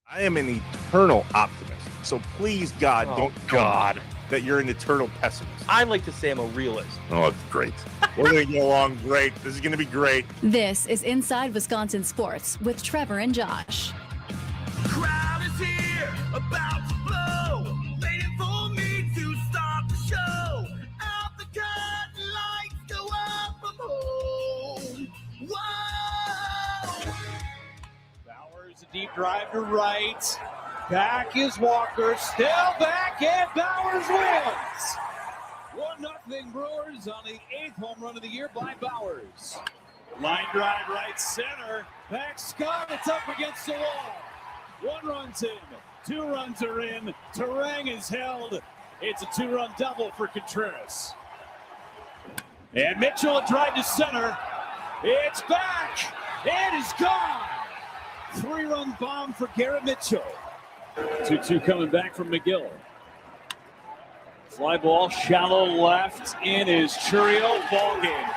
I am an eternal optimist. So please, God, don't tell me that you're an eternal pessimist. I like to say I'm a realist. Oh, it's great. We're going to get along great. This is going to be great. This is Inside Wisconsin Sports with Trevor and Josh. Crowd is here, about to blow, waiting for me to start the show. Out the curtain, lights go up, I'm home. Whoa! Bowers, a deep drive to right. Back is Walker, still back, and Bowers wins. 1-0 Brewers on the 8th home run of the year by Bowers. Line drive right center. Back Scott, it's up against the wall. 1 run's in, 2 runs are in. Terang is held. It's a 2-run double for Contreras. And Mitchell a drive to center. It's back. It is gone. 3-run bomb for Garrett Mitchell. 2-2 coming back from McGill. Fly ball, shallow left. In is Churio. Ball game.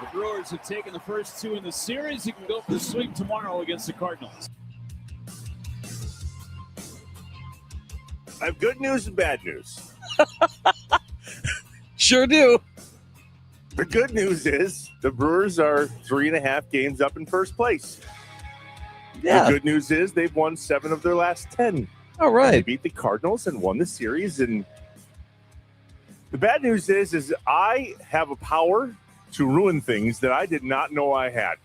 The Brewers have taken the first 2 in the series. You can go for the sweep tomorrow against the Cardinals. I have good news and bad news. Sure do. The good news is the Brewers are 3.5 games up in first place. Yeah. The good news is they've won 7 of their last 10. All They right. beat the Cardinals and won the series. And the bad news is I have a power to ruin things that I did not know I had.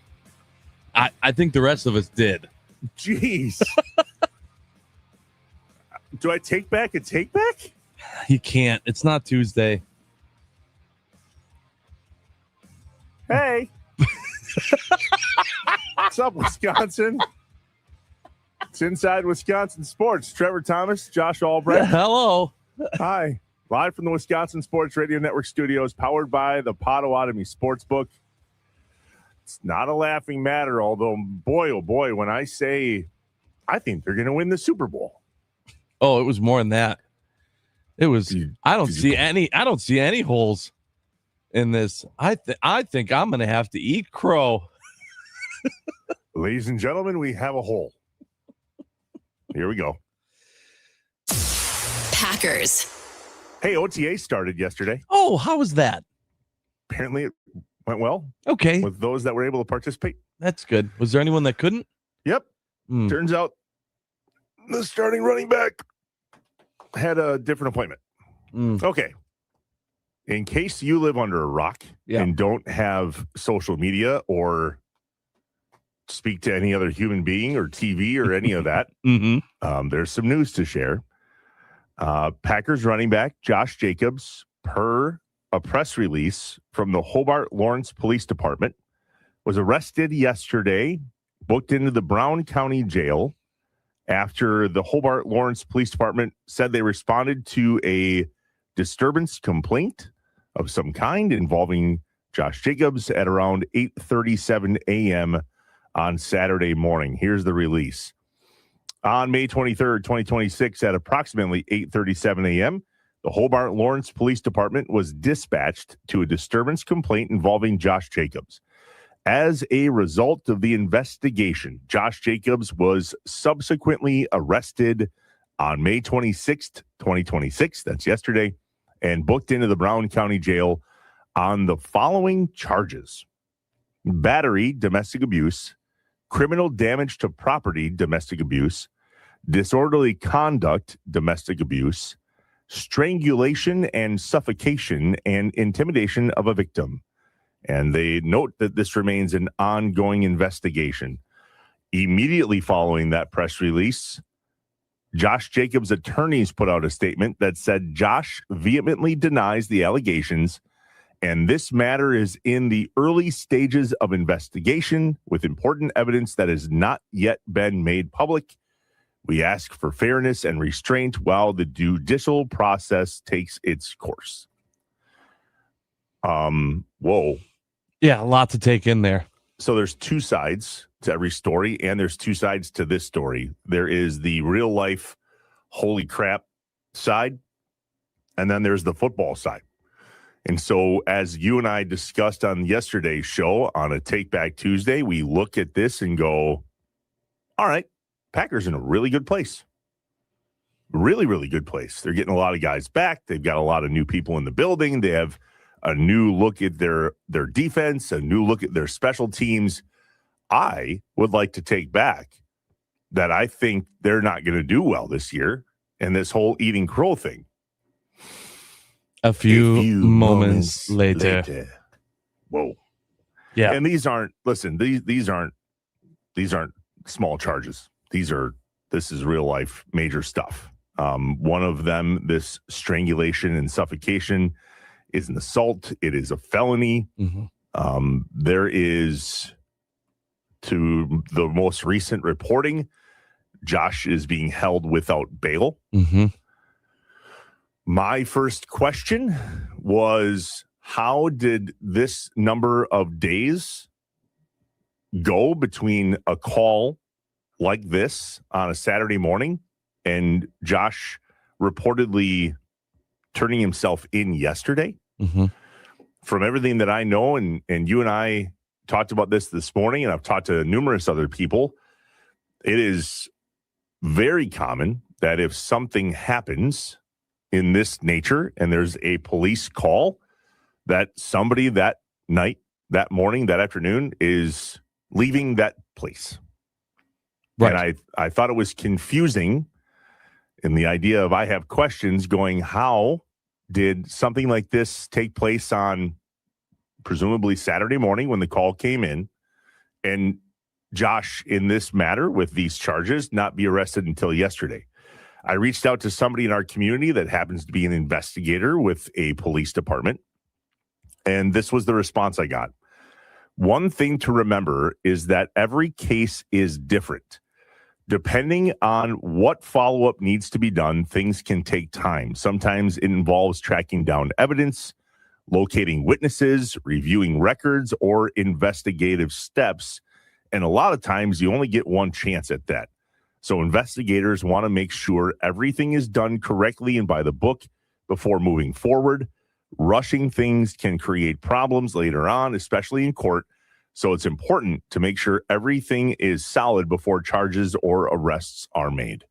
I think the rest of us did. Jeez. Do I take back a take back? You can't. It's not Tuesday. Hey. What's up, Wisconsin? It's Inside Wisconsin Sports. Trevor Thomas, Josh Albrecht. Hello. Hi. Live from the Wisconsin Sports Radio Network studios, powered by the Potawatomi Sportsbook. It's not a laughing matter, although, boy, oh boy, when I say I think they're going to win the Super Bowl. Oh, it was more than that. It was. I don't see any holes in this. I think I'm going to have to eat crow. Ladies and gentlemen, we have a hole. Here we go. Packers. Hey, OTA started yesterday. Oh, how was that? Apparently, it went well Okay, with those that were able to participate. that's good. Was there anyone that couldn't? Yep. Hmm. Turns out the starting running back had a different appointment. Okay. In case you live under a rock and don't have social media or speak to any other human being or TV or any of that, there's some news to share. Packers running back Josh Jacobs, per a press release from the Hobart Lawrence Police Department, was arrested yesterday, booked into the Brown County Jail after the Hobart Lawrence Police Department said they responded to a disturbance complaint of some kind involving Josh Jacobs at around 8:37 a.m. on Saturday morning. Here's the release. On May 23rd, 2026, at approximately 8:37 a.m., the Hobart Lawrence Police Department was dispatched to a disturbance complaint involving Josh Jacobs. As a result of the investigation, Josh Jacobs was subsequently arrested on May 26th, 2026, that's yesterday, and booked into the Brown County Jail on the following charges: battery, domestic abuse; criminal damage to property, domestic abuse; disorderly conduct, domestic abuse; strangulation and suffocation, and intimidation of a victim. And they note that this remains an ongoing investigation. Immediately following that press release, Josh Jacobs' attorneys put out a statement that said Josh vehemently denies the allegations, and this matter is in the early stages of investigation with important evidence that has not yet been made public. We ask for fairness and restraint while the judicial process takes its course. Whoa. Yeah, a lot to take in there. So there's 2 sides to every story, and there's 2 sides to this story. There is the real life, holy crap side, and then there's the football side. And so as you and I discussed on yesterday's show on a Take Back Tuesday, we look at this and go, all right, Packers in a really good place. Really, really good place. They're getting a lot of guys back. They've got a lot of new people in the building. They have a new look at their defense, a new look at their special teams. I would like to take back that I think they're not going to do well this year, and this whole eating crow thing. A few moments later. Whoa. Yeah. And these aren't small charges. This is real life major stuff. One of them, this strangulation and suffocation, is an assault. It is a felony. Mm-hmm. There is, to the most recent reporting, Josh is being held without bail. Mm-hmm. My first question was, how did this number of days go between a call like this on a Saturday morning and Josh reportedly turning himself in yesterday? Mm-hmm. From everything that I know, and you and I talked about this morning, and I've talked to numerous other people, it is very common that if something happens in this nature and there's a police call, that somebody that night, that morning, that afternoon is leaving that place. Right. And I thought it was confusing in the idea of, I have questions going, how did something like this take place on presumably Saturday morning when the call came in, and Josh, in this matter with these charges, not be arrested until yesterday? I reached out to somebody in our community that happens to be an investigator with a police department, and this was the response I got. One thing to remember is that every case is different. Depending on what follow-up needs to be done, things can take time. Sometimes it involves tracking down evidence, locating witnesses, reviewing records, or investigative steps. And a lot of times you only get one chance at that. So investigators want to make sure everything is done correctly and by the book before moving forward. Rushing things can create problems later on, especially in court. So it's important to make sure everything is solid before charges or arrests are made.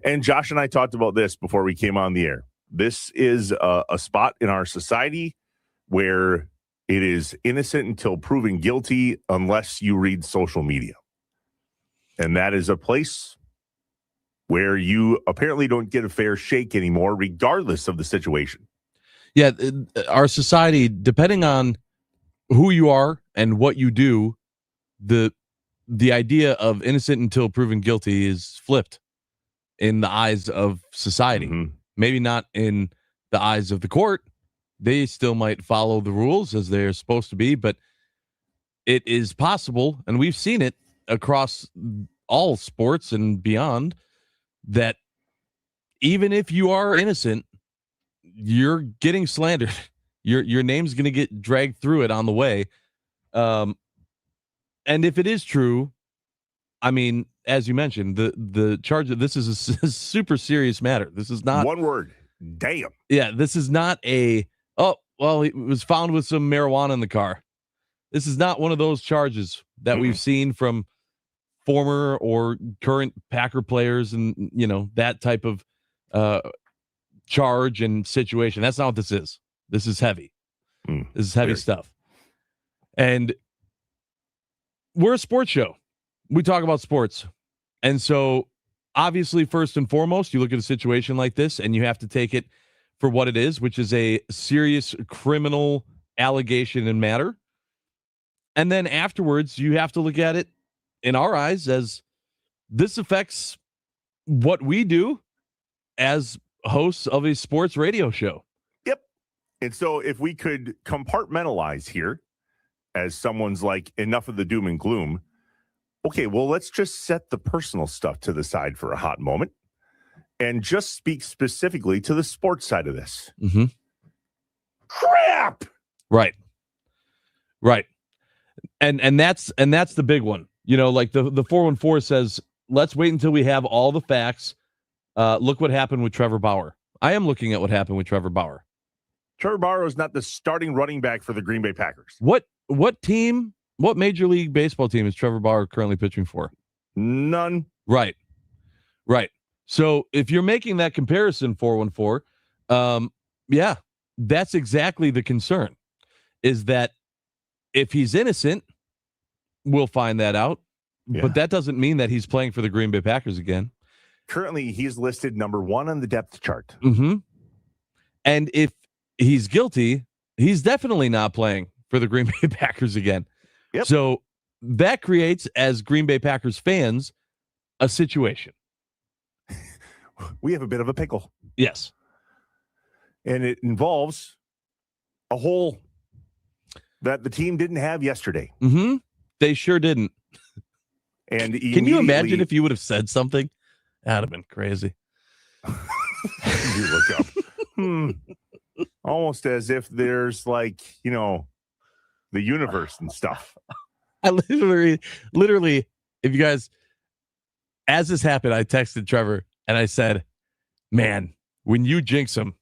And Josh and I talked about this before we came on the air. This is a spot in our society where it is innocent until proven guilty unless you read social media. And that is a place where you apparently don't get a fair shake anymore, regardless of the situation. Yeah, our society, depending on who you are and what you do, the idea of innocent until proven guilty is flipped in the eyes of society. Mm-hmm. Maybe not in the eyes of the court. They still might follow the rules as they're supposed to be, but it is possible, and we've seen it across all sports and beyond, that even if you are innocent, you're getting slandered. Your name's going to get dragged through it on the way. And if it is true, I mean, as you mentioned, the charge of this is a super serious matter. This is not one word. Damn. Yeah, this is not he was found with some marijuana in the car. This is not one of those charges that we've seen from former or current Packer players and, that type of charge and situation. That's not what this is. This is heavy. This is heavy stuff. And we're a sports show. We talk about sports. And so obviously, first and foremost, you look at a situation like this and you have to take it for what it is, which is a serious criminal allegation and matter. And then afterwards, you have to look at it in our eyes as this affects what we do as hosts of a sports radio show. Yep. And so if we could compartmentalize here as someone's like, enough of the doom and gloom. Okay, well, let's just set the personal stuff to the side for a hot moment and just speak specifically to the sports side of this. Mm-hmm. Crap. Right. And that's the big one. Like the 414 says, let's wait until we have all the facts. Look what happened with Trevor Bauer. I am looking at what happened with Trevor Bauer. Trevor Bauer is not the starting running back for the Green Bay Packers. What Major League Baseball team is Trevor Bauer currently pitching for? None. Right. So if you're making that comparison, 414, yeah, that's exactly the concern, is that if he's innocent, we'll find that out. Yeah. But that doesn't mean that he's playing for the Green Bay Packers again. Currently, he's listed number 1 on the depth chart. Mm-hmm. And if he's guilty, he's definitely not playing for the Green Bay Packers again. Yep. So that creates, as Green Bay Packers fans, a situation. We have a bit of a pickle. Yes. And it involves a hole that the team didn't have yesterday. Mm-hmm. They sure didn't. And can you imagine if you would have said something? That'd have been crazy. You look up. Almost as if there's like, the universe and stuff. I literally, if you guys, as this happened, I texted Trevor and I said, man, when you jinx him,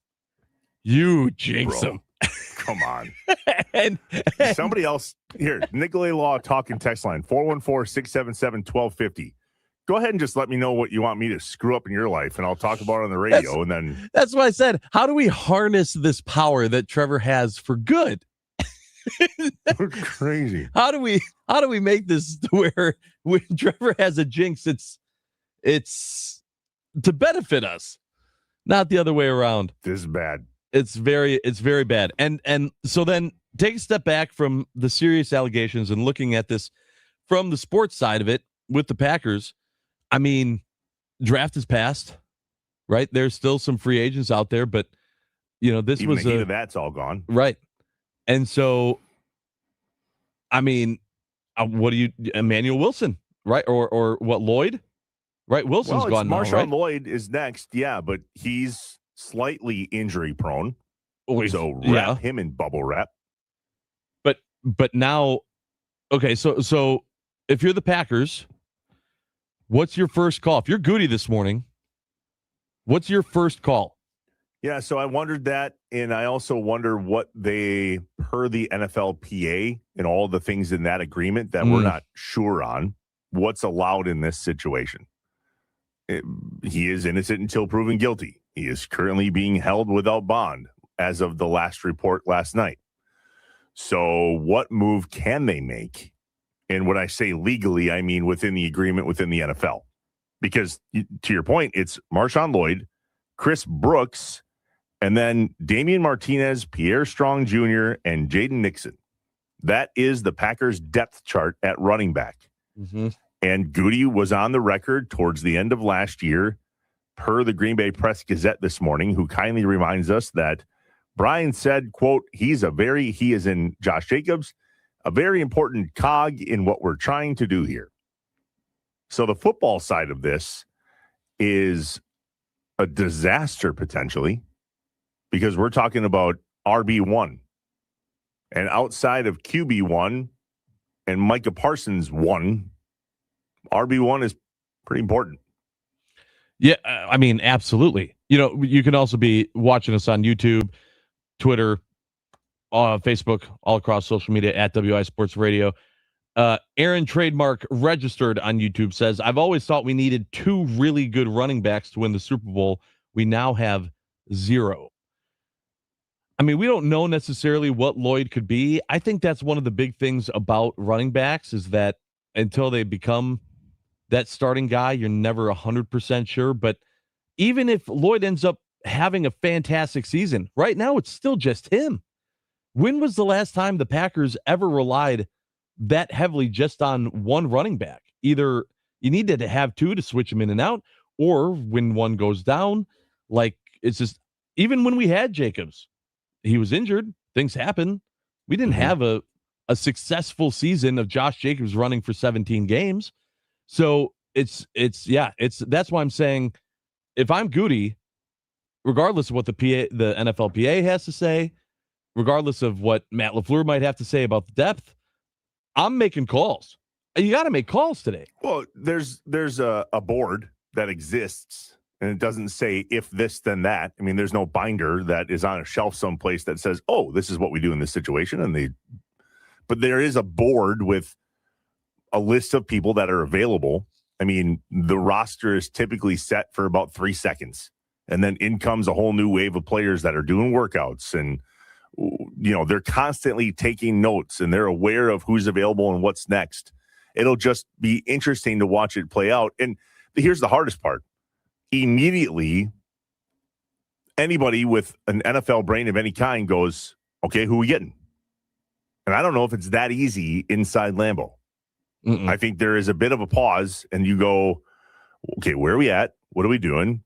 you jinx him. Come on. and somebody else here, Nicolay Law talking text line 414-677-1250. Go ahead and just let me know what you want me to screw up in your life, and I'll talk about it on the radio. That's what I said. How do we harness this power that Trevor has for good? We're crazy. How do we make this to where when Trevor has a jinx, it's to benefit us, not the other way around. This is bad. It's very bad. And so then take a step back from the serious allegations and looking at this from the sports side of it with the Packers. I mean, draft is passed, right? There's still some free agents out there, but this even was the heat of that's all gone, right? And so, I mean, what do you, Emmanuel Wilson, right? Or what, Lloyd, right? Wilson's gone now, Marshawn right? Lloyd is next, yeah, but he's slightly injury prone, so wrap him in bubble wrap. But now, okay, so if you're the Packers, what's your first call? If you're Goody this morning, what's your first call? Yeah, so I wondered that, and I also wonder what they, per the NFLPA and all the things in that agreement that we're not sure on, what's allowed in this situation. He is innocent until proven guilty. He is currently being held without bond as of the last report last night. So what move can they make? And when I say legally, I mean within the agreement within the NFL. Because to your point, it's Marshawn Lloyd, Chris Brooks, and then Damian Martinez, Pierre Strong Jr., and Jaden Nixon. That is the Packers' depth chart at running back. Mm-hmm. And Goody was on the record towards the end of last year, per the Green Bay Press-Gazette this morning, who kindly reminds us that Brian said, quote, he is in Josh Jacobs, a very important cog in what we're trying to do here. So the football side of this is a disaster potentially, because we're talking about RB1. And outside of QB1 and Micah Parsons 1, RB1 is pretty important. Yeah, I mean, absolutely. You can also be watching us on YouTube, Twitter, Facebook, all across social media at WI Sports Radio. Aaron Trademark registered on YouTube says, I've always thought we needed 2 really good running backs to win the Super Bowl. We now have 0. I mean, we don't know necessarily what Lloyd could be. I think that's one of the big things about running backs is that until they become that starting guy, you're never 100% sure. But even if Lloyd ends up having a fantastic season, right now it's still just him. When was the last time the Packers ever relied that heavily just on one running back? Either you needed to have 2 to switch them in and out, or when one goes down, like it's just, even when we had Jacobs, he was injured. Things happen. We didn't have a successful season of Josh Jacobs running for 17 games. So that's why I'm saying, if I'm Goody, regardless of what the NFLPA has to say, regardless of what Matt LaFleur might have to say about the depth, I'm making calls. You got to make calls today. Well, there's a board that exists, and it doesn't say if this, then that. I mean, there's no binder that is on a shelf someplace that says, oh, this is what we do in this situation. But there is a board with a list of people that are available I mean, the roster is typically set for about 3 seconds. And then in comes a whole new wave of players that are doing workouts. And, they're constantly taking notes and they're aware of who's available and what's next. It'll just be interesting to watch it play out. And here's the hardest part. Immediately, anybody with an NFL brain of any kind goes, okay, who are we getting? And I don't know if it's that easy inside Lambeau. I think there is a bit of a pause and you go, okay, where are we at? What are we doing?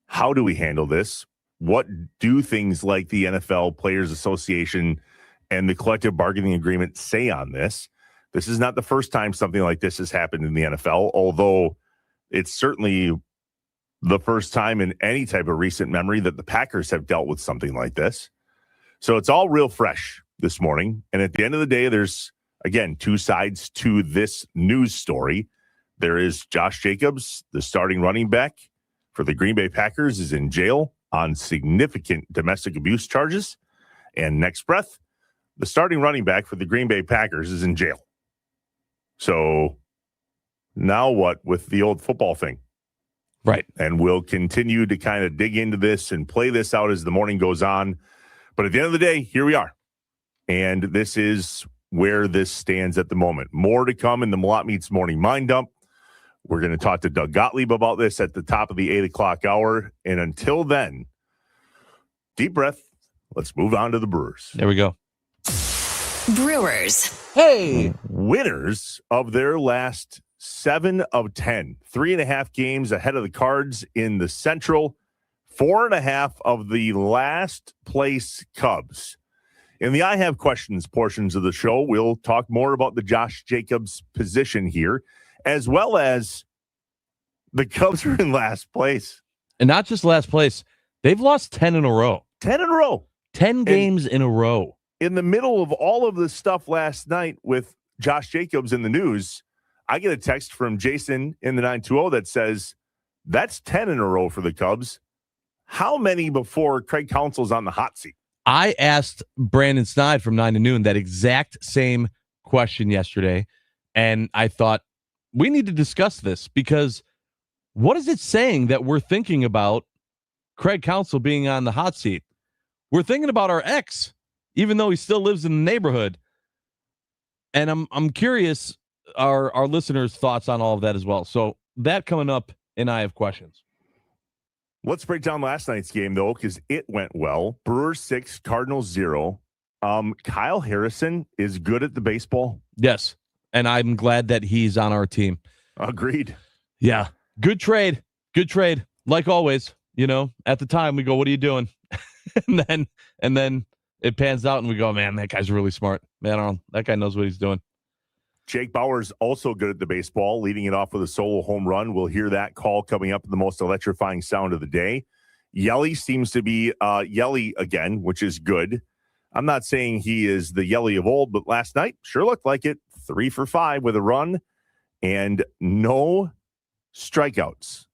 How do we handle this? What do things like the NFL Players Association and the collective bargaining agreement say on this? This is not the first time something like this has happened in the NFL, although it's certainly the first time in any type of recent memory that the Packers have dealt with something like this. So it's all real fresh this morning. And at the end of the day, there's, again, 2 sides to this news story. There is Josh Jacobs, the starting running back for the Green Bay Packers, is in jail on significant domestic abuse charges. And next breath, the starting running back for the Green Bay Packers is in jail. So now what with the old football thing? Right. And we'll continue to kind of dig into this and play this out as the morning goes on. But at the end of the day, here we are. And this is where this stands at the moment. More to come in the Malott Meats Morning Mind Dump. We're going to talk to Doug Gottlieb about this at the top of the 8 o'clock hour. And until then, deep breath. Let's move on to the Brewers. There we go. Brewers. Hey. Winners of their last 7 of 10. 3.5 games ahead of the Cards in the Central. 4.5 of the last place Cubs. In the I Have Questions portions of the show, we'll talk more about the Josh Jacobs position here, as well as the Cubs are in last place. And not just last place. They've lost 10 in a row. 10 in a row. 10 games in a row. In the middle of all of this stuff last night with Josh Jacobs in the news, I get a text from Jason in the 920 that says, that's 10 in a row for the Cubs. How many before Craig Counsell's on the hot seat? I asked Brandon Snide from 9 to noon that exact same question yesterday, and I thought we need to discuss this because what is it saying that we're thinking about Craig Counsell being on the hot seat? We're thinking about our ex, even though he still lives in the neighborhood. And I'm curious our listeners' thoughts on all of that as well. So that coming up in I Have Questions. Let's break down last night's game, though, because it went well. Brewers 6, Cardinals 0. Kyle Harrison is good at the baseball. Yes, and I'm glad that he's on our team. Agreed. Yeah, good trade. Good trade. Like always, at the time we go, what are you doing? and then it pans out and we go, man, that guy's really smart. Man, that guy knows what he's doing. Jake Bauer's also good at the baseball, leading it off with a solo home run. We'll hear that call coming up in the most electrifying sound of the day. Yelly seems to be Yelly again, which is good. I'm not saying he is the Yelly of old, but last night sure looked like it. 3 for 5 with a run and no strikeouts.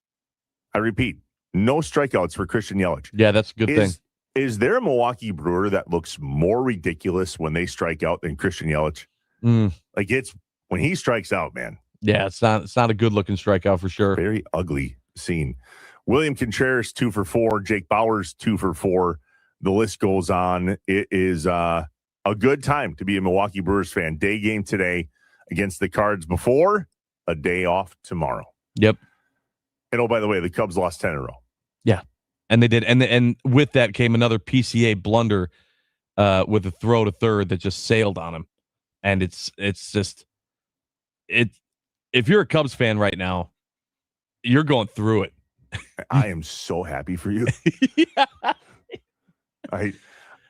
I repeat, no strikeouts for Christian Yelich. Yeah, that's a good thing. Is there a Milwaukee Brewer that looks more ridiculous when they strike out than Christian Yelich? Like it's when he strikes out, man. Yeah, it's not a good looking strikeout for sure. Very ugly scene. William Contreras 2 for 4. Jake Bauer's 2 for 4. The list goes on. It is a good time to be a Milwaukee Brewers fan. Day game today against the Cards before a day off tomorrow. Yep. And oh, by the way, the Cubs lost 10 in a row. Yeah, and they did. And with that came another PCA blunder with a throw to third that just sailed on him. And it's just if you're a Cubs fan right now, you're going through it. I am so happy for you. Yeah.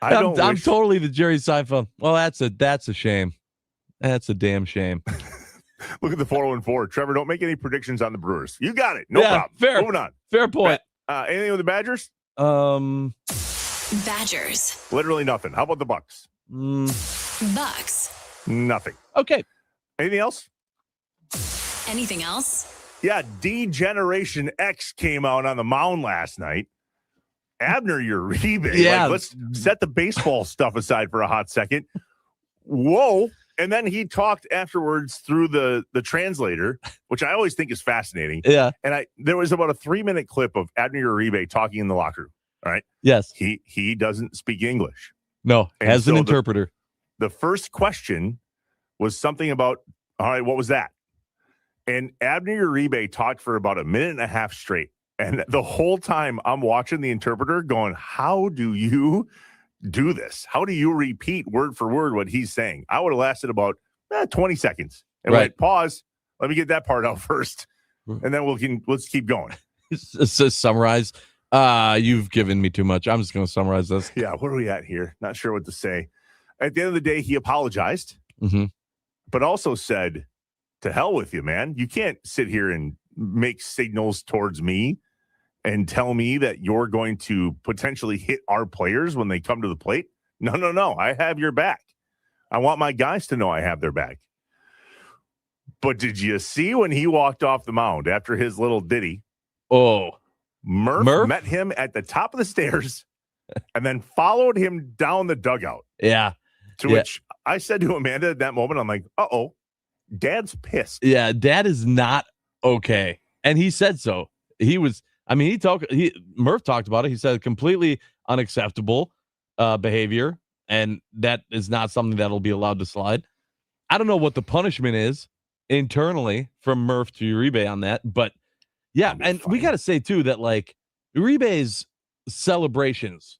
I'm totally the Jerry Seinfeld. Well, that's a shame. That's a damn shame. Look at the 404. Trevor, don't make any predictions on the Brewers. You got it. No problem. Fair. Moving on. Fair point. Anything with the Badgers? Badgers. Literally nothing. How about the Bucks? Bucks. Nothing. Okay. Anything else? Anything else? Yeah, D-Generation X came out on the mound last night. Abner Uribe. Yeah. Let's set the baseball stuff aside for a hot second. Whoa. And then he talked afterwards through the translator, which I always think is fascinating. Yeah. And there was about a 3-minute clip of Abner Uribe talking in the locker room. All right. Yes. He doesn't speak English. No, And has an so interpreter. The first question was something about, all right, what was that? And Abner Uribe talked for about a minute and a half straight. And the whole time I'm watching the interpreter going, how do you do this? How do you repeat word for word what he's saying? I would have lasted about 20 seconds. And went, pause. Let me get that part out first. And then let's keep going. So summarize. You've given me too much. I'm just going to summarize this. Yeah, where are we at here? Not sure what to say. At the end of the day, he apologized, but also said, to hell with you, man. You can't sit here and make signals towards me and tell me that you're going to potentially hit our players when they come to the plate. No. I have your back. I want my guys to know I have their back. But did you see when he walked off the mound after his little ditty? Oh, Murph met him at the top of the stairs and then followed him down the dugout. Yeah. To which I said to Amanda at that moment, I'm like, uh-oh, Dad's pissed. Yeah, Dad is not okay. And he said so. Murph talked about it. He said completely unacceptable behavior, and that is not something that'll be allowed to slide. I don't know what the punishment is internally from Murph to Uribe on that, but yeah, and we got to say too that like Uribe's celebrations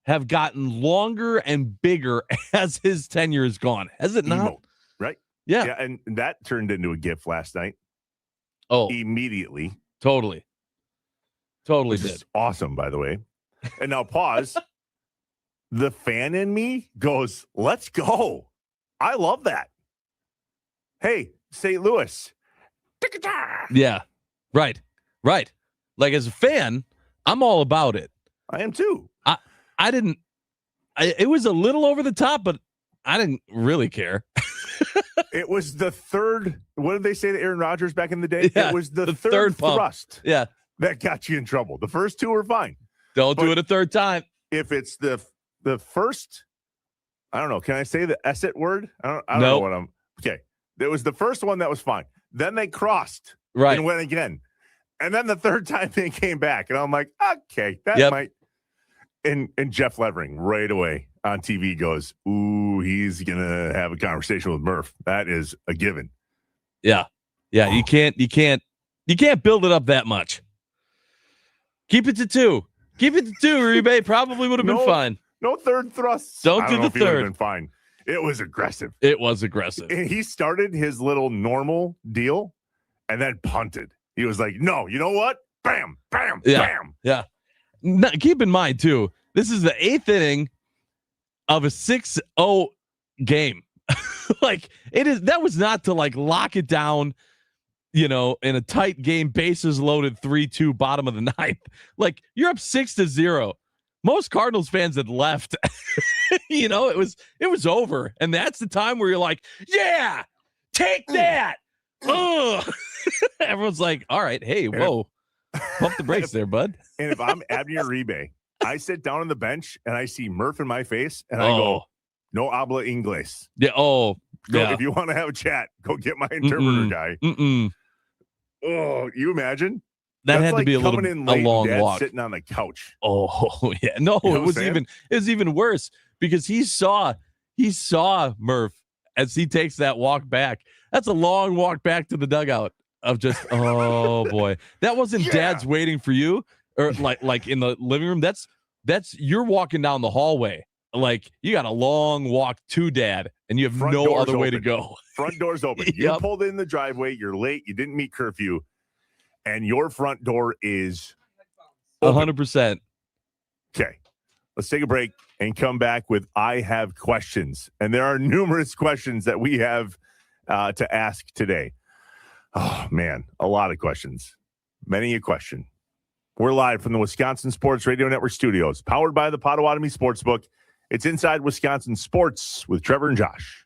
have gotten longer and bigger as his tenure is gone. Has it not? Right? Yeah, and that turned into a GIF last night. Oh, immediately. Totally did. Awesome, by the way. And now pause. The fan in me goes, let's go. I love that. Hey, St. Louis. Yeah, right. Like as a fan, I'm all about it. I am too. It was a little over the top, but I didn't really care. It was the third. What did they say to Aaron Rodgers back in the day? Yeah, it was the third thrust. Yeah. That got you in trouble. The first two were fine. Don't do it a third time. If it's the first, I don't know. Can I say the S-it word? I don't know what I'm. Okay. It was the first one that was fine. Then they crossed. Right. And went again. And then the third time they came back. And I'm like, okay, that might. And Jeff Levering right away on TV goes, ooh, he's going to have a conversation with Murph. That is a given. Yeah. Yeah. You can't build it up that much. Keep it to 2. Keep it to 2, Uribe. Probably would have been fine. No third thrusts. Don't do the third. Would have been fine. It was aggressive. It was aggressive. And he started his little normal deal and then punted. He was like, no, you know what? Bam, bam, bam. Yeah. Now, keep in mind, too, this is the 8th inning of a 6-0 game. Like, it is. That was not to, like, lock it down, in a tight game, bases loaded, 3-2, bottom of the 9th. Like, you're up 6-0. Most Cardinals fans had left. It was over. And that's the time where you're like, yeah, take that. Ugh. Everyone's like, all right, hey, whoa. Pump the brakes there, bud. And if I'm Abner Uribe, I sit down on the bench and I see Murph in my face and I go, no habla inglés. Yeah. Oh, yeah. If you want to have a chat, go get my interpreter guy. Oh, you imagine? That That's had like to be a long walk. Sitting on the couch. Oh, yeah. No, it was even worse because he saw Murph as he takes that walk back. That's a long walk back to the dugout of just, oh boy. That wasn't Dad's waiting for you or like in the living room. That's you're walking down the hallway. Like you got a long walk to Dad and you have no other way to go. Front door's open. You pulled in the driveway. You're late. You didn't meet curfew. And your front door is 100%. Okay. Let's take a break and come back with I Have Questions. And there are numerous questions that we have to ask today. Oh, man. A lot of questions. Many a question. We're live from the Wisconsin Sports Radio Network studios, powered by the Potawatomi Sportsbook. It's Inside Wisconsin Sports with Trevor and Josh.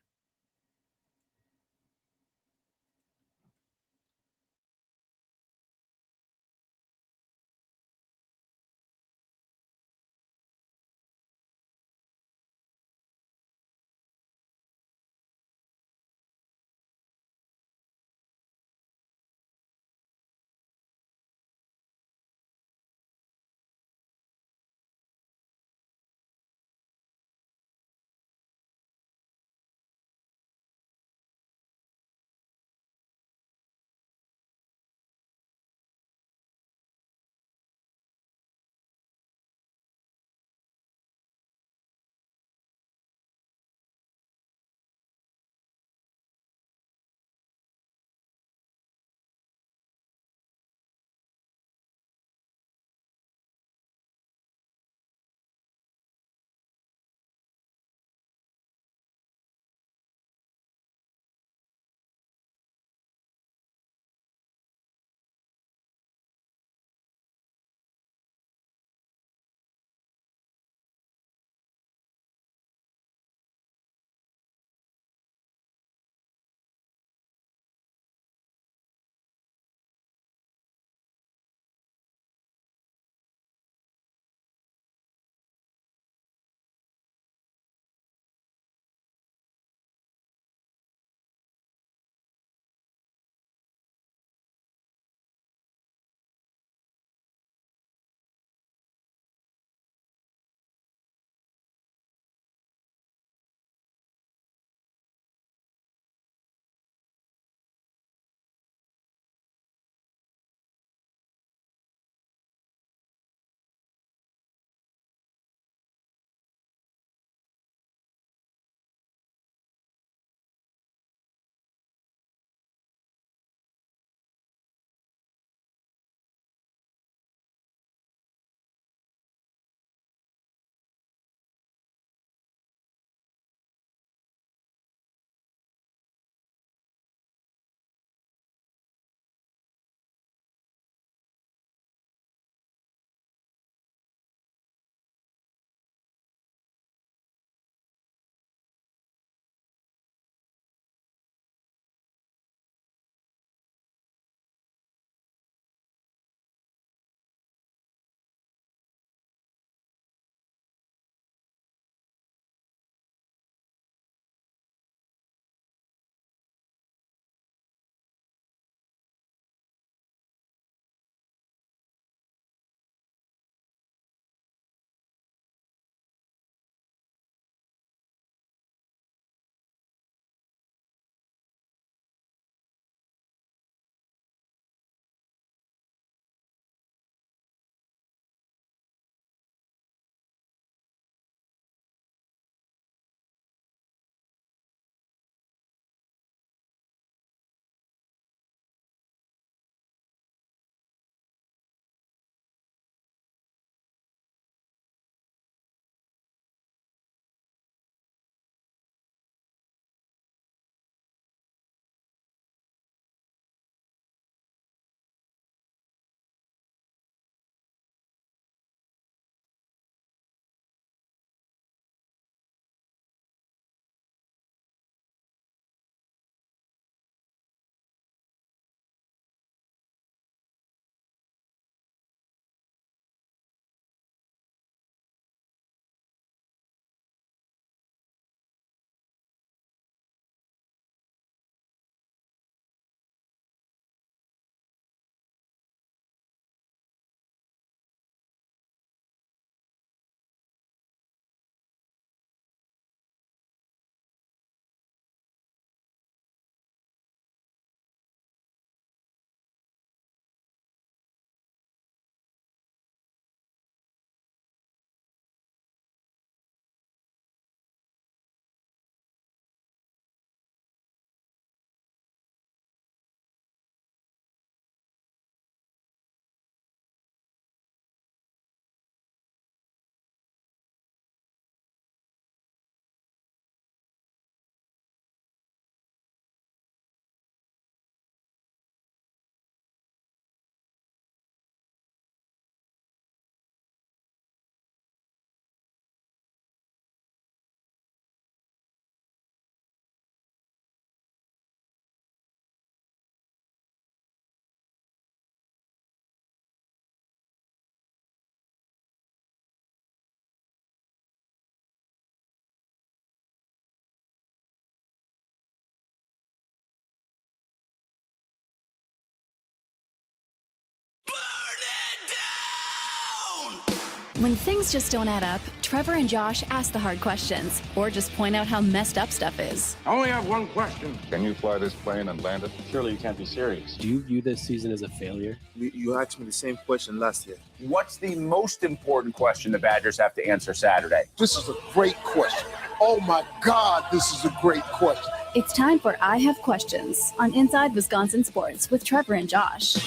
When things just don't add up, Trevor and Josh ask the hard questions or just point out how messed up stuff is. I only have one question. Can you fly this plane and land it? Surely you can't be serious. Do you view this season as a failure? You asked me the same question last year. What's the most important question the Badgers have to answer Saturday? This is a great question. Oh my God, this is a great question. It's time for I Have Questions on Inside Wisconsin Sports with Trevor and Josh.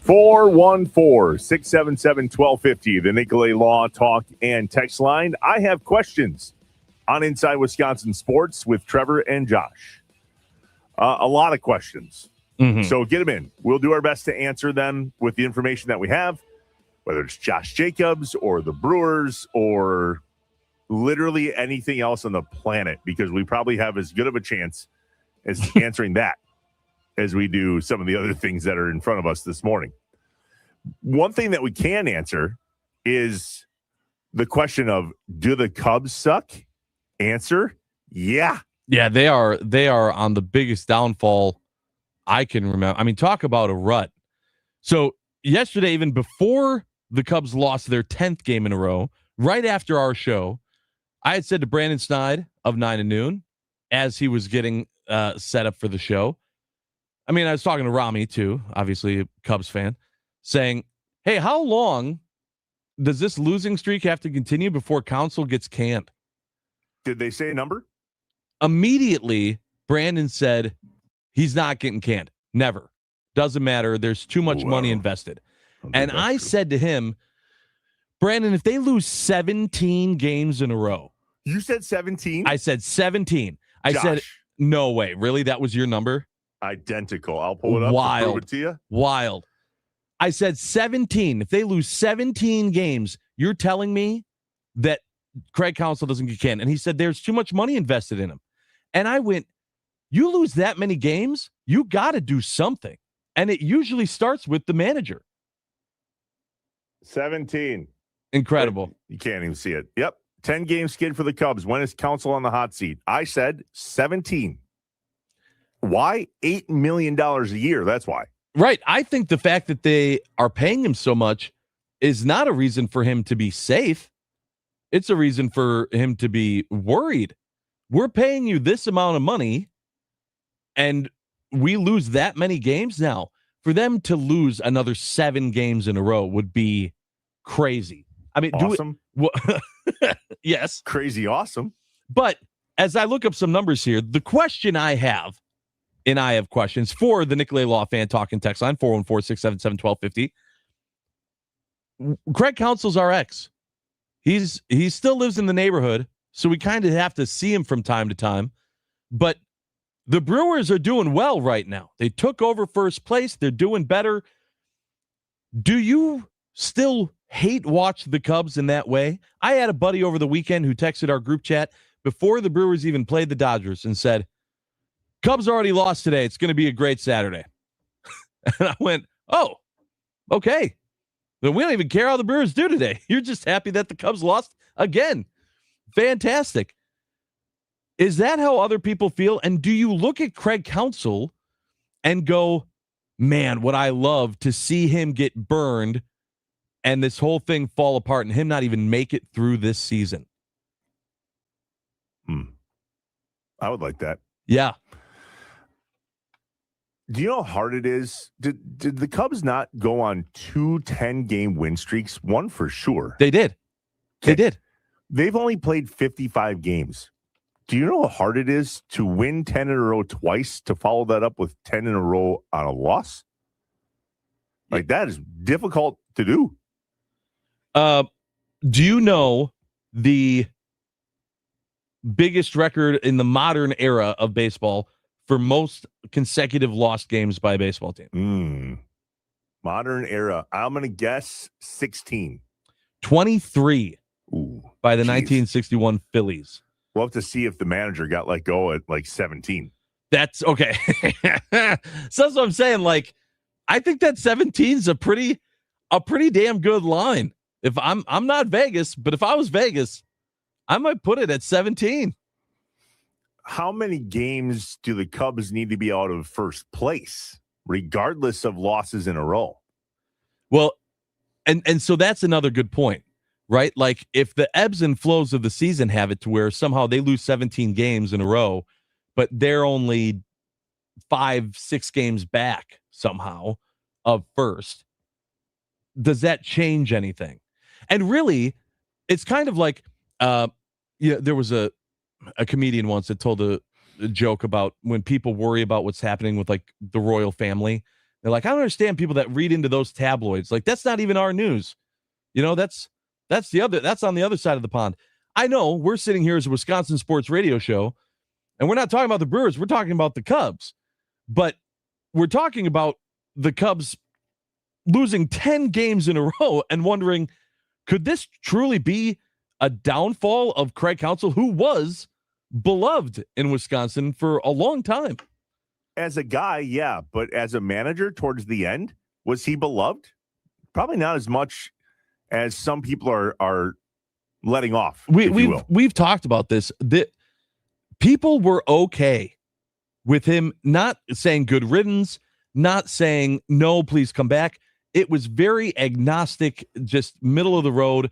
414-677-1250, the Nicolay Law Talk and Text Line. I have questions on Inside Wisconsin Sports with Trevor and Josh. A lot of questions. So get them in. We'll do our best to answer them with the information that we have, whether it's Josh Jacobs or the Brewers or literally anything else on the planet, because we probably have as good of a chance as answering that as we do some of the other things that are in front of us this morning. One thing that we can answer is the question of, do the Cubs suck? Answer, yeah. Yeah, they are on the biggest downfall I can remember. I mean, talk about a rut. So yesterday, even before the Cubs lost their 10th game in a row, right after our show, I had said to Brandon Snide of 9 to Noon, as he was getting set up for the show, I mean, I was talking to Rami, too, obviously a Cubs fan, saying, hey, how long does this losing streak have to continue before Counsell gets canned? Did they say a number? Immediately, Brandon said, he's not getting canned. Never. Doesn't matter. There's too much money invested. And I said to him, Brandon, if they lose 17 games in a row. You said 17? I said 17. I said, no way. Really? That was your number? Identical. I'll pull it up and prove it to you. Wild. I said 17. If they lose 17 games, you're telling me that Craig Counsell doesn't get canned. And he said there's too much money invested in him. And I went, you lose that many games, you got to do something. And it usually starts with the manager. 17. Incredible. You can't even see it. Yep. 10-game skid for the Cubs. When is Counsell on the hot seat? I said 17. Why? $8 million a year. That's why. Right. I think the fact that they are paying him so much is not a reason for him to be safe. It's a reason for him to be worried. We're paying you this amount of money, and we lose that many games now. For them to lose another 7 games in a row would be crazy. I mean, awesome. Yes. Crazy awesome. But as I look up some numbers here, the question I have, and I have questions for the Nicolay Law Fan Talking text line, 414-677-1250. Craig Counsell's our ex. He still lives in the neighborhood, so we kind of have to see him from time to time. But the Brewers are doing well right now. They took over first place. They're doing better. Do you still hate watch the Cubs in that way? I had a buddy over the weekend who texted our group chat before the Brewers even played the Dodgers and said, Cubs already lost today. It's going to be a great Saturday. And I went, oh, okay. Then we don't even care how the Brewers do today. You're just happy that the Cubs lost again. Fantastic. Is that how other people feel? And do you look at Craig Counsell and go, man, would I love to see him get burned and this whole thing fall apart and him not even make it through this season? I would like that. Yeah. Do you know how hard it is? Did the Cubs not go on 2 10-game win streaks? One for sure. They did. They did. They've only played 55 games. Do you know how hard it is to win 10 in a row twice to follow that up with 10 in a row on a loss? Like, that is difficult to do. Do you know the biggest record in the modern era of baseball for most consecutive lost games by a baseball team? Modern era. I'm going to guess 16. 23 by the 1961 Phillies. We'll have to see if the manager got let go at like 17. That's okay. So that's what I'm saying. Like, I think that 17 is a pretty damn good line. If I'm not Vegas, but if I was Vegas, I might put it at 17. How many games do the Cubs need to be out of first place, regardless of losses in a row? Well, and so that's another good point, right? Like if the ebbs and flows of the season have it to where somehow they lose 17 games in a row, but they're only 5-6 games back somehow of first, does that change anything? And really, it's kind of like, there was a comedian once that told a joke about when people worry about what's happening with like the royal family. They're like, I don't understand people that read into those tabloids. Like, that's not even our news. That's on the other side of the pond. I know we're sitting here as a Wisconsin sports radio show, and we're not talking about the Brewers. We're talking about the Cubs. But we're talking about the Cubs losing 10 games in a row and wondering, could this truly be a downfall of Craig Counsell, who was beloved in Wisconsin for a long time? As a guy, yeah, but as a manager towards the end, was he beloved? Probably not as much as some people are letting off. We've talked about this. That people were okay with him not saying good riddance, not saying no, please come back. It was very agnostic, just middle of the road.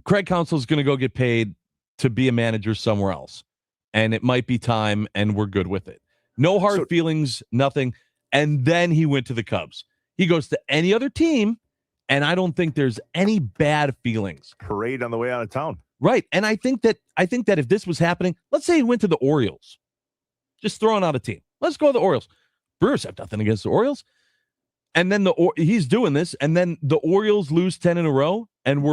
Craig Counsell is going to go get paid to be a manager somewhere else, and it might be time, and we're good with it. No hard feelings, nothing. And then he went to the Cubs. He goes to any other team, and I don't think there's any bad feelings. Parade on the way out of town. Right. And I think that if this was happening, let's say he went to the Orioles, just throwing out a team. Let's go to the Orioles. Brewers have nothing against the Orioles. And then he's doing this, and then the Orioles lose 10 in a row, and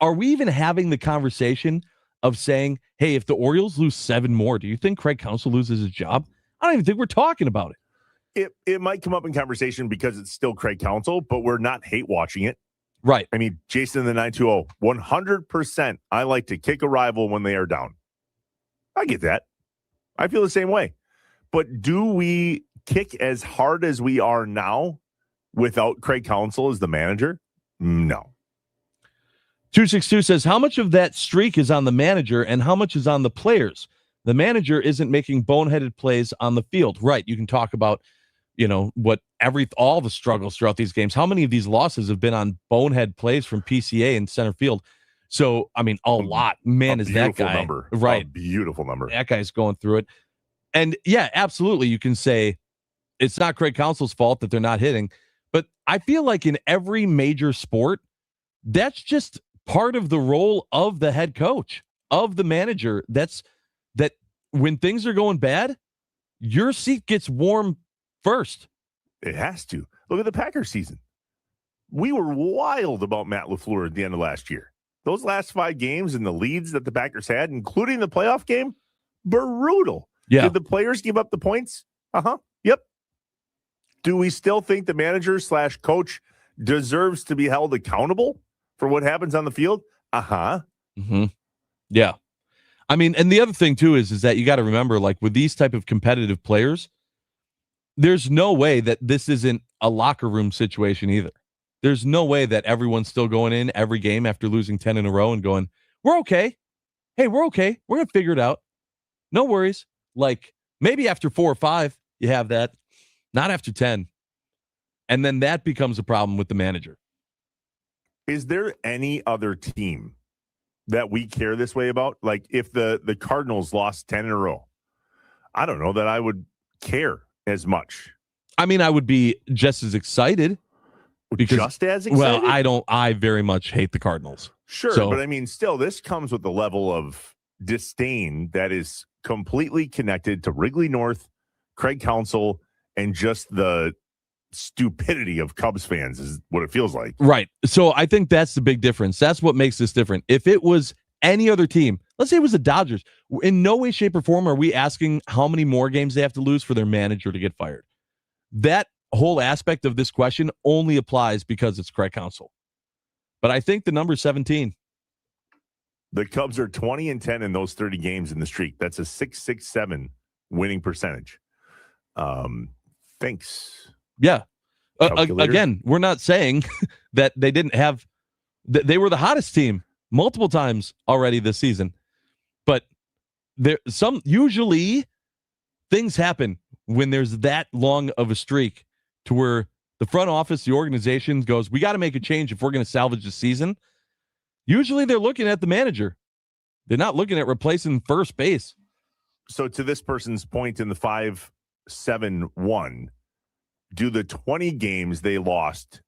are we even having the conversation of saying, hey, if the Orioles lose 7 more, do you think Craig Counsell loses his job? I don't even think we're talking about it. It might come up in conversation because it's still Craig Counsell, but we're not hate watching it. Right. I mean, Jason the 920, 100%. I like to kick a rival when they are down. I get that. I feel the same way. But do we kick as hard as we are now without Craig Counsell as the manager? No. 262 says, how much of that streak is on the manager and how much is on the players? The manager isn't making boneheaded plays on the field. Right. You can talk about, all the struggles throughout these games. How many of these losses have been on bonehead plays from PCA in center field? So, I mean, a lot. Man, is that guy. Number. Right. A beautiful number. That guy's going through it. And yeah, absolutely. You can say it's not Craig Counsell's fault that they're not hitting. But I feel like in every major sport, that's just part of the role of the head coach, of the manager. That when things are going bad, your seat gets warm first. It has to. Look at the Packers season. We were wild about Matt LaFleur at the end of last year. Those last 5 games and the leads that the Packers had, including the playoff game, brutal. Yeah. Did the players give up the points? Yep. Do we still think the manager / coach deserves to be held accountable for what happens on the field? Mm-hmm. Yeah. I mean, and the other thing too is that you got to remember, like with these type of competitive players, there's no way that this isn't a locker room situation either. There's no way that everyone's still going in every game after losing 10 in a row and going, we're okay. Hey, we're okay. We're going to figure it out. No worries. Like maybe after 4 or 5, you have that. Not after 10. And then that becomes a problem with the manager. Is there any other team that we care this way about? Like if the Cardinals lost 10 in a row, I don't know that I would care as much. I mean, I would be just as excited. Just as excited? Well, I very much hate the Cardinals. Sure, but I mean, still, this comes with a level of disdain that is completely connected to Wrigley North, Craig Counsell, and just the stupidity of Cubs fans is what it feels like. Right. So I think that's the big difference. That's what makes this different. If it was any other team, let's say it was the Dodgers, in no way, shape, or form are we asking how many more games they have to lose for their manager to get fired. That whole aspect of this question only applies because it's Craig Counsell. But I think the number is 17. The Cubs are 20-10 in those 30 games in the streak. That's a .667 winning percentage. Thanks. Yeah. Again, we're not saying that they didn't have they were the hottest team multiple times already this season. But usually things happen when there's that long of a streak to where the front office, the organization goes, we got to make a change if we're going to salvage the season. Usually they're looking at the manager. They're not looking at replacing first base. So to this person's point in the 5-7-1, do the 20 games they lost,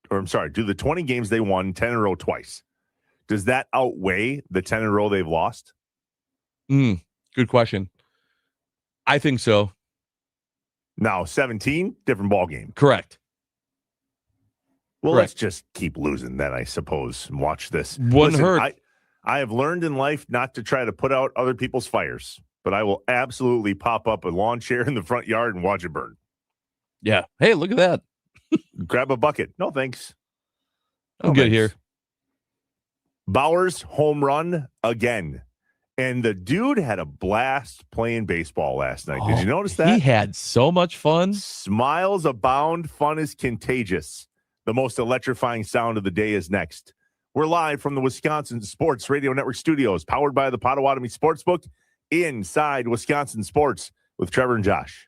or I'm sorry, do the 20 games they won 10 in a row twice, does that outweigh the 10 in a row they've lost? Good question. I think so. Now, 17, different ball game. Correct. Well, let's just keep losing then, I suppose, and watch this. Wouldn't hurt. I have learned in life not to try to put out other people's fires, but I will absolutely pop up a lawn chair in the front yard and watch it burn. Yeah. Hey, look at that. Grab a bucket. No, thanks. I'm good here. Bowers home run again. And the dude had a blast playing baseball last night. Did you notice that? He had so much fun. Smiles abound. Fun is contagious. The most electrifying sound of the day is next. We're live from the Wisconsin Sports Radio Network studios, powered by the Potawatomi Sportsbook, inside Wisconsin Sports with Trevor and Josh.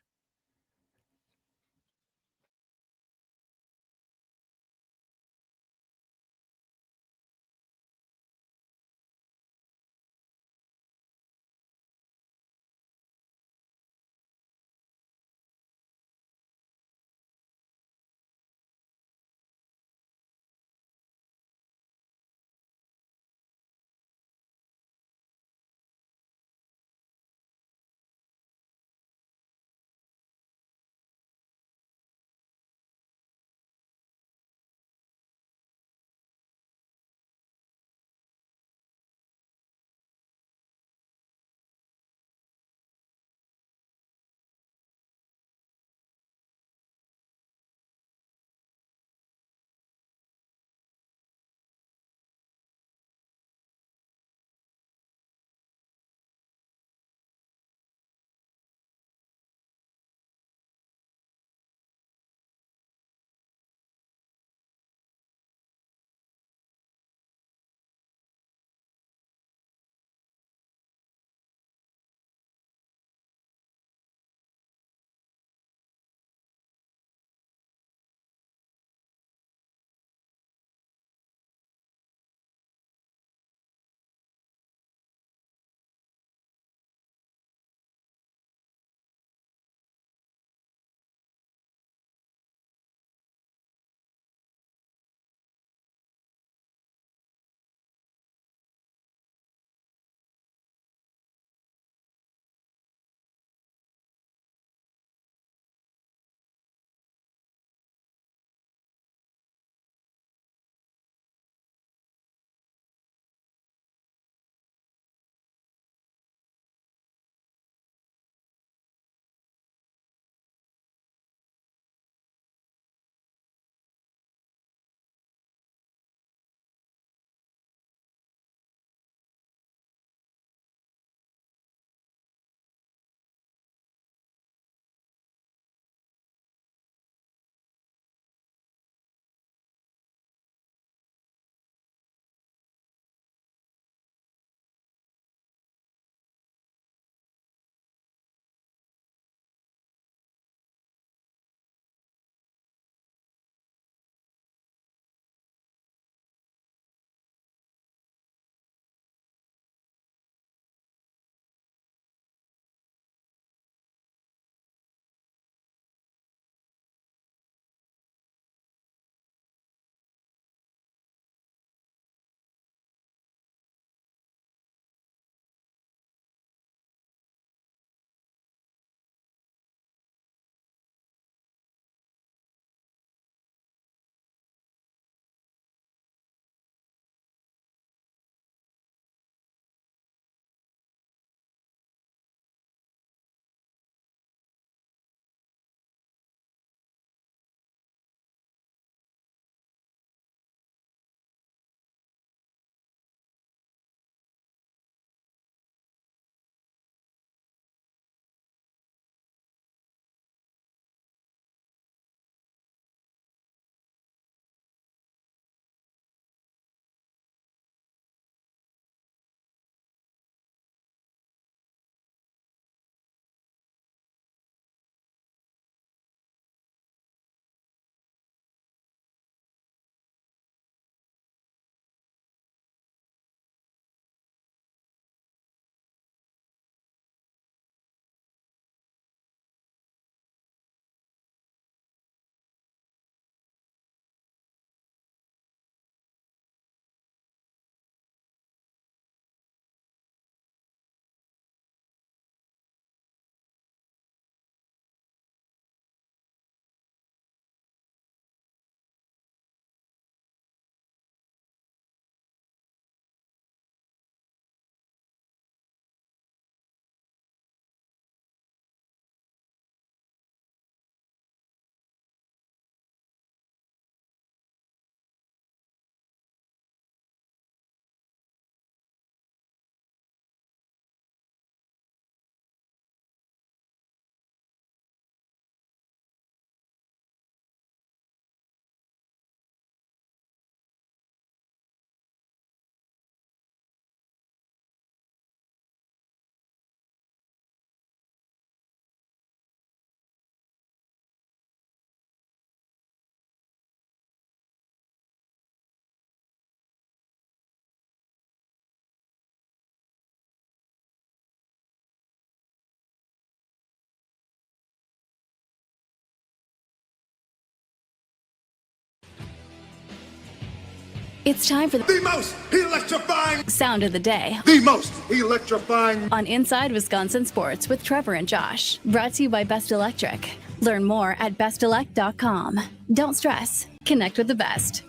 It's time for The most electrifying, sound of the day the most electrifying. on Inside Wisconsin Sports with Trevor and Josh. Brought to you by Best Electric. Learn more at bestelect.com. Don't stress. Connect with the best.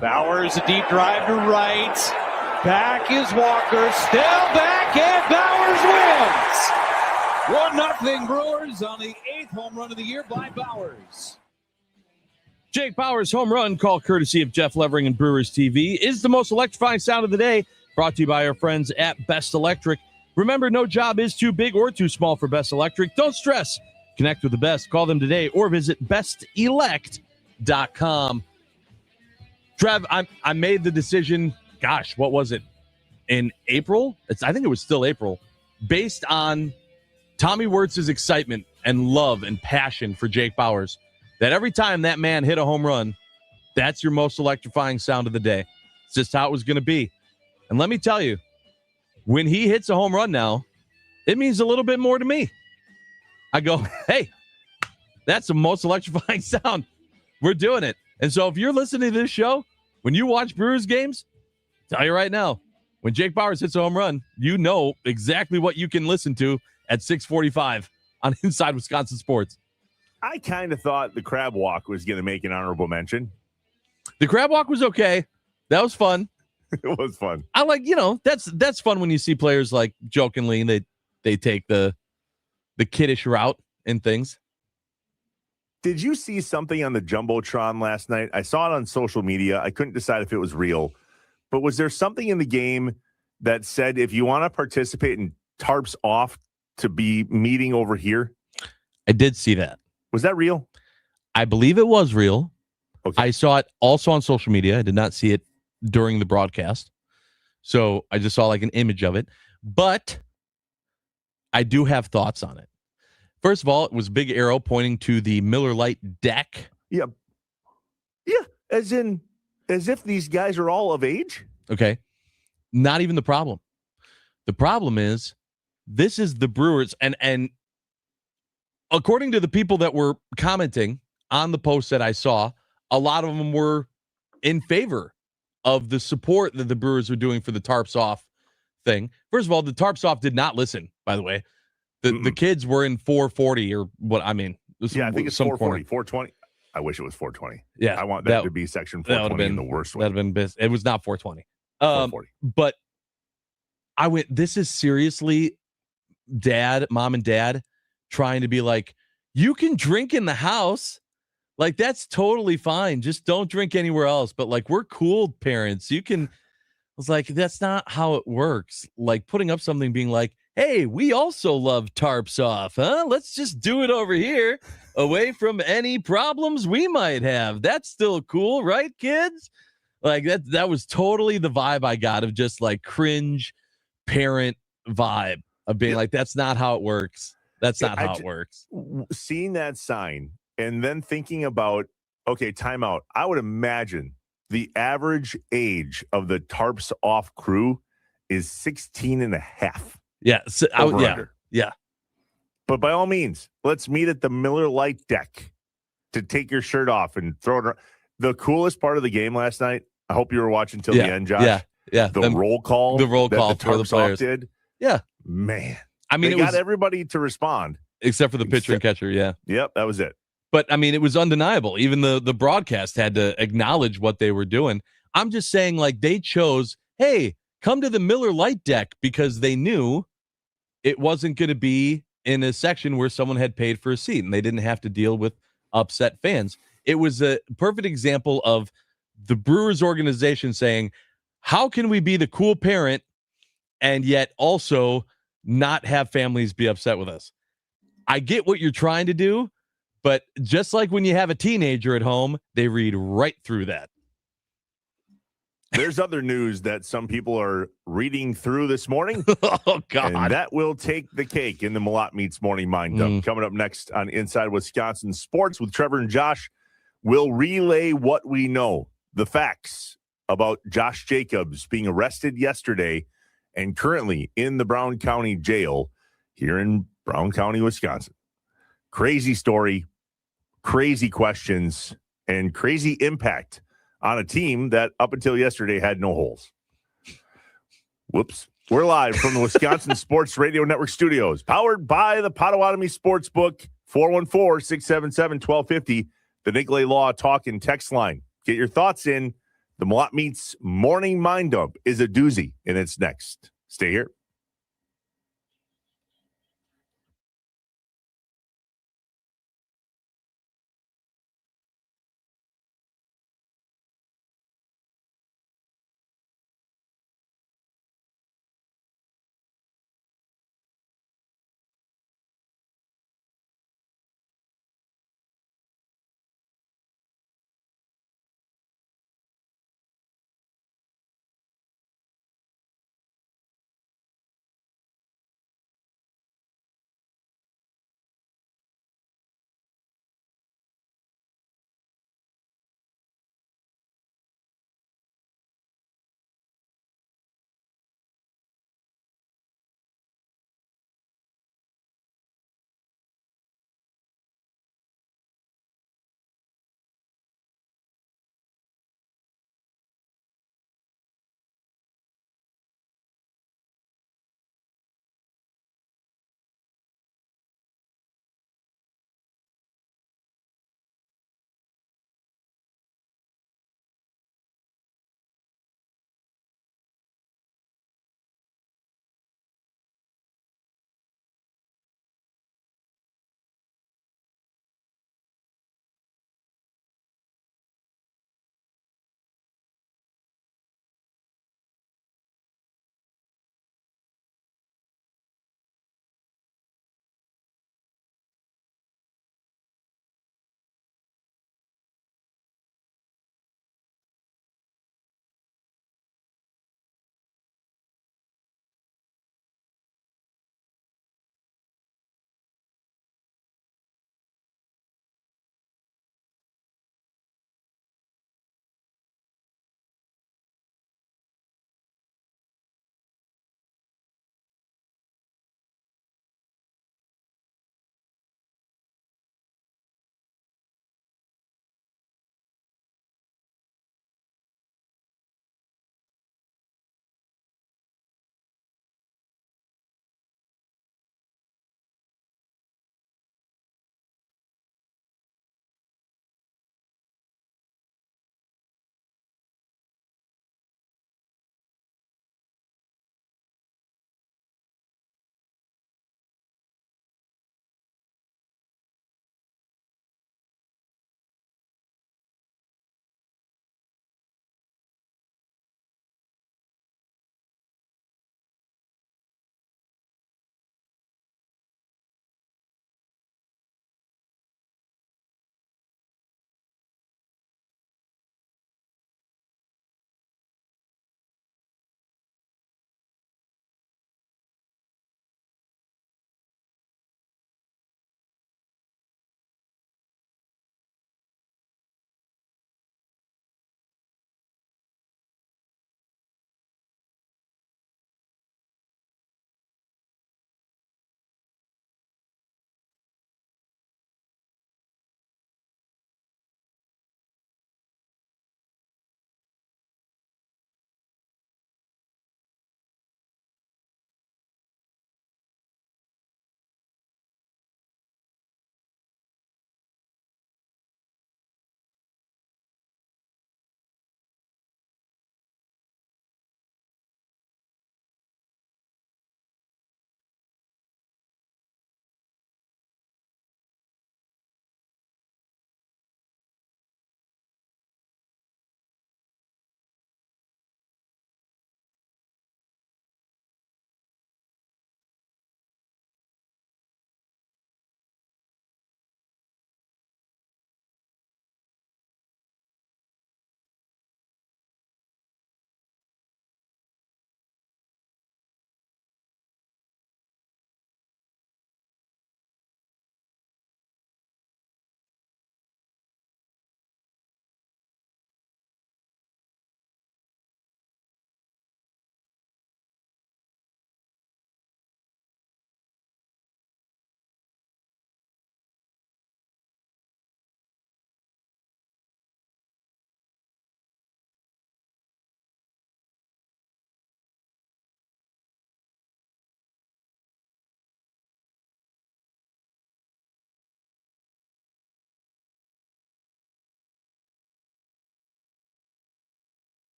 Bowers, a deep drive to right. Back is Walker. Still back, and Bowers wins. 1-0 Brewers on the 8th home run of the year by Bowers. Jake Bauers' home run, call courtesy of Jeff Levering and Brewers TV, is the most electrifying sound of the day, brought to you by our friends at Best Electric. Remember, no job is too big or too small for Best Electric. Don't stress. Connect with the best. Call them today or visit bestelect.com. Trev, I made the decision, gosh, what was it? In April? I think it was still April, based on Tommy Wirtz's excitement and love and passion for Jake Bauers, that every time that man hit a home run, that's your most electrifying sound of the day. It's just how it was going to be. And let me tell you, when he hits a home run now, it means a little bit more to me. I go, hey, that's the most electrifying sound. We're doing it. And so if you're listening to this show, when you watch Brewers games, I'll tell you right now, when Jake Bauers hits a home run, you know exactly what you can listen to at 6:45 on Inside Wisconsin Sports. I kind of thought the crab walk was going to make an honorable mention. The crab walk was okay. That was fun. It was fun. I like, that's fun when you see players like jokingly they take the kiddish route and things. Did you see something on the Jumbotron last night? I saw it on social media. I couldn't decide if it was real. But was there something in the game that said if you want to participate in tarps off to be meeting over here? I did see that. Was that real? I believe it was real. Okay. I saw it also on social media. I did not see it during the broadcast. So I just saw like an image of it. But I do have thoughts on it. First of all, it was a big arrow pointing to the Miller Lite deck. Yeah. Yeah. As if these guys are all of age. Okay. Not even the problem. The problem is this is the Brewers. And according to the people that were commenting on the post that I saw, a lot of them were in favor of the support that the Brewers were doing for the tarps off thing. First of all, the tarps off did not listen, by the way. The kids were in 440 or what, I mean. Yeah, I think it's 440, 420. I wish it was 420. Yeah. I want that to be section 420 in the worst way. That would have been, it was not 420. 440. But I went, this is seriously mom and dad trying to be like, you can drink in the house. Like, that's totally fine. Just don't drink anywhere else. But like, we're cool parents. You can, I was like, that's not how it works. Like putting up something being like, hey, we also love tarps off, huh? Let's just do it over here away from any problems we might have. That's still cool, right, kids? Like that was totally the vibe I got of just like cringe parent vibe of being like, that's not how it works. That's not how it works. Seeing that sign and then thinking about, okay, timeout. I would imagine the average age of the tarps off crew is 16 and a half. Yeah. So, yeah. But by all means, let's meet at the Miller Lite deck to take your shirt off and throw it around. The coolest part of the game last night, I hope you were watching till the end, Josh. Yeah. The roll call. The roll call that the for the players did. Yeah. Man. I mean, they got everybody to respond. Except for the pitcher and catcher, yeah. Yep, that was it. But, I mean, it was undeniable. Even the broadcast had to acknowledge what they were doing. I'm just saying, like, they chose, hey, come to the Miller Lite deck because they knew it wasn't going to be in a section where someone had paid for a seat and they didn't have to deal with upset fans. It was a perfect example of the Brewers organization saying, how can we be the cool parent and yet also not have families be upset with us? I get what you're trying to do, but just like when you have a teenager at home, they read right through that. There's other news that some people are reading through this morning. Oh, God. And that will take the cake in the Malott Meets Morning Mind Dump. Coming up next on Inside Wisconsin Sports with Trevor and Josh, we'll relay what we know, the facts about Josh Jacobs being arrested yesterday and currently in the Brown County Jail here in Brown County, Wisconsin. Crazy story, crazy questions, and crazy impact on a team that up until yesterday had no holes. Whoops. We're live from the Wisconsin Sports Radio Network studios, powered by the Potawatomi Sportsbook, 414-677-1250, the Nicolay Law Talk and Text line. Get your thoughts in. The Malott Meats Morning Mind Dump is a doozy, and it's next. Stay here.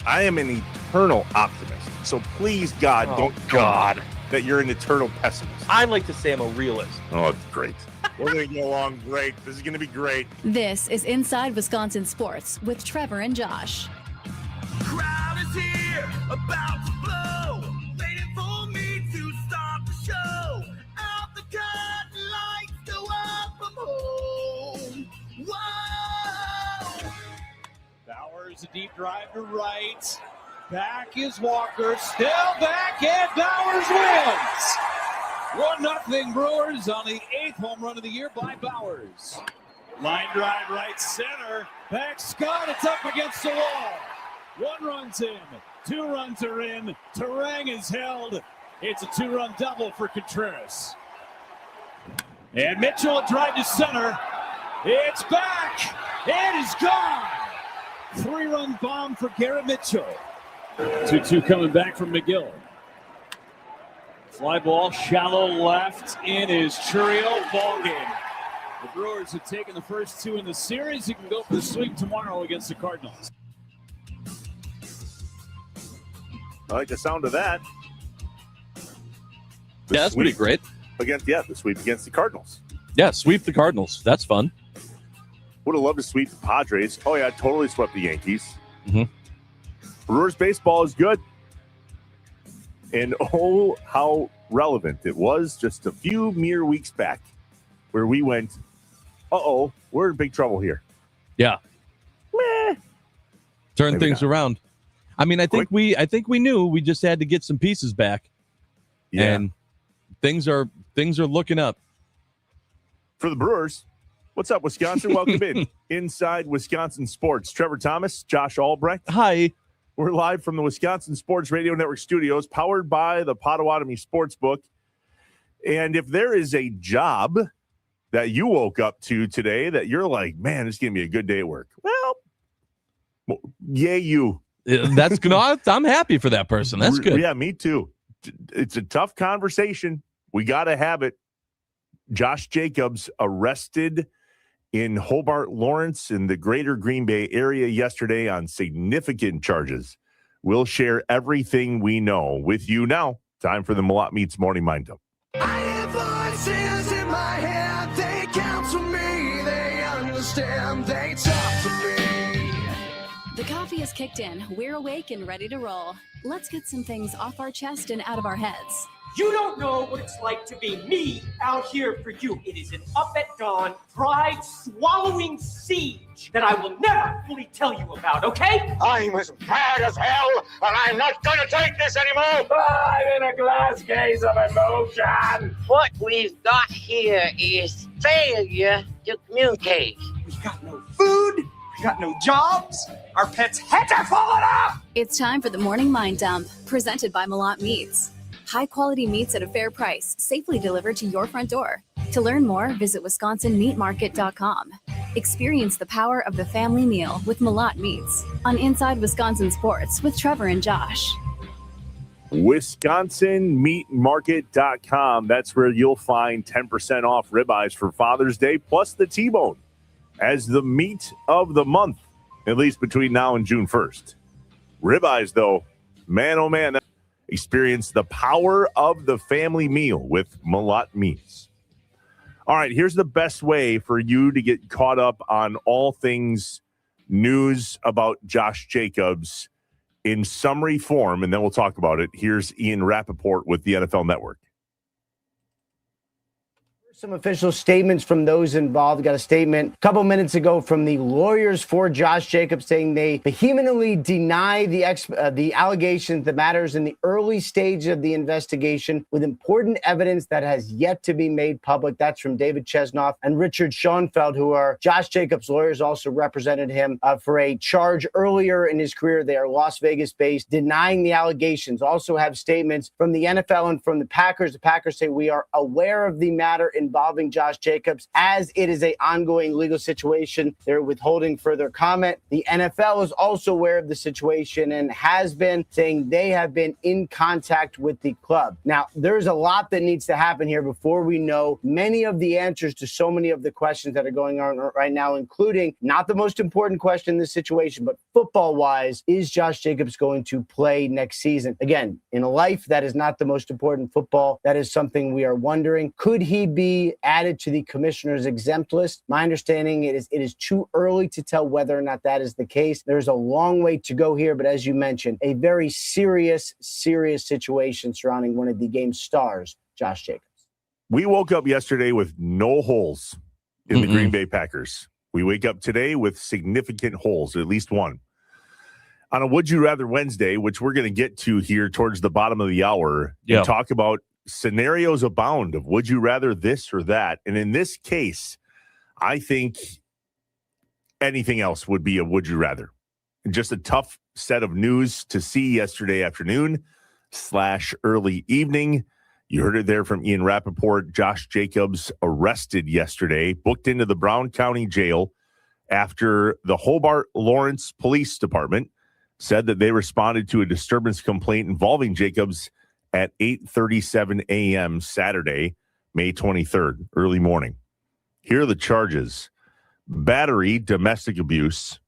I am an eternal optimist. So please, God, don't tell me that you're an eternal pessimist. I like to say I'm a realist. Oh, it's great. We're going to get along great. This is going to be great. This is Inside Wisconsin Sports with Trevor and Josh. Crowd is here, about to blow, waiting for me to start the show. Out the curtain, lights go up, I'm home. Whoa! Bowers, a deep drive to right. Back is Walker, still back, and Bowers wins. 1-0 Brewers on the 8th home run of the year by Bowers. Line drive right center. Back Scott, it's up against the wall. 1 run's in, 2 runs are in. Terang is held. It's a 2-run double for Contreras. And Mitchell a drive to center. It's back. It is gone. 3-run bomb for Garrett Mitchell. 2-2 coming back from McGill. Fly ball, shallow left. In is Churio. Ball game. The Brewers have taken the first 2 in the series. You can go for the sweep tomorrow against the Cardinals. I like the sound of that. Yeah, that's pretty great. The sweep against the Cardinals. Yeah, sweep the Cardinals. That's fun. Would have loved to sweep the Padres. Oh, yeah, totally swept the Yankees. Mm-hmm. Brewers baseball is good. And oh, how relevant it was just a few mere weeks back where we went, we're in big trouble here. Yeah. Meh. Turn Maybe things not. around. I mean, I think we knew we just had to get some pieces back. Yeah. And things are looking up. For the Brewers, what's up, Wisconsin? Welcome in. Inside Wisconsin Sports. Trevor Thomas, Josh Albrecht. Hi. We're live from the Wisconsin Sports Radio Network studios, powered by the Potawatomi Sportsbook. And if there is a job that you woke up to today that you're like, man, it's going to be a good day at work. Well, yay, you. That's good. I'm happy for that person. That's good. Yeah, me too. It's a tough conversation. We got to have it. Josh Jacobs arrested in Hobart Lawrence in the greater Green Bay area yesterday on significant charges. We'll share everything we know with you now. Time for the Malott Meats Morning Mind Dump. I hear voices in my head, they counsel me, they understand, they talk to me. The coffee is kicked in. We're awake and ready to roll. Let's get some things off our chest and out of our heads. You don't know what it's like to be me out here for you. It is an up at dawn, pride-swallowing siege that I will never fully tell you about, okay? I'm as mad as hell, and I'm not going to take this anymore. I'm in a glass case of emotion. What we've got here is failure to communicate. We got no food. We got no jobs. Our pets' heads are falling off. It's time for the Morning Mind Dump, presented by Malott Meats. High-quality meats at a fair price, safely delivered to your front door. To learn more, visit WisconsinMeatMarket.com. Experience the power of the family meal with Malott Meats on Inside Wisconsin Sports with Trevor and Josh. WisconsinMeatMarket.com. That's where you'll find 10% off ribeyes for Father's Day, plus the T-bone as the meat of the month, at least between now and June 1st. Ribeyes, though, man, oh man, experience the power of the family meal with Malott Meats. All right, here's the best way for you to get caught up on all things news about Josh Jacobs in summary form, and then we'll talk about it. Here's Ian Rappaport with the NFL Network. Some official statements from those involved. Got a statement a couple minutes ago from the lawyers for Josh Jacobs saying they vehemently deny the allegations that matters in the early stage of the investigation with important evidence that has yet to be made public. That's from David Chesnoff and Richard Schoenfeld, who are Josh Jacobs' lawyers, also represented him for a charge earlier in his career. They are Las Vegas-based, denying the allegations. Also have statements from the NFL and from the Packers. The Packers say we are aware of the matter in involving Josh Jacobs. As it is an ongoing legal situation, they're withholding further comment. The NFL is also aware of the situation and has been saying they have been in contact with the club. Now, there's a lot that needs to happen here before we know many of the answers to so many of the questions that are going on right now, including not the most important question in this situation, but football-wise, is Josh Jacobs going to play next season? Again, in a life, that is not the most important. Football, that is something we are wondering. Could he be added to the commissioner's exempt list? My understanding it is too early to tell whether or not that is the case. There's a long way to go here, but as you mentioned, a very serious situation surrounding one of the game's stars, Josh Jacobs. We woke up yesterday with no holes in the Green Bay Packers. We wake up today with significant holes, at least one. On a Would You Rather Wednesday, which we're going to get to here towards the bottom of the hour, and talk about scenarios abound of would you rather this or that. And in this case, I think anything else would be a would you rather. Just a tough set of news to see yesterday afternoon / early evening. You heard it there from Ian Rappaport. Josh Jacobs arrested yesterday, booked into the Brown County Jail after the Hobart Lawrence Police Department said that they responded to a disturbance complaint involving Jacobs at 8:37 a.m. Saturday, May 23rd, early morning. Here are the charges: battery, domestic abuse,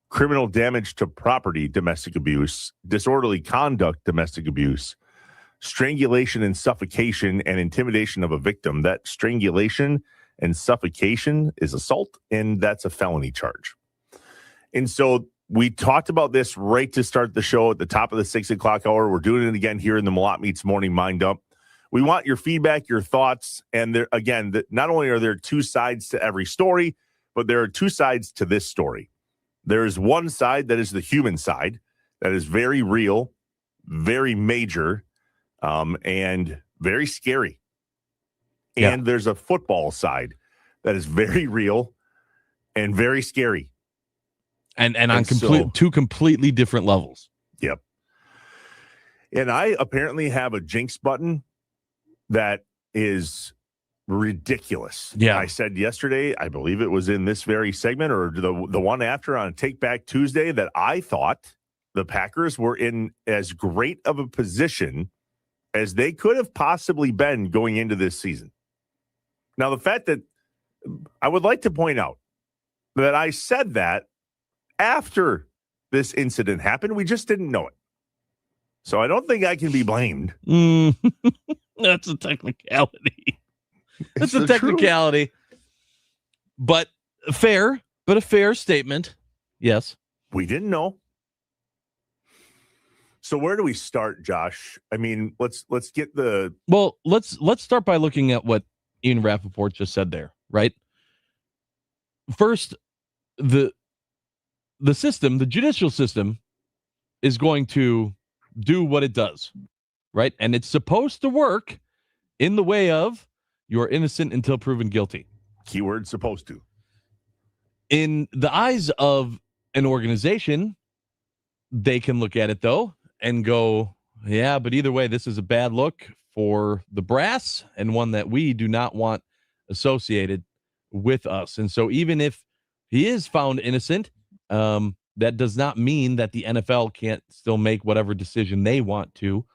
criminal damage to property, domestic abuse, disorderly conduct, domestic abuse, strangulation and suffocation, and intimidation of a victim. That strangulation and suffocation is assault, and that's a felony charge. And so we talked about this right to start the show at the top of the 6 o'clock hour. We're doing it again here in the Malott Meets Morning Mind Dump. We want your feedback, your thoughts, and there, again, not only are there two sides to every story, but there are two sides to this story. There is one side that is the human side that is very real, very major, and very scary. And there's a football side that is very real and very scary. And on two completely different levels. Yep. And I apparently have a jinx button that is ridiculous. Yeah. I said yesterday, I believe it was in this very segment or the one after on Take Back Tuesday, that I thought the Packers were in as great of a position as they could have possibly been going into this season. Now, the fact that I would like to point out that I said that after this incident happened, we just didn't know it. So I don't think I can be blamed. That's a technicality. That's a technicality. But a fair statement. Yes. We didn't know. So where do we start, Josh? I mean, let's get the... Well, let's start by looking at what Ian Rappaport just said there, right? First, the system, the judicial system, is going to do what it does, right? And it's supposed to work in the way of you're innocent until proven guilty. Keyword supposed to. In the eyes of an organization, they can look at it, though, and go, yeah, but either way, this is a bad look for the brass and one that we do not want associated with us. And so even if he is found innocent, that does not mean that the NFL can't still make whatever decision they want to.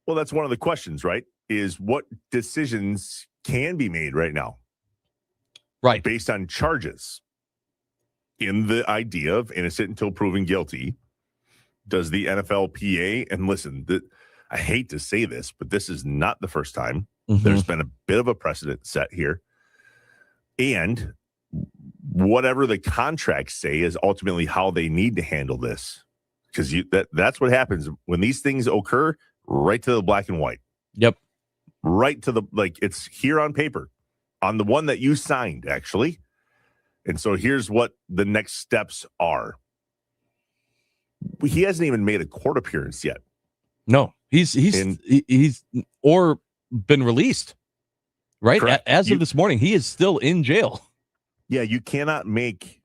Well, that's one of the questions, right? Is what decisions can be made right now? Right. Based on charges. In the idea of innocent until proven guilty, does the NFLPA, and listen, I hate to say this, but this is not the first time. There's been a bit of a precedent set here. And whatever the contracts say is ultimately how they need to handle this. Because that's what happens when these things occur, right to the black and white. Yep. Right to it's here on paper, on the one that you signed, actually. And so here's what the next steps are. He hasn't even made a court appearance yet. No, he's or been released, right? As of this morning, he is still in jail. Yeah, you cannot make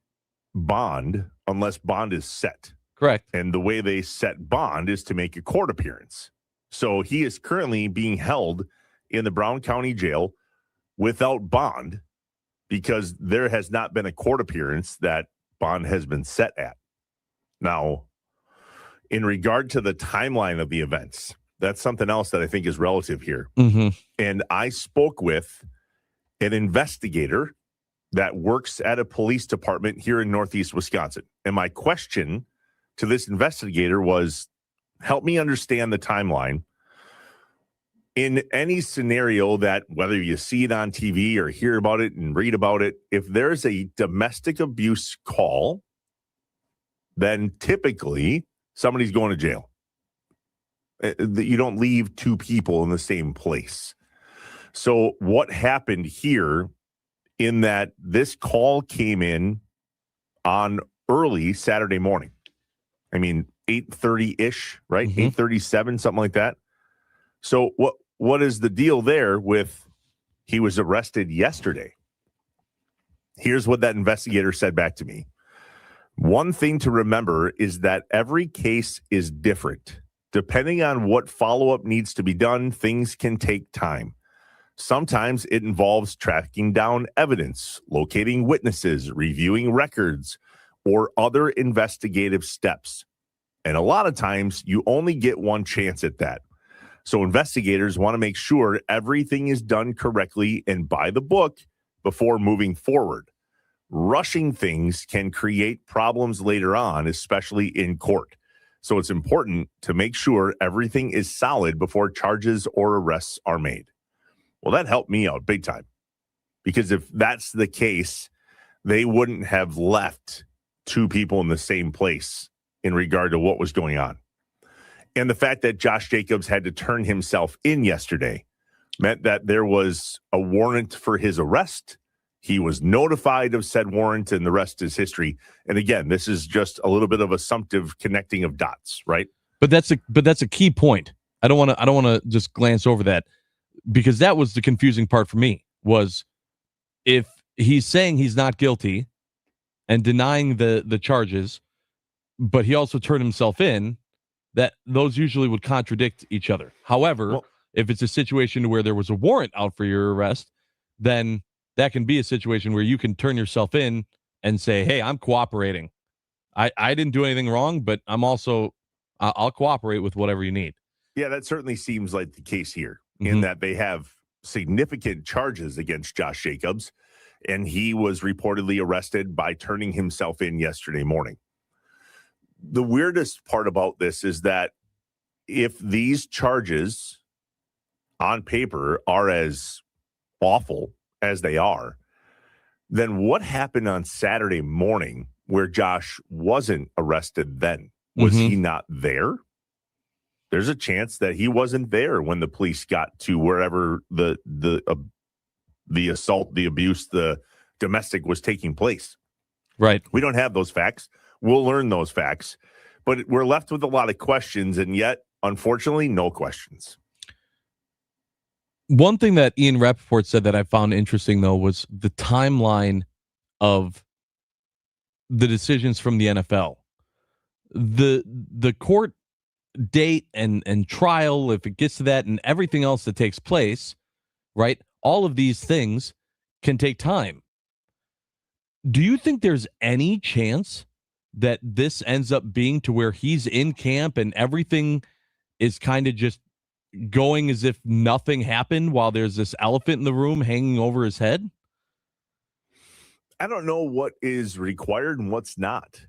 bond unless bond is set. Correct. And the way they set bond is to make a court appearance. So he is currently being held in the Brown County Jail without bond because there has not been a court appearance that bond has been set at. Now, in regard to the timeline of the events, that's something else that I think is relative here. Mm-hmm. And I spoke with an investigator that works at a police department here in Northeast Wisconsin. And my question to this investigator was, help me understand the timeline. In any scenario that, whether you see it on TV or hear about it and read about it, if there's a domestic abuse call, then typically somebody's going to jail. You don't leave two people in the same place. So what happened here in that this call came in on early Saturday morning. I mean, 8:30-ish, right? 8:37, something like that. So what is the deal there with he was arrested yesterday? Here's what that investigator said back to me. One thing to remember is that every case is different. Depending on what follow-up needs to be done, things can take time. Sometimes it involves tracking down evidence, locating witnesses, reviewing records, or other investigative steps. And a lot of times you only get one chance at that. So investigators want to make sure everything is done correctly and by the book before moving forward. Rushing things can create problems later on, especially in court. So it's important to make sure everything is solid before charges or arrests are made. Well, that helped me out big time, because if that's the case, they wouldn't have left two people in the same place in regard to what was going on. And the fact that Josh Jacobs had to turn himself in yesterday meant that there was a warrant for his arrest. He was notified of said warrant, and the rest is history. And again, this is just a little bit of assumptive connecting of dots, right? But that's a key point. I don't want to just glance over that, because that was the confusing part for me. Was if he's saying he's not guilty and denying the charges, but he also turned himself in, that those usually would contradict each other. However, if it's a situation where there was a warrant out for your arrest, then that can be a situation where you can turn yourself in and say, hey, I'm cooperating. I didn't do anything wrong, but I'll cooperate with whatever you need. Yeah, that certainly seems like the case here, in that they have significant charges against Josh Jacobs, and he was reportedly arrested by turning himself in yesterday morning. The weirdest part about this is that if these charges on paper are as awful as they are, then what happened on Saturday morning where Josh wasn't arrested then? Was he not there? There's a chance that he wasn't there when the police got to wherever the assault, the abuse, the domestic was taking place. Right. We don't have those facts. We'll learn those facts, but we're left with a lot of questions, and yet, unfortunately, no questions. One thing that Ian Rappaport said that I found interesting, though, was the timeline of the decisions from the NFL. The court date and trial, if it gets to that, and everything else that takes place, right? All of these things can take time. Do you think there's any chance that this ends up being to where he's in camp and everything is kind of just going as if nothing happened while there's this elephant in the room hanging over his head? I don't know what is required and what's not.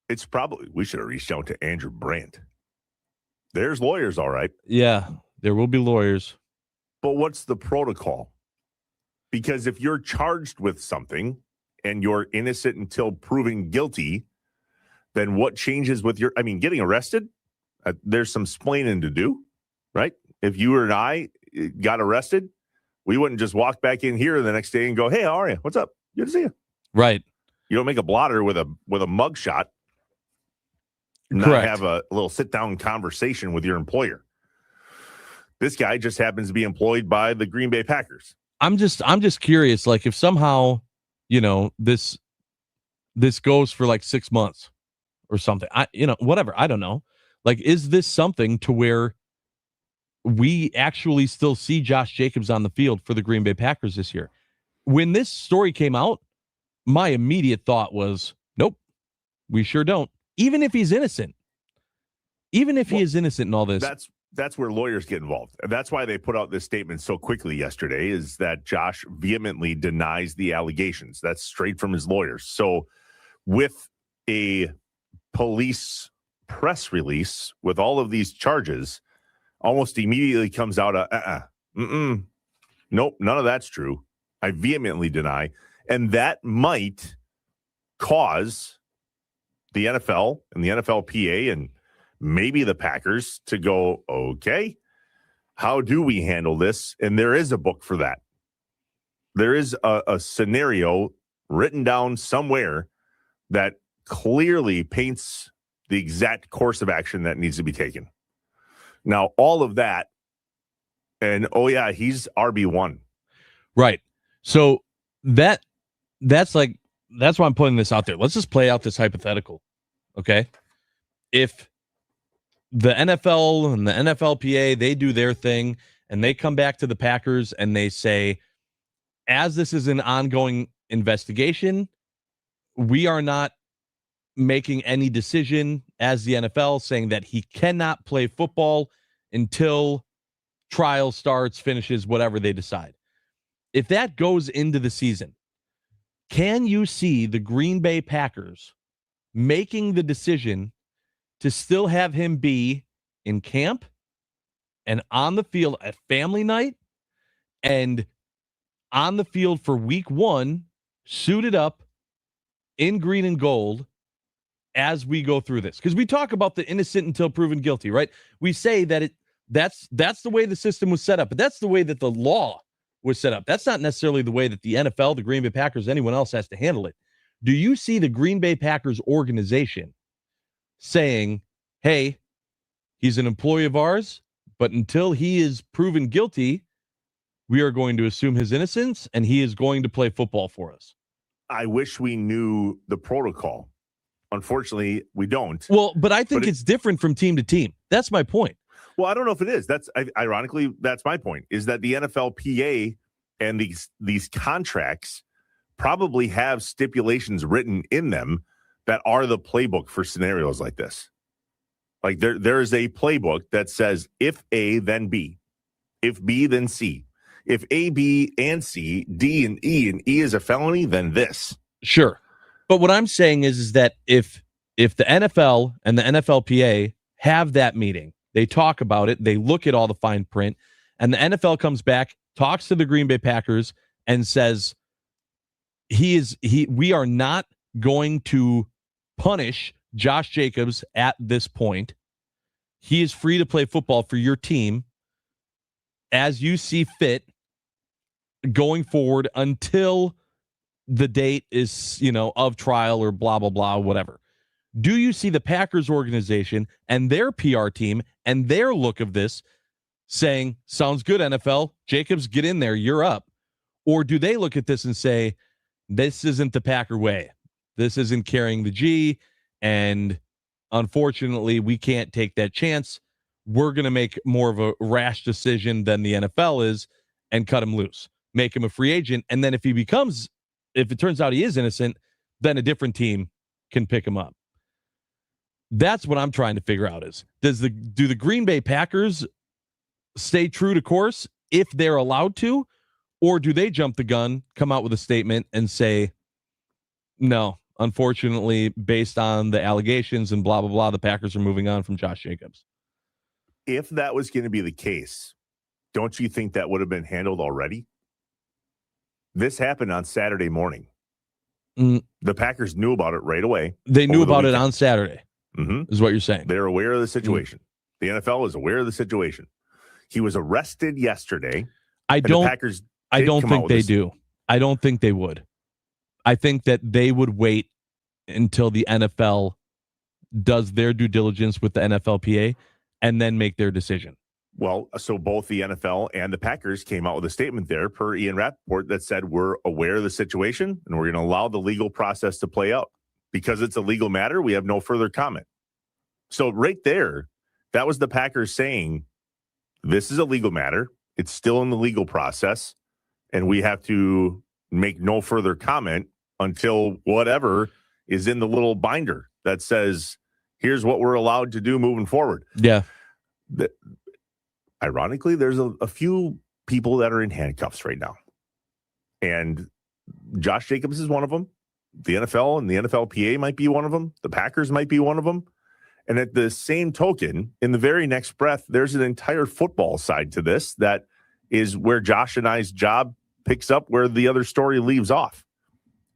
It's probably, we should have reached out to Andrew Brandt. There's lawyers, all right. Yeah, there will be lawyers. But what's the protocol? Because if you're charged with something and you're innocent until proven guilty, then what changes with your, getting arrested? There's some splaining to do, right? If you and I got arrested, we wouldn't just walk back in here the next day and go, hey, how are you? What's up? Good to see you. Right. You don't make a blotter with a mug shot. Not have a little sit-down conversation with your employer. This guy just happens to be employed by the Green Bay Packers. I'm just curious, like if somehow, this goes for like 6 months or something. Whatever. I don't know. Like, is this something to where we actually still see Josh Jacobs on the field for the Green Bay Packers this year. When this story came out, my immediate thought was, nope, we sure don't. Even if he's innocent. Even if he is innocent in all this. That's where lawyers get involved. And that's why they put out this statement so quickly yesterday, is that Josh vehemently denies the allegations. That's straight from his lawyers. So with a police press release with all of these charges, almost immediately comes out nope, none of that's true. I vehemently deny. And that might cause the NFL and the NFLPA and maybe the Packers to go, okay, how do we handle this? And there is a book for that. There is a scenario written down somewhere that clearly paints the exact course of action that needs to be taken. Now, all of that, and he's RB1. Right. So that's why I'm putting this out there. Let's just play out this hypothetical. Okay. If the NFL and the NFLPA, they do their thing and they come back to the Packers and they say, as this is an ongoing investigation, we are not making any decision as the NFL, saying that he cannot play football until trial starts, finishes, whatever they decide. If that goes into the season, can you see the Green Bay Packers making the decision to still have him be in camp and on the field at family night and on the field for week 1, suited up in green and gold as we go through this? Because we talk about the innocent until proven guilty, right? We say that that's the way the system was set up, but that's the way that the law was set up. That's not necessarily the way that the NFL, the Green Bay Packers, anyone else has to handle it. Do you see the Green Bay Packers organization saying, hey, he's an employee of ours, but until he is proven guilty, we are going to assume his innocence and he is going to play football for us? I wish we knew the protocol. Unfortunately, we don't. Well, but I think it's different from team to team. That's my point. Well, I don't know if it is. Ironically, that's my point, is that the NFLPA and these contracts probably have stipulations written in them that are the playbook for scenarios like this. Like there is a playbook that says if A, then B. If B, then C. If A, B, and C, D, and E is a felony, then this. Sure. But what I'm saying is that if the NFL and the NFLPA have that meeting, they talk about it, they look at all the fine print, and the NFL comes back, talks to the Green Bay Packers, and says, we are not going to punish Josh Jacobs at this point. He is free to play football for your team as you see fit going forward until the date is, of trial or blah, blah, blah, whatever. Do you see the Packers organization and their PR team and their look of this saying, sounds good, NFL, Jacobs, get in there, you're up? Or do they look at this and say, this isn't the Packer way. This isn't carrying the G, and unfortunately, we can't take that chance. We're going to make more of a rash decision than the NFL is and cut him loose, make him a free agent. And then if it turns out he is innocent, then a different team can pick him up. That's what I'm trying to figure out is, do the Green Bay Packers stay true to course if they're allowed to, or do they jump the gun, come out with a statement and say, no, unfortunately, based on the allegations and blah, blah, blah, the Packers are moving on from Josh Jacobs? If that was going to be the case, don't you think that would have been handled already? This happened on Saturday morning. The Packers knew about it right away. They knew about it on Saturday, is what you're saying. They're aware of the situation. The NFL is aware of the situation. He was arrested yesterday. I don't think they do. I don't think they would. I think that they would wait until the NFL does their due diligence with the NFLPA and then make their decision. Well, so both the NFL and the Packers came out with a statement there per Ian Rappaport that said, we're aware of the situation and we're going to allow the legal process to play out. Because it's a legal matter, we have no further comment. So right there, that was the Packers saying, this is a legal matter. It's still in the legal process, and we have to make no further comment until whatever is in the little binder that says, here's what we're allowed to do moving forward. Yeah. Ironically, there's a few people that are in handcuffs right now. And Josh Jacobs is one of them. The NFL and the NFLPA might be one of them. The Packers might be one of them. And at the same token, in the very next breath, there's an entire football side to this that is where Josh and I's job picks up where the other story leaves off.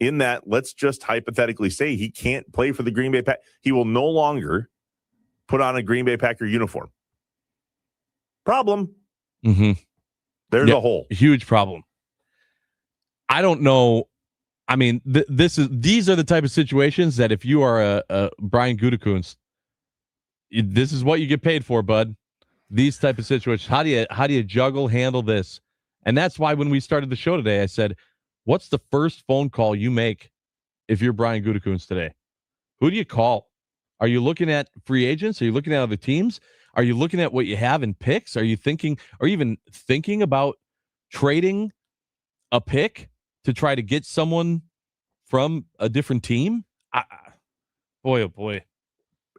In that, let's just hypothetically say he can't play for the Green Bay Packers. He will no longer put on a Green Bay Packer uniform. Problem. Mm-hmm. There's a hole. Huge problem. I don't know. I mean, these are the type of situations that if you are a Brian Gutekunst, this is what you get paid for, bud. These type of situations. How do you handle this? And that's why when we started the show today, I said, what's the first phone call you make if you're Brian Gutekunst today? Who do you call? Are you looking at free agents? Are you looking at other teams? Are you looking at what you have in picks? Are you thinking, or even thinking about trading a pick to try to get someone from a different team? Boy, oh boy.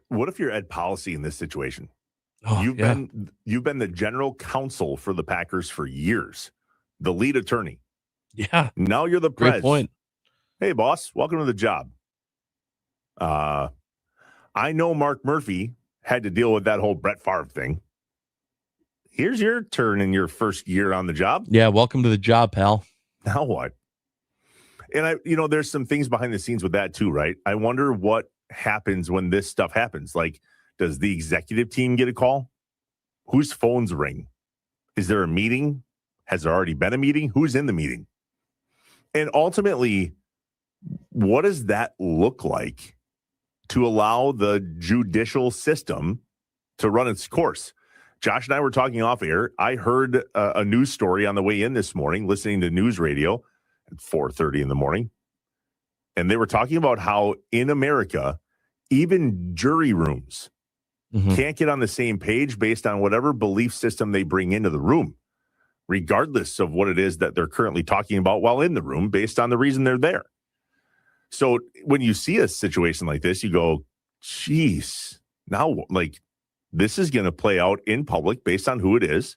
What if you're Ed Policy in this situation? Oh, you've been the general counsel for the Packers for years, the lead attorney. Yeah. Now you're the Great pres. point. Hey, boss, welcome to the job. I know Mark Murphy had to deal with that whole Brett Favre thing. Here's your turn in your first year on the job. Yeah, welcome to the job, pal. Now what? And there's some things behind the scenes with that too, right? I wonder what happens when this stuff happens. Like, does the executive team get a call? Whose phones ring? Is there a meeting? Has there already been a meeting? Who's in the meeting? And ultimately, what does that look like to allow the judicial system to run its course? Josh and I were talking off air. I heard a news story on the way in this morning, listening to news radio at 4:30 in the morning. And they were talking about how in America, even jury rooms can't get on the same page based on whatever belief system they bring into the room, regardless of what it is that they're currently talking about while in the room, based on the reason they're there. So when you see a situation like this, you go, geez, now this is going to play out in public based on who it is.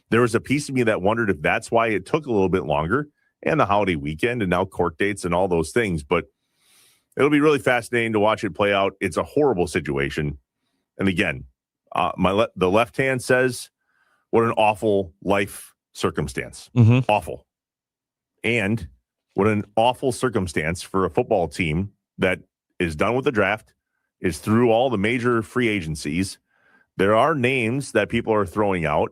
There was a piece of me that wondered if that's why it took a little bit longer, and the holiday weekend and now court dates and all those things. But it'll be really fascinating to watch it play out. It's a horrible situation. And again, the left hand says, what an awful life circumstance. Awful. And what an awful circumstance for a football team that is done with the draft, is through all the major free agencies. There are names that people are throwing out.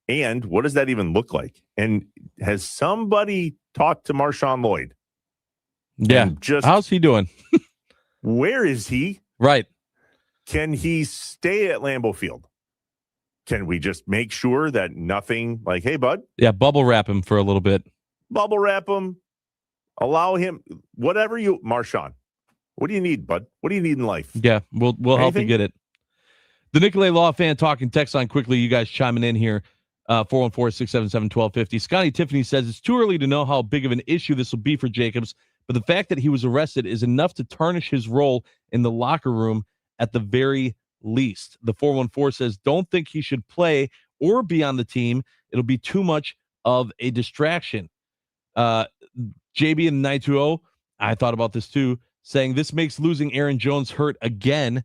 And what does that even look like? And has somebody talked to Marshawn Lloyd? Yeah. How's he doing? Where is he? Right. Can he stay at Lambeau Field? Can we just make sure that nothing like, hey, bud? Yeah, bubble wrap him for a little bit. Bubble wrap him. Allow him, whatever you, Marshawn, what do you need, bud? What do you need in life? Yeah, we'll help you get it. The Nicolay Law Fan talking text line quickly. You guys chiming in here. 414-677-1250. Scotty Tiffany says it's too early to know how big of an issue this will be for Jacobs, but the fact that he was arrested is enough to tarnish his role in the locker room at the very least. The 414 says, don't think he should play or be on the team. It'll be too much of a distraction. JB in the 920, I thought about this too, saying this makes losing Aaron Jones hurt again.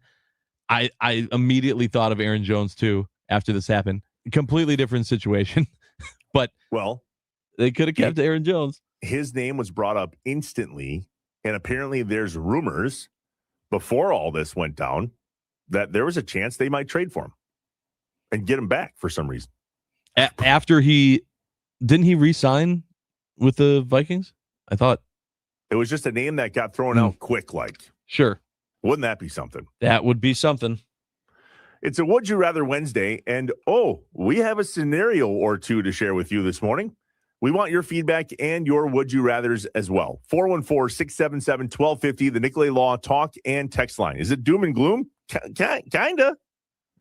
I immediately thought of Aaron Jones too after this happened. Completely different situation. But they could have kept Aaron Jones. His name was brought up instantly, and apparently there's rumors before all this went down that there was a chance they might trade for him and get him back for some reason. After didn't he re-sign with the Vikings? I thought it was just a name that got thrown out quick. Sure. Wouldn't that be something? That would be something. It's a Would You Rather Wednesday, and we have a scenario or two to share with you this morning. We want your feedback and your Would You Rathers as well. 414-677-1250, the Nicolay Law talk and text line. Is it doom and gloom? Kinda.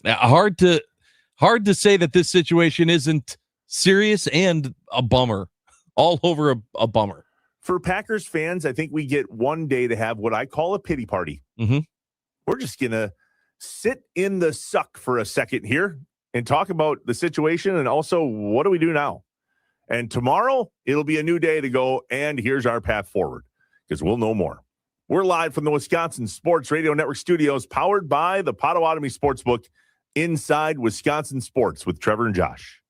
Hard to hard to say that this situation isn't serious and a bummer, all over a bummer. For Packers fans, I think we get one day to have what I call a pity party. Mm-hmm. We're just going to sit in the suck for a second here and talk about the situation and also what do we do now? And tomorrow, it'll be a new day to go, and here's our path forward because we'll know more. We're live from the Wisconsin Sports Radio Network studios, powered by the Potawatomi Sportsbook, inside Wisconsin Sports with Trevor and Josh.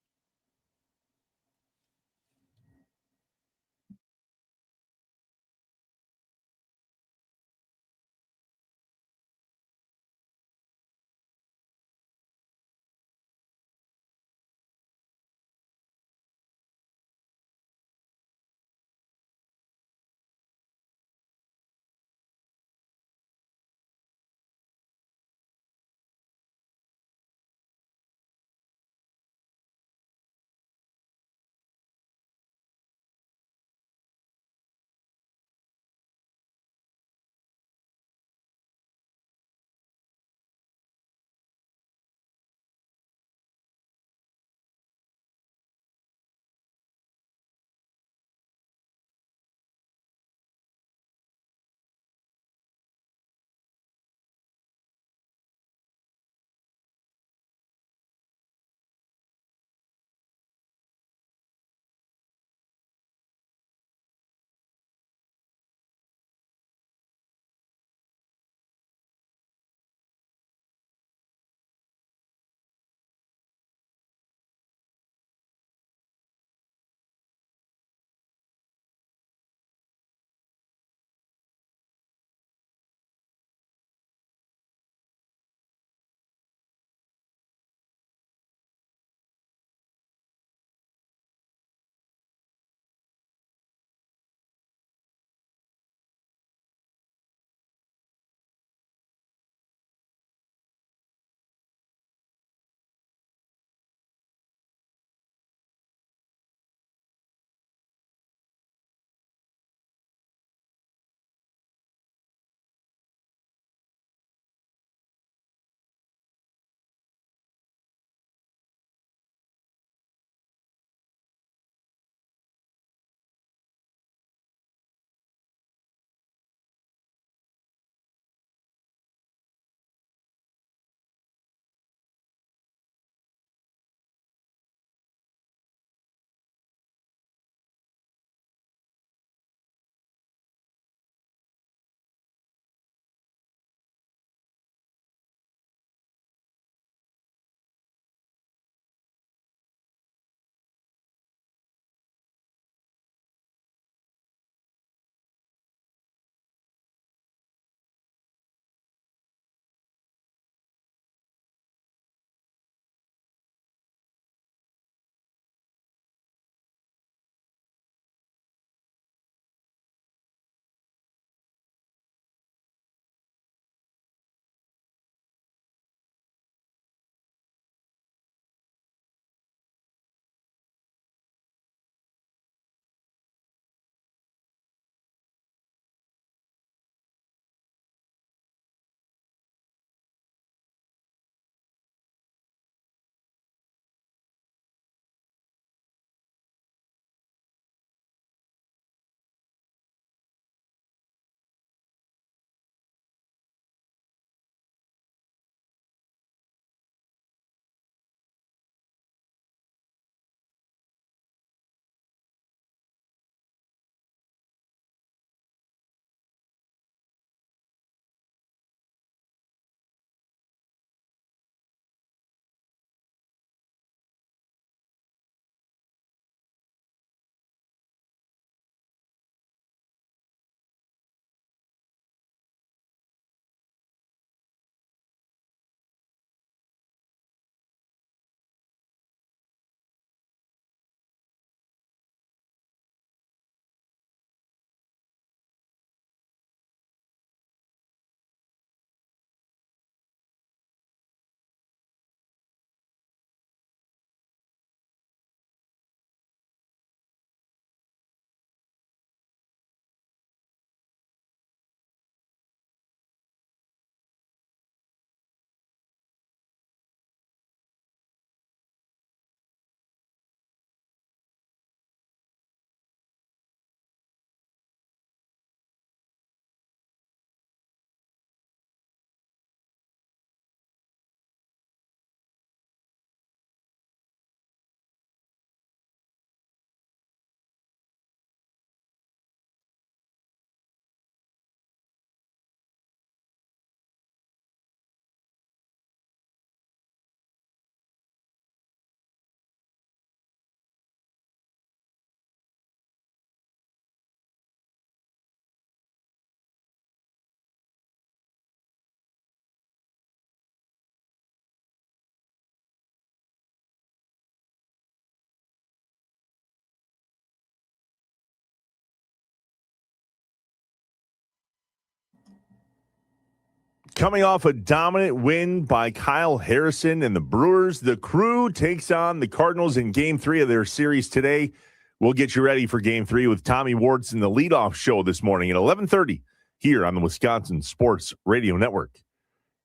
Coming off a dominant win by Kyle Harrison and the Brewers, the Crew takes on the Cardinals in Game 3 of their series today. We'll get you ready for Game 3 with Tommy Wardson, the leadoff show this morning at 11:30 here on the Wisconsin Sports Radio Network.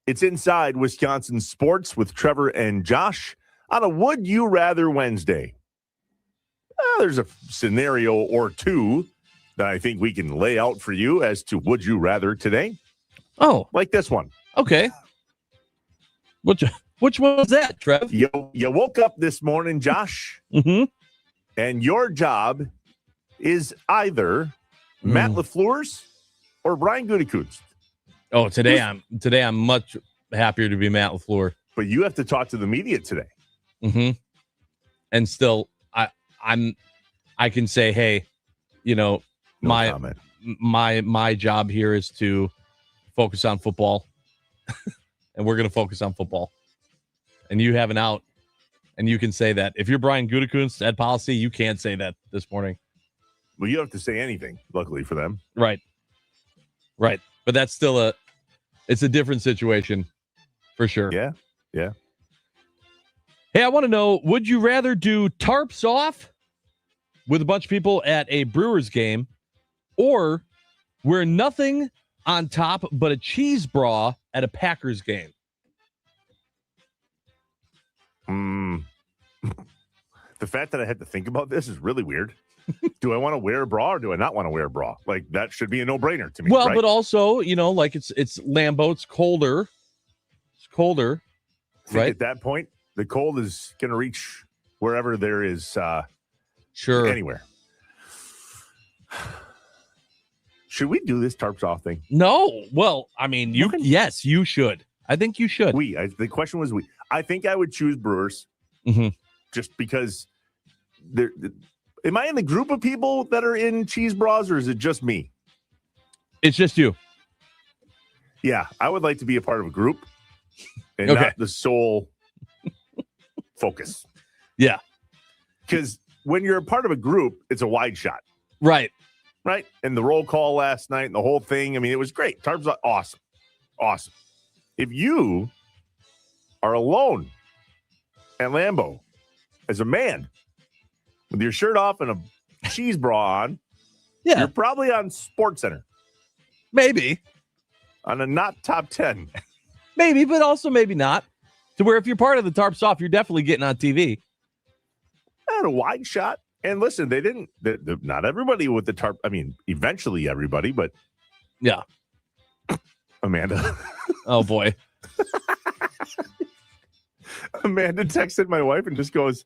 It's Inside Wisconsin Sports with Trevor and Josh on a Would You Rather Wednesday. There's a scenario or two that I think we can lay out for you as to Would You Rather today. Oh, like this one. Okay. Which one was that, Trev? You woke up this morning, Josh, and your job is either Matt LaFleur's or Brian Gutekunst. Oh, today I'm much happier to be Matt LaFleur. But you have to talk to the media today. And still, I can say, hey, my job here is to focus on football, and we're going to focus on football. And you have an out, and you can say that. If you're Brian Gutekunst at policy, you can't say that this morning. Well, you don't have to say anything, luckily for them. Right. But that's still it's a different situation for sure. Yeah. Hey, I want to know, would you rather do tarps off with a bunch of people at a Brewers game or wear nothing on top but a cheese bra at a Packers game? The fact that I had to think about this is really weird. Do I want to wear a bra or do I not want to wear a bra? Like, that should be a no-brainer to me. Well, right? but also, like it's Lambeau, it's colder. It's colder, right? At that point, the cold is going to reach wherever there is sure anywhere. Should we do this tarps off thing? No. Well, I mean, yes, you should. I think you should. The question was we. I think I would choose Brewers just because am I in the group of people that are in cheese bras or is it just me? It's just you. Yeah, I would like to be a part of a group and not the sole focus. Yeah. Because when you're a part of a group, it's a wide shot. Right. And the roll call last night and the whole thing, I mean, it was great. Tarps are awesome. Awesome. If you are alone at Lambeau as a man with your shirt off and a cheese bra on, you're probably on SportsCenter. Maybe. On a not top 10. Maybe, but also maybe not. To where if you're part of the tarps off, you're definitely getting on TV. And a wide shot. And listen, they didn't, not everybody with the tarp. I mean, eventually everybody, but. Yeah. Amanda. Oh, boy. Amanda texted my wife and just goes,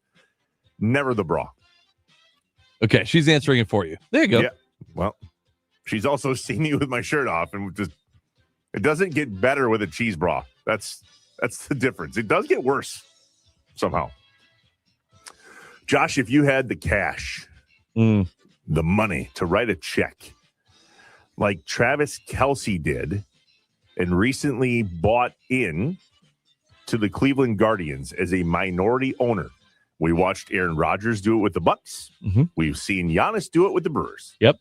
never the bra. Okay, she's answering it for you. There you go. Yeah. Well, she's also seen me with my shirt off, and just it doesn't get better with a cheese bra. That's the difference. It does get worse somehow. Josh, if you had the cash, the money to write a check like Travis Kelce did and recently bought in to the Cleveland Guardians as a minority owner. We watched Aaron Rodgers do it with the Bucks. We've seen Giannis do it with the Brewers. Yep.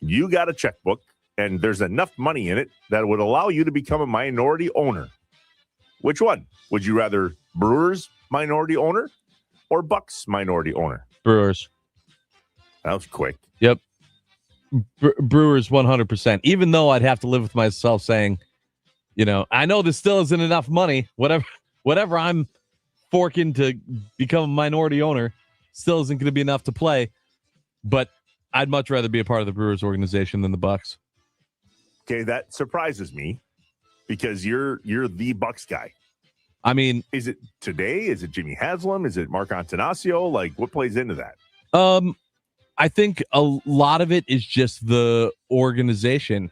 You got a checkbook, and there's enough money in it that would allow you to become a minority owner. Which one? Would you rather Brewers minority owner or Bucks minority owner? Brewers. That was quick. Yep. Brewers 100%. Even though I'd have to live with myself saying, I know this still isn't enough money. Whatever I'm forking to become a minority owner still isn't going to be enough to play. But I'd much rather be a part of the Brewers organization than the Bucks. Okay, that surprises me because you're the Bucks guy. I mean, is it today? Is it Jimmy Haslam? Is it Mark Antanasio? Like, what plays into that? I think a lot of it is just the organization,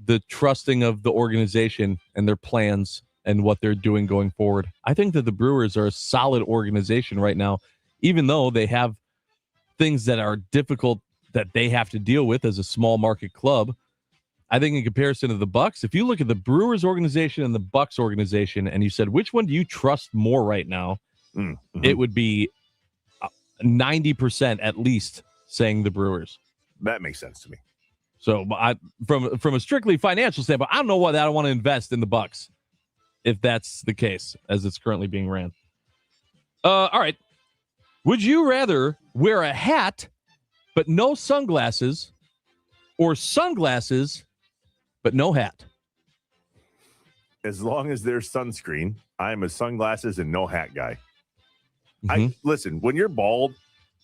the trusting of the organization and their plans and what they're doing going forward. I think that the Brewers are a solid organization right now, even though they have things that are difficult that they have to deal with as a small market club. I think in comparison to the Bucks, if you look at the Brewers organization and the Bucks organization and you said, which one do you trust more right now? It would be 90% at least saying the Brewers. That makes sense to me. So from a strictly financial standpoint, I don't know whether I want to invest in the Bucks if that's the case as it's currently being ran. All right. Would you rather wear a hat but no sunglasses, or sunglasses but no hat? As long as there's sunscreen, I'm a sunglasses and no hat guy. Mm-hmm. Listen, when you're bald,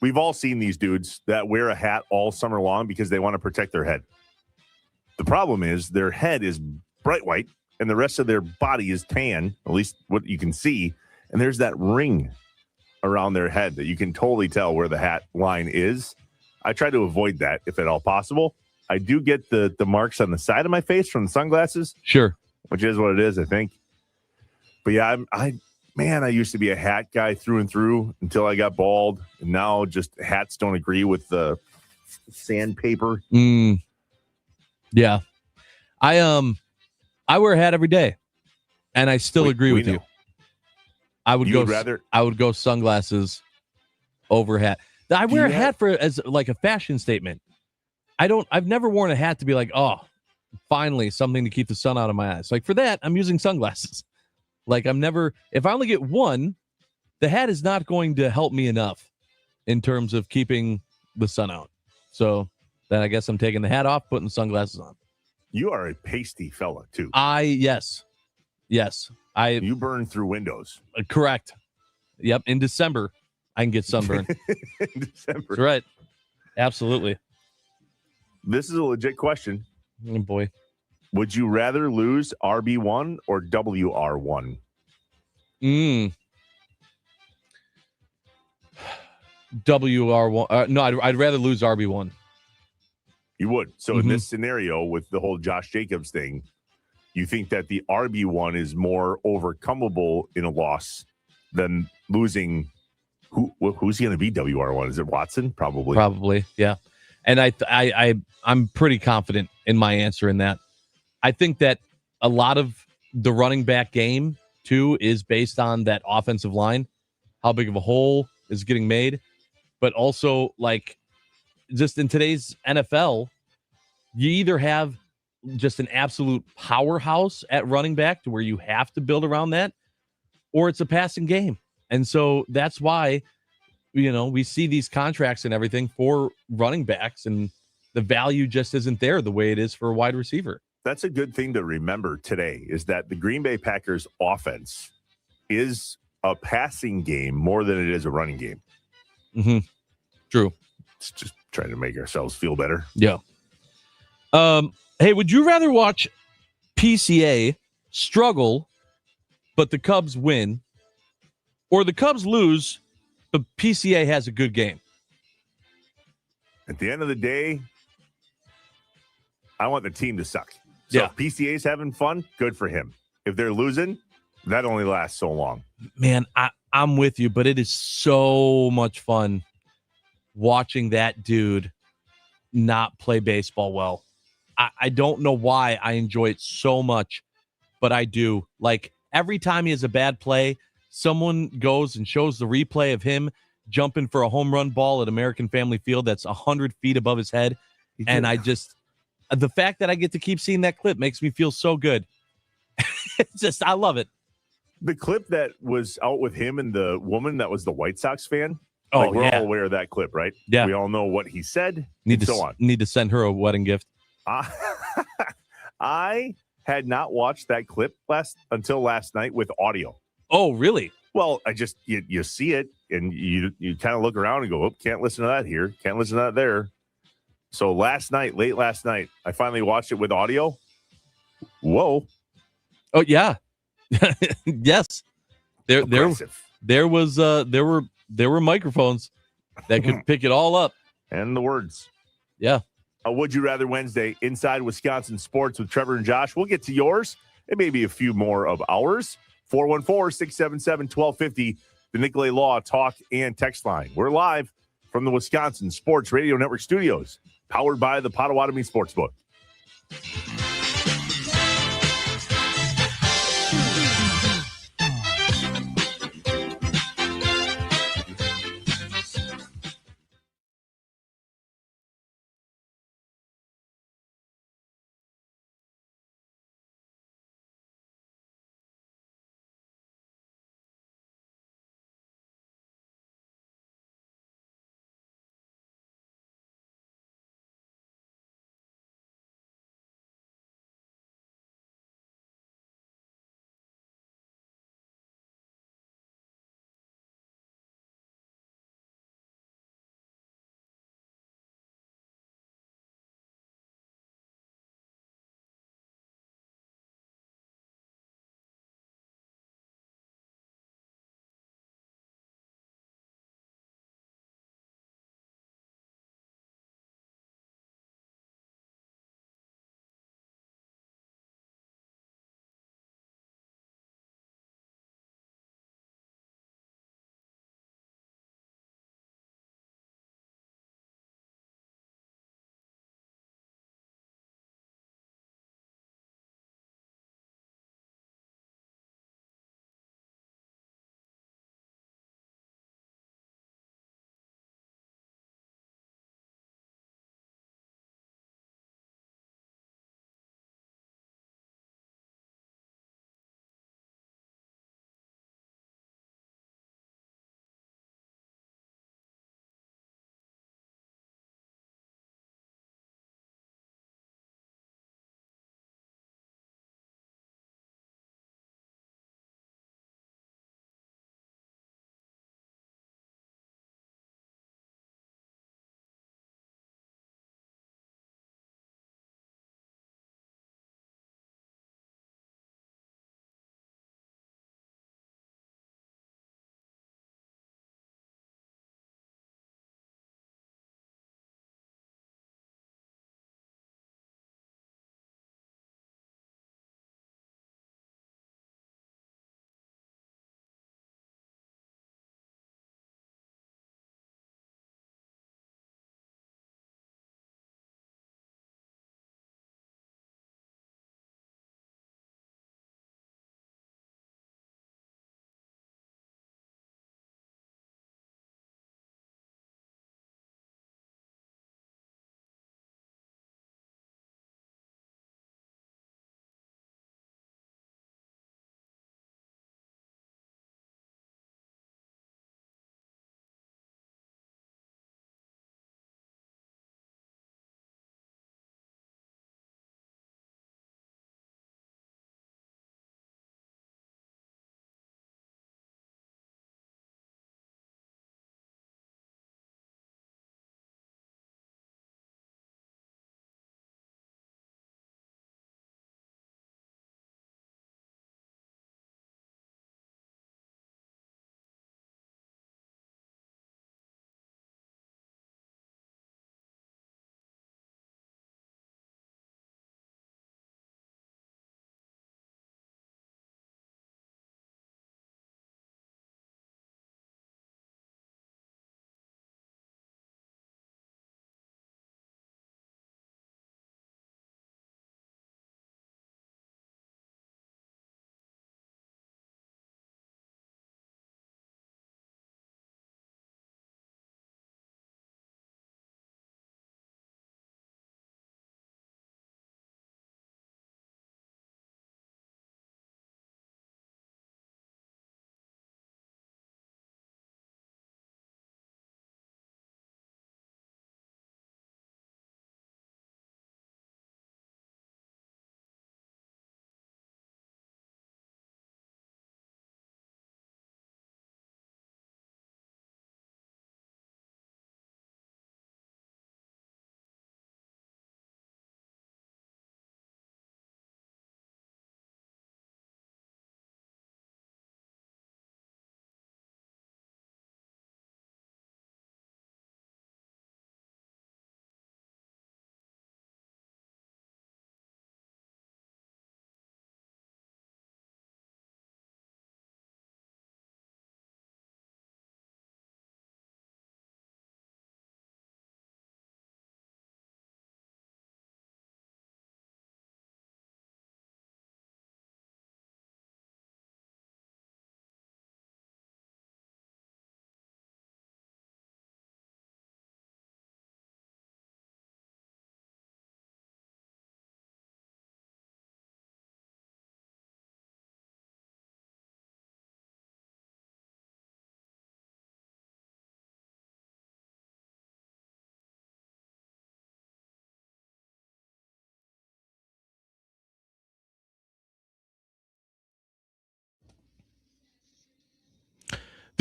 we've all seen these dudes that wear a hat all summer long because they want to protect their head. The problem is their head is bright white and the rest of their body is tan, at least what you can see. And there's that ring around their head that you can totally tell where the hat line is. I try to avoid that if at all possible. I do get the marks on the side of my face from the sunglasses. Sure. Which is what it is, I think. But yeah, I used to be a hat guy through and through until I got bald. And now just hats don't agree with the sandpaper. Yeah. I wear a hat every day. And I still agree with you. I would go sunglasses over hat. I wear a hat as like a fashion statement. I've never worn a hat to be like, oh, finally something to keep the sun out of my eyes. Like for that, I'm using sunglasses. Like if I only get one, the hat is not going to help me enough in terms of keeping the sun out. So then I guess I'm taking the hat off, putting sunglasses on. You are a pasty fella too. Yes. You burn through windows. Correct. Yep. In December, I can get sunburned. In December. That's right. Absolutely. This is a legit question. Oh boy. Would you rather lose RB1 or WR1? WR1. No, I'd rather lose RB1. You would. So in this scenario with the whole Josh Jacobs thing, you think that the RB1 is more overcomable in a loss than losing. Who's going to be WR1? Is it Watson? Probably, yeah. And I'm pretty confident in my answer in that. I think that a lot of the running back game too is based on that offensive line, how big of a hole is getting made, but also like just in today's NFL, you either have just an absolute powerhouse at running back to where you have to build around that, or it's a passing game. And so that's why, we see these contracts and everything for running backs, and the value just isn't there the way it is for a wide receiver. That's a good thing to remember today, is that the Green Bay Packers offense is a passing game more than it is a running game. Mm-hmm. True. It's just trying to make ourselves feel better. Yeah. Hey, would you rather watch PCA struggle, but the Cubs win, or the Cubs lose, but PCA has a good game? At the end of the day, I want the team to suck. So if PCA's having fun, good for him. If they're losing, that only lasts so long. Man, I'm with you, but it is so much fun watching that dude not play baseball well. I don't know why I enjoy it so much, but I do. Like every time he has a bad play, someone goes and shows the replay of him jumping for a home run ball at American Family Field that's 100 feet above his head. And the fact that I get to keep seeing that clip makes me feel so good. I love it. The clip that was out with him and the woman that was the White Sox fan. Oh, we're all aware of that clip, right? Yeah. We all know what he said. Need to send her a wedding gift. I had not watched that clip until last night with audio. Oh, really? Well, you see it and you kind of look around and go, oh, can't listen to that here. Can't listen to that there. So late last night, I finally watched it with audio. Whoa. Oh, yeah. Yes. There were microphones that could pick it all up. And the words. Yeah. Would You Rather Wednesday, Inside Wisconsin Sports with Trevor and Josh. We'll get to yours and maybe a few more of ours. 414-677-1250, the Nicolay Law Talk and Text Line. We're live from the Wisconsin Sports Radio Network studios, powered by the Potawatomi Sportsbook.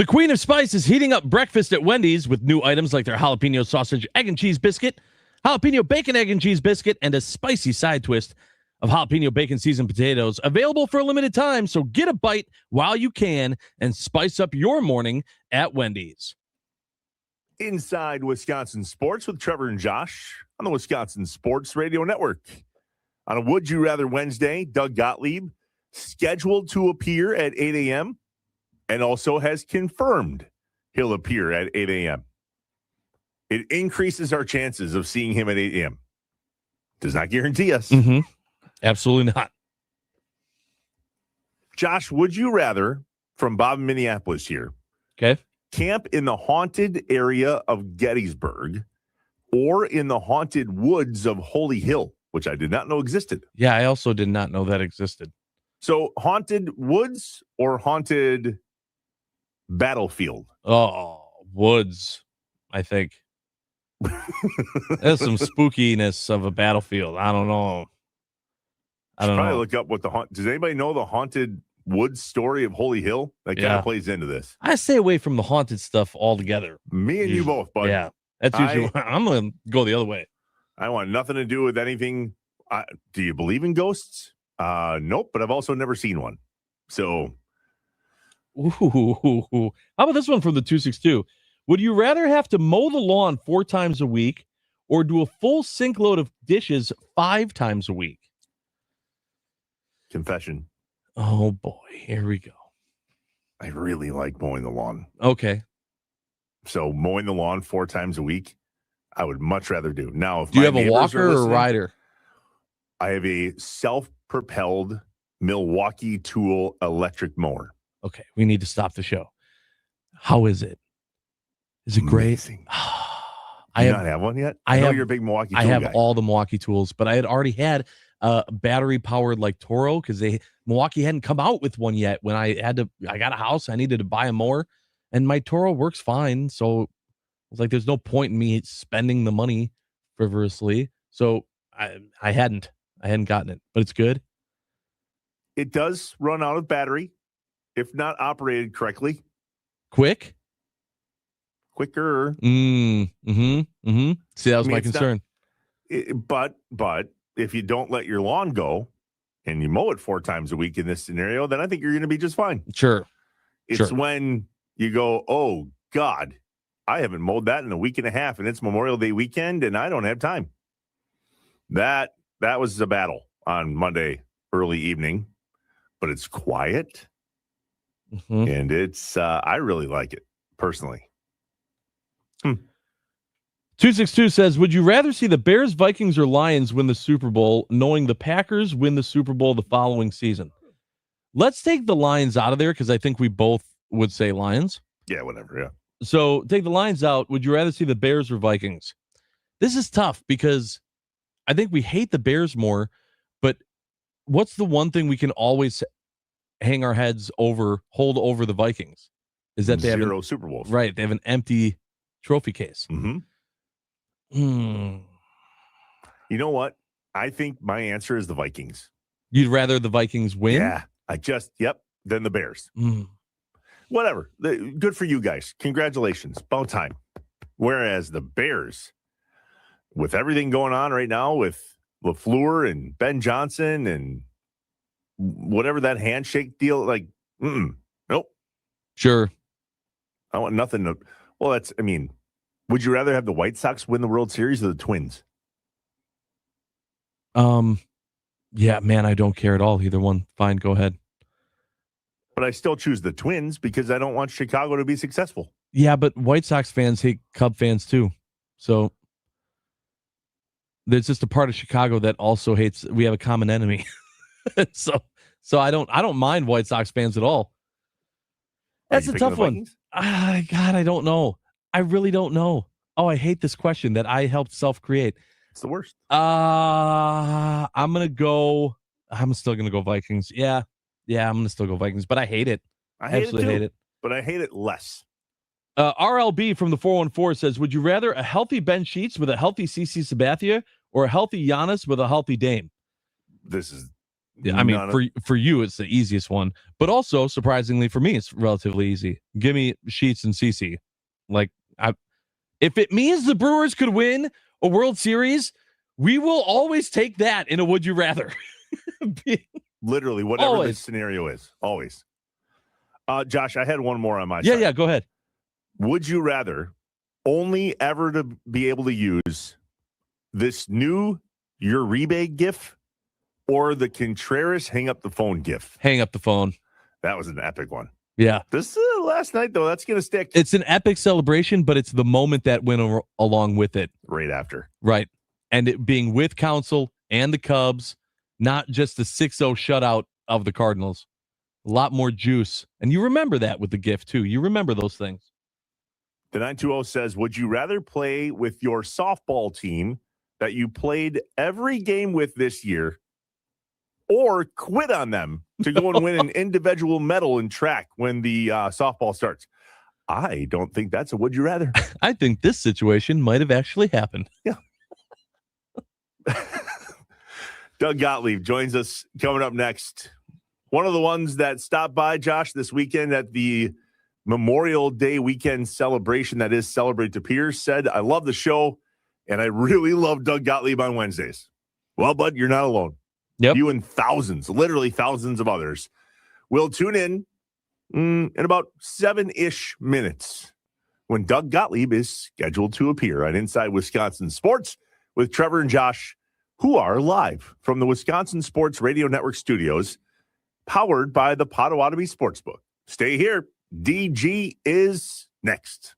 The Queen of Spice is heating up breakfast at Wendy's with new items like their jalapeno sausage egg and cheese biscuit, jalapeno bacon egg and cheese biscuit, and a spicy side twist of jalapeno bacon seasoned potatoes, available for a limited time. So get a bite while you can and spice up your morning at Wendy's. Inside Wisconsin Sports with Trevor and Josh on the Wisconsin Sports Radio Network. On a Would You Rather Wednesday, Doug Gottlieb scheduled to appear at 8 a.m. and also has confirmed he'll appear at 8 a.m. It increases our chances of seeing him at 8 a.m. Does not guarantee us. Mm-hmm. Absolutely not. Josh, would you rather, from Bob in Minneapolis here, okay, camp in the haunted area of Gettysburg or in the haunted woods of Holy Hill, which I did not know existed? Yeah, I also did not know that existed. So haunted woods or haunted battlefield? Oh, woods, I think. There's some spookiness of a battlefield. I don't know. I don't probably know. Look up what does anybody know the haunted woods story of Holy Hill? That kind of plays into this. I stay away from the haunted stuff altogether. Me and you both, bud. Yeah, that's usually I'm going to go the other way. I want nothing to do with anything. Do you believe in ghosts? Nope, but I've also never seen one. So, how about this one from the 262? Would you rather have to mow the lawn 4 times a week or do a full sink load of dishes 5 times a week? Confession. Oh boy, here we go. I really like mowing the lawn. Okay. So mowing the lawn 4 times a week, I would much rather do. Now, if do you have a walker or a rider? I have a self-propelled Milwaukee Tool electric mower. Okay, we need to stop the show. How is it? Is it great? I not have one yet. I know you're a big Milwaukee Tool I have guy. all the Milwaukee Tools, but I had already had a battery powered like Toro because Milwaukee hadn't come out with one yet. When I got a house, I needed to buy a mower, and my Toro works fine. So I was like, there's no point in me spending the money frivolously. So I hadn't gotten it, but it's good. It does run out of battery if not operated correctly. Quicker. See, that was my concern. But if you don't let your lawn go and you mow it 4 times a week in this scenario, then I think you're going to be just fine. Sure. It's when you go, oh God, I haven't mowed that in a week and a half, and it's Memorial Day weekend, and I don't have time. That was a battle on Monday early evening, but it's quiet, and it's I really like it personally. 262 says, would you rather see the Bears, Vikings, or Lions win the Super Bowl, knowing the Packers win the Super Bowl the following season? Let's take the Lions out of there because I think we both would say Lions. Yeah, whatever. Yeah. So take the Lions out. Would you rather see the Bears or Vikings? This is tough because I think we hate the Bears more, but what's the one thing we can always hang our heads over, hold over the Vikings? Is that they have 0 Super Bowls. Right. They have an empty trophy case. You know what? I think my answer is the Vikings. You'd rather the Vikings win? Yeah. Than the Bears. Whatever. Good for you guys. Congratulations. About time. Whereas the Bears, with everything going on right now with LaFleur and Ben Johnson and whatever that handshake deal, nope. Sure. I want nothing to. Well, would you rather have the White Sox win the World Series or the Twins? Yeah, man, I don't care at all. Either one. Fine, go ahead. But I still choose the Twins because I don't want Chicago to be successful. Yeah, but White Sox fans hate Cub fans too. So there's just a part of Chicago that also hates. We have a common enemy. so I don't mind White Sox fans at all. That's a tough one. God, I don't know. I really don't know. Oh, I hate this question that I helped self-create. It's the worst. I'm still gonna go Vikings. Yeah, I'm gonna still go Vikings, but I hate it. I absolutely hate it. But I hate it less. RLB from the 414 says, would you rather a healthy Ben Sheets with a healthy CC Sabathia or a healthy Giannis with a healthy Dame? This is Yeah, I mean, for you, it's the easiest one, but also surprisingly for me, it's relatively easy. Give me Sheets and CC. Like, if it means the Brewers could win a World Series, we will always take that in a would you rather. Literally, whatever Always. the scenario is, always. Josh, I had one more on my Yeah, side. yeah, go ahead. Would you rather only ever to be able to use this new Uribe gif or the Contreras hang up the phone gif? Hang up the phone. That was an epic one. Yeah. This last night, though, that's going to stick. It's an epic celebration, but it's the moment that went along with it. Right after. Right. And it being with Council and the Cubs, not just the 6-0 shutout of the Cardinals. A lot more juice. And you remember that with the gift, too. You remember those things. The 920 says, would you rather play with your softball team that you played every game with this year or quit on them to go and win an individual medal in track when the softball starts? I don't think that's a would you rather. I think this situation might have actually happened. Yeah. Doug Gottlieb joins us coming up next. One of the ones that stopped by, Josh, this weekend at the Memorial Day weekend celebration that is Celebrate to Peers, said, I love the show, and I really love Doug Gottlieb on Wednesdays. Well, bud, you're not alone. Yep. You and thousands, literally thousands of others will tune in about 7-ish minutes when Doug Gottlieb is scheduled to appear on Inside Wisconsin Sports with Trevor and Josh, who are live from the Wisconsin Sports Radio Network studios, powered by the Potawatomi Sportsbook. Stay here. DG is next.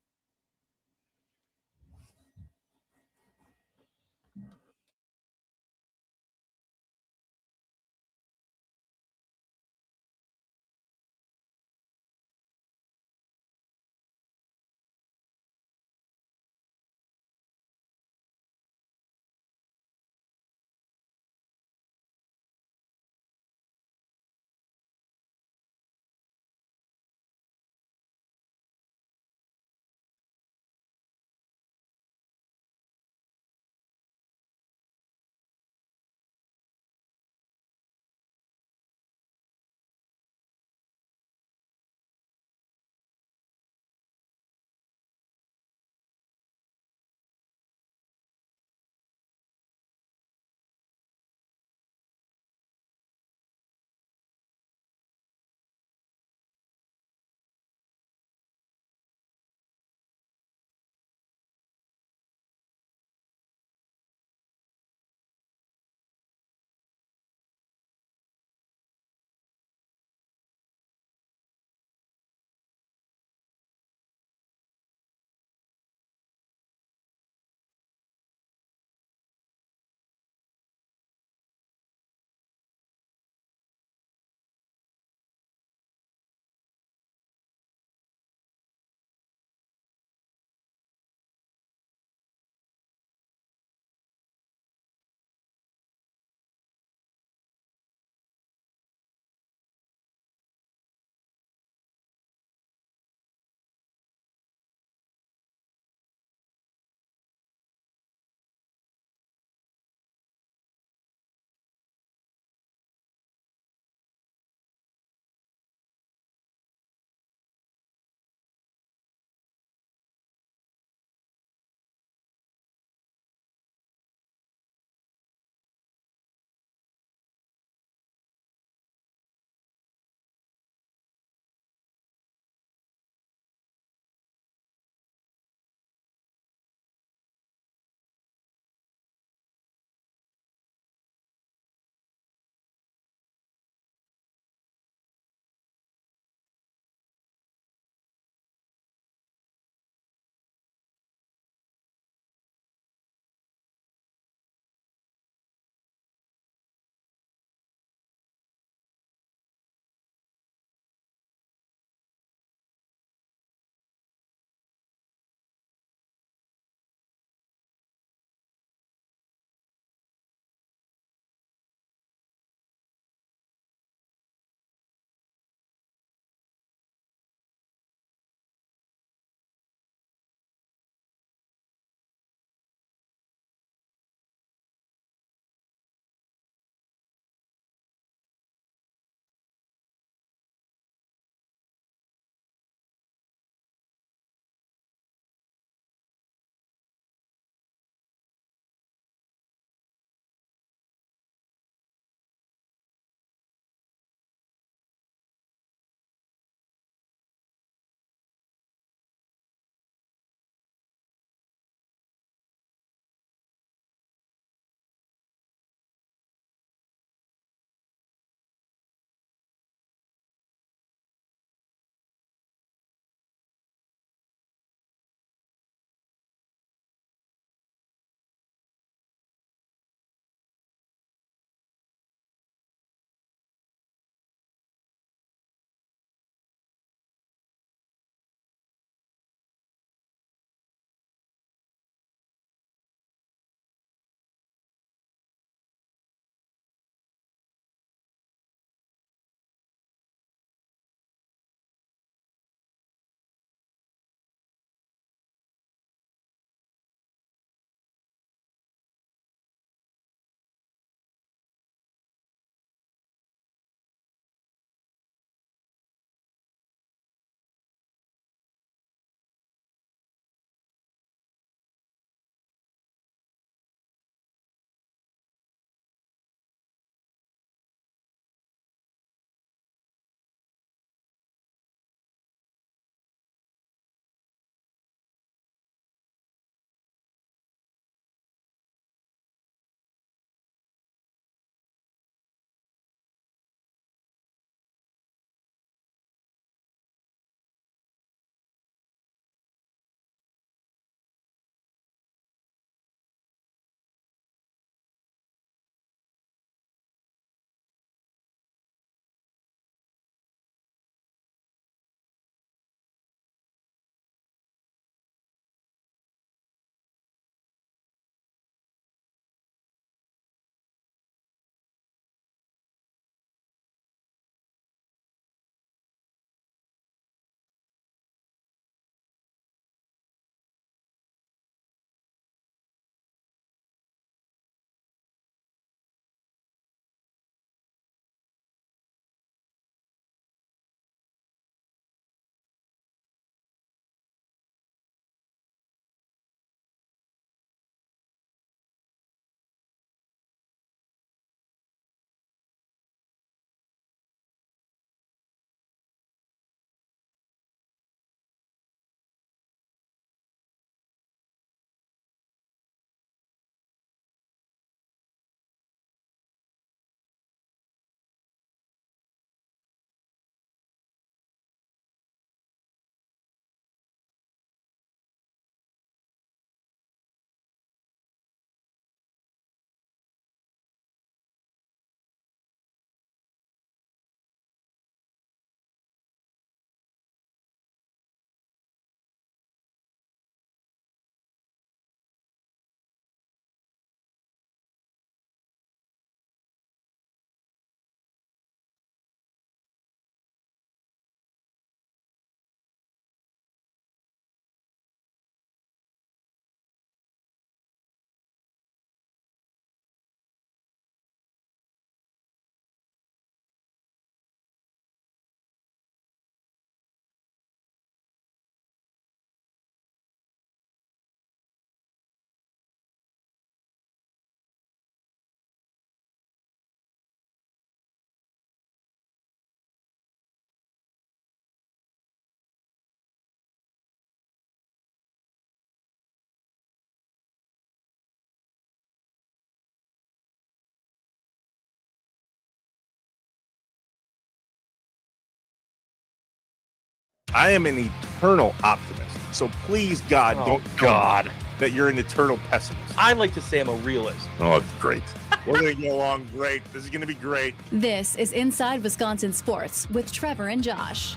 I am an eternal optimist. So please, God, don't tell me that you're an eternal pessimist. I like to say I'm a realist. Oh, it's great. We're going to get along great. This is going to be great. This is Inside Wisconsin Sports with Trevor and Josh.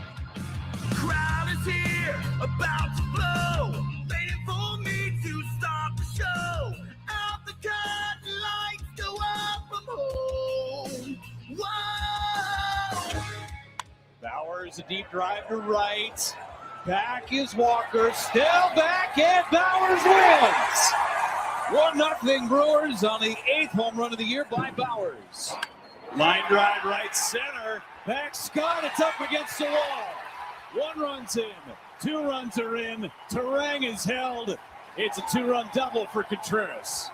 Crowd is here, about to blow, waiting for me to start the show. Out the curtain, lights go up, I'm home. Whoa! Bowers, a deep drive to right. Back is Walker, still back, and Bowers wins. 1-0 Brewers on the 8th home run of the year by Bowers. Line drive right center. Back Scott, it's up against the wall. 1 run's in, 2 runs are in. Terang is held. It's a 2-run double for Contreras.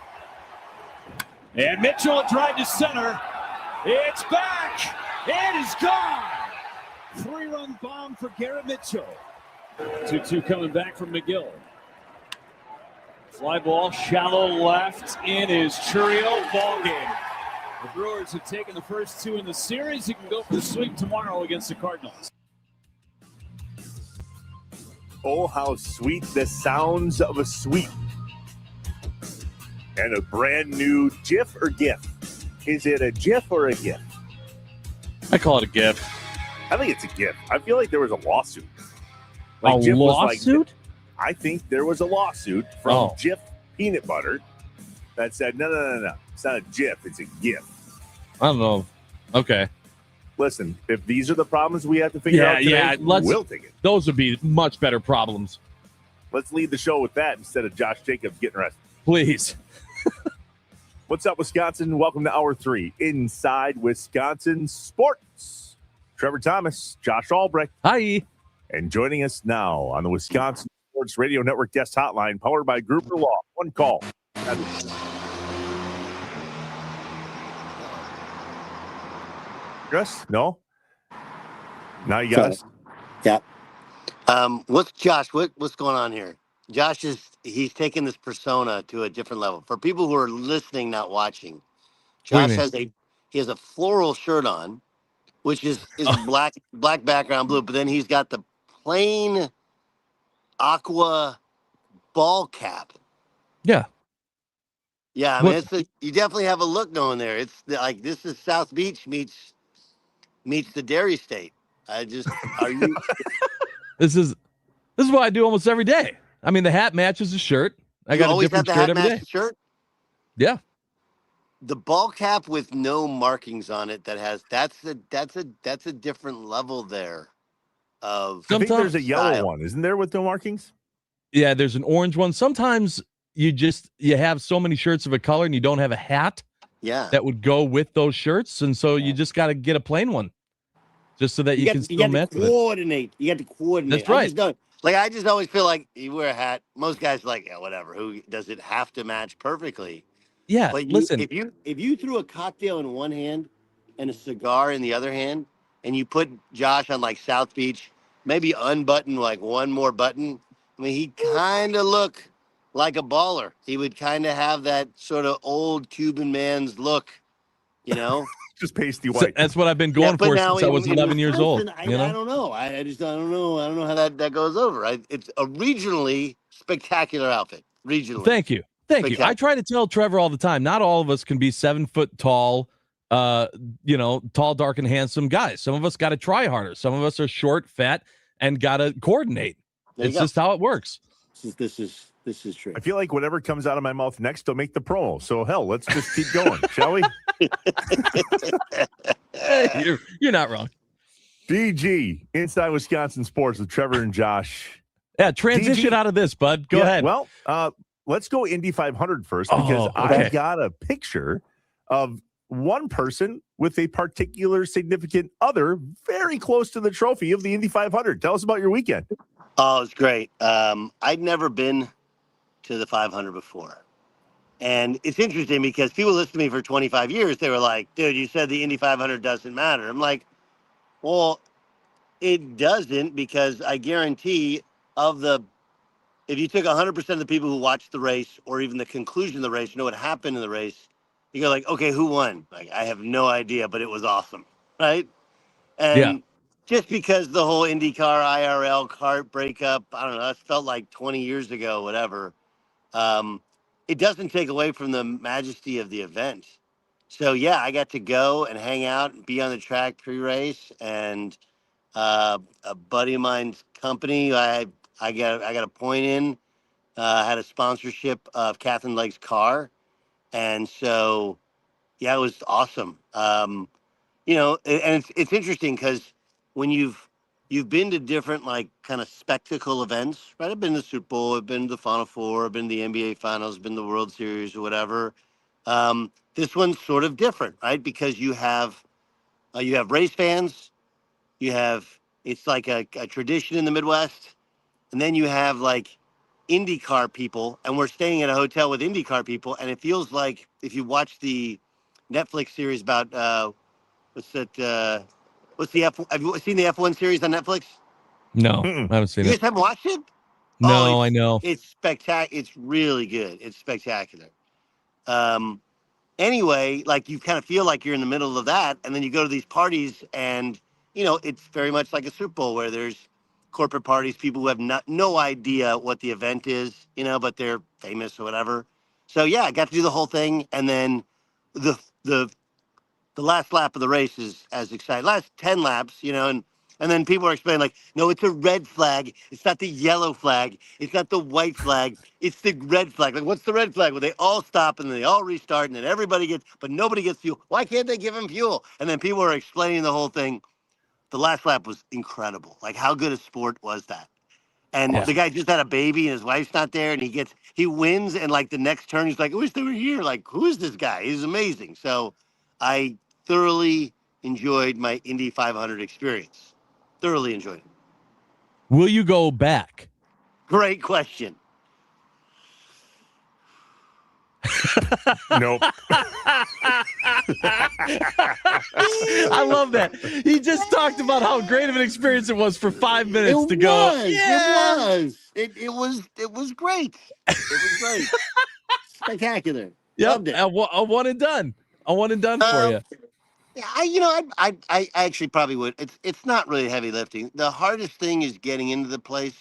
And Mitchell a drive to center. It's back. It is gone. 3-run bomb for Garrett Mitchell. 2-2 coming back from McGill. Fly ball, shallow left. In is Churio. Ball game. The Brewers have taken the first 2 in the series. You can go for the sweep tomorrow against the Cardinals. Oh, how sweet the sounds of a sweep. And a brand new GIF or GIF. Is it a GIF or a GIF? I call it a GIF. I think it's a GIF. I feel like there was a lawsuit. A GIF lawsuit? I think there was a lawsuit from Jif Peanut Butter that said, no. It's not a GIF, it's a GIF. I don't know. Okay. Listen, if these are the problems we have to figure out today, we'll take it. Those would be much better problems. Let's lead the show with that instead of Josh Jacobs getting arrested. Please. What's up, Wisconsin? Welcome to Hour 3, Inside Wisconsin Sports. Trevor Thomas, Josh Albrecht. Hi. And joining us now on the Wisconsin Sports Radio Network guest hotline, powered by Gruber Law. One call. Yes? No? Now you got us. Yeah. What's Josh? What's going on here? Josh he's taking this persona to a different level. For people who are listening, not watching, Josh has a floral shirt on, which is black background blue, but then he's got the plain aqua ball cap. Yeah. Yeah, I mean, you definitely have a look going there. It's like this is South Beach meets the Dairy State. Are you? This is what I do almost every day. I mean, the hat matches the shirt. I got a different shirt every day. Shirt? Yeah. The ball cap with no markings on it that's a different level there. I think there's a yellow one, isn't there, with no markings? Yeah, there's an orange one. Sometimes you have so many shirts of a color and you don't have a hat that would go with those shirts, and so you just got to get a plain one just so that you can still match it. You got to coordinate. That's right. I just always feel like you wear a hat. Most guys are like, yeah, whatever. Who does it have to match perfectly? Yeah, but listen. If you threw a cocktail in one hand and a cigar in the other hand, and you put Josh on like South Beach, maybe unbutton like one more button, I mean, he'd kind of look like a baller. He would kind of have that sort of old Cuban man's look, you know? Just pasty white. So that's what I've been going for since I was 11 years old. I don't know. I just don't know. I don't know how that goes over. It's a regionally spectacular outfit. Regionally. Thank you. I try to tell Trevor all the time, not all of us can be 7 foot tall, tall, dark, and handsome guys. Some of us got to try harder. Some of us are short, fat, and got to coordinate. It's just how it works. This is true. I feel like whatever comes out of my mouth next will make the promo. So hell, let's just keep going, shall we? You're not wrong. DG, Inside Wisconsin Sports with Trevor and Josh. Yeah, transition out of this, bud. Go ahead. Well, let's go Indy 500 first because I got a picture of one person with a particular significant other very close to the trophy of the Indy 500. Tell us about your weekend. Oh, it's great. I'd never been to the 500 before. And it's interesting because people listen to me for 25 years. They were like, dude, you said the Indy 500 doesn't matter. I'm like, well, it doesn't, because I guarantee if you took 100% of the people who watched the race or even the conclusion of the race, know what happened in the race, you go like, okay, who won? Like, I have no idea, but it was awesome. Right. And just because the whole IndyCar IRL cart breakup, I don't know, that felt like 20 years ago, whatever. It doesn't take away from the majesty of the event. So yeah, I got to go and hang out and be on the track pre-race, and a buddy of mine's company, I got a point in, had a sponsorship of Catherine Lake's car, and so yeah, it was awesome. And it's interesting because when you've been to different like kind of spectacle events, right? I've been to the Super Bowl, I've been to the Final Four, I've been to the NBA Finals, been to the World Series or whatever. This one's sort of different, right? Because you have race fans, it's like a tradition in the Midwest, and then you have like IndyCar people, and we're staying at a hotel with IndyCar people, and it feels like if you watch the Netflix series about what's that? What's the F? Have you seen the F1 series on Netflix? No, I haven't seen You it. guys haven't watched it? No, I know. It's spectacular. It's really good. It's spectacular. Anyway, like you kind of feel like you're in the middle of that, and then you go to these parties, and it's very much like a Super Bowl where there's corporate parties, people who have no idea what the event is, but they're famous or whatever. So yeah, I got to do the whole thing, and then the last lap of the race is as exciting. Last 10 laps, and then people are explaining like, no, it's a red flag. It's not the yellow flag. It's not the white flag. It's the red flag. Like, what's the red flag? Well, they all stop and then they all restart and then but nobody gets fuel. Why can't they give them fuel? And then people are explaining the whole thing. The last lap was incredible. Like, how good a sport was that? And the guy just had a baby and his wife's not there, and he wins, and like the next turn, he's like, I wish they were here. Like, who is this guy? He's amazing. So I thoroughly enjoyed my Indy 500 experience. Thoroughly enjoyed it. Will you go back? Great question. Nope. I love that. He just talked about how great of an experience it was for 5 minutes to go. It was great. It was great. Spectacular. Yep. Loved it. A one and done. A one and done for you. Yeah, I actually probably would. It's not really heavy lifting. The hardest thing is getting into the place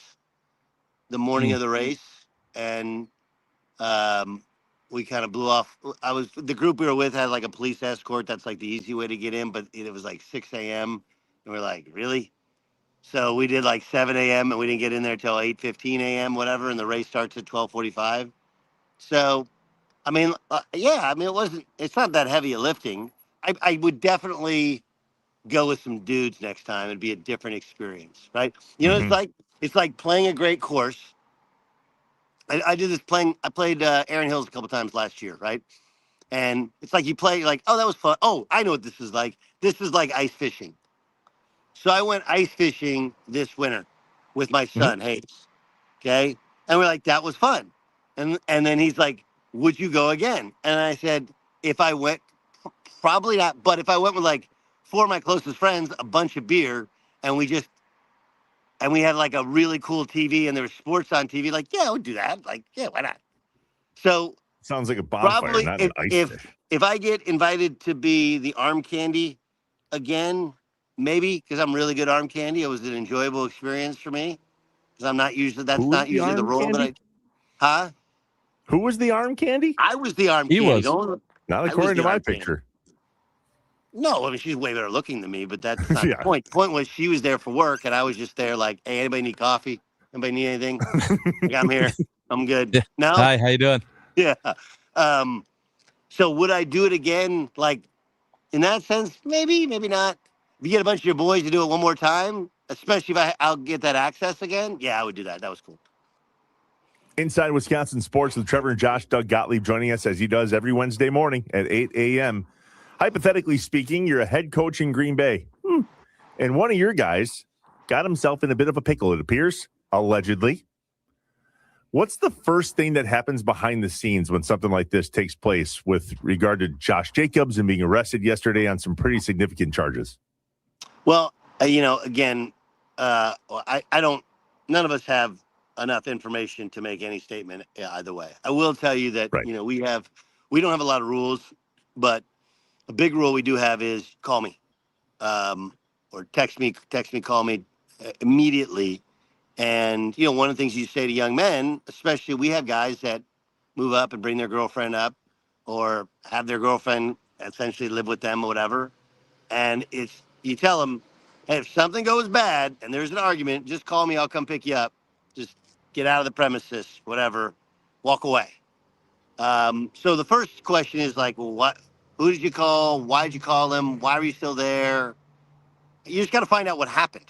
the morning of the race, and we kind of blew off. The group we were with had like a police escort. That's like the easy way to get in, but it was like 6 a.m. and we're like, really? So we did like 7 a.m. and we didn't get in there till 8:15 a.m. whatever, and the race starts at 12:45. So, I mean, it's not that heavy a lifting. I would definitely go with some dudes next time. It'd be a different experience, right? It's like playing a great course. I did this I played Erin Hills a couple times last year, right? And it's like you play like, oh, that was fun. Oh, I know what this is like. This is like ice fishing. So I went ice fishing this winter with my son, Hayes. Okay. And we're like, that was fun. And then he's like, would you go again? And I said, if I went, probably not. But if I went with like 4 of my closest friends, a bunch of beer, and we had like a really cool TV and there was sports on TV, like, yeah, I would do that. Like, yeah, why not? So sounds like a bonfire, not an ice fish. If I get invited to be the arm candy again, maybe, because I'm really good arm candy. It was an enjoyable experience for me. Because I'm not usually, that's not usually the role that I. Who was the arm candy? I was the arm candy. Not according to my picture. No, I mean, she's way better looking than me, but that's not the point. The point was she was there for work, and I was just there like, hey, anybody need coffee? Anybody need anything? Like, I'm here. I'm good. Yeah. No? Hi, how you doing? Yeah. So would I do it again? Like, in that sense, maybe, maybe not. If you get a bunch of your boys to do it one more time, especially if I'll get that access again, yeah, I would do that. That was cool. Inside Wisconsin Sports with Trevor and Josh, Doug Gottlieb joining us as he does every Wednesday morning at 8 a.m. Hypothetically speaking, you're a head coach in Green Bay, and one of your guys got himself in a bit of a pickle, it appears, allegedly. What's the first thing that happens behind the scenes when something like this takes place with regard to Josh Jacobs and being arrested yesterday on some pretty significant charges? Well, again, I don't, none of us have enough information to make any statement either way. I will tell you that, we don't have a lot of rules, but a big rule we do have is call me. or text me, call me immediately. And, one of the things you say to young men, especially we have guys that move up and bring their girlfriend up or have their girlfriend essentially live with them or whatever. And you tell them, hey, if something goes bad and there's an argument, just call me. I'll come pick you up. Just get out of the premises, whatever, walk away. So the first question is like, well, who did you call? Why did you call them? Why were you still there? You just got to find out what happened.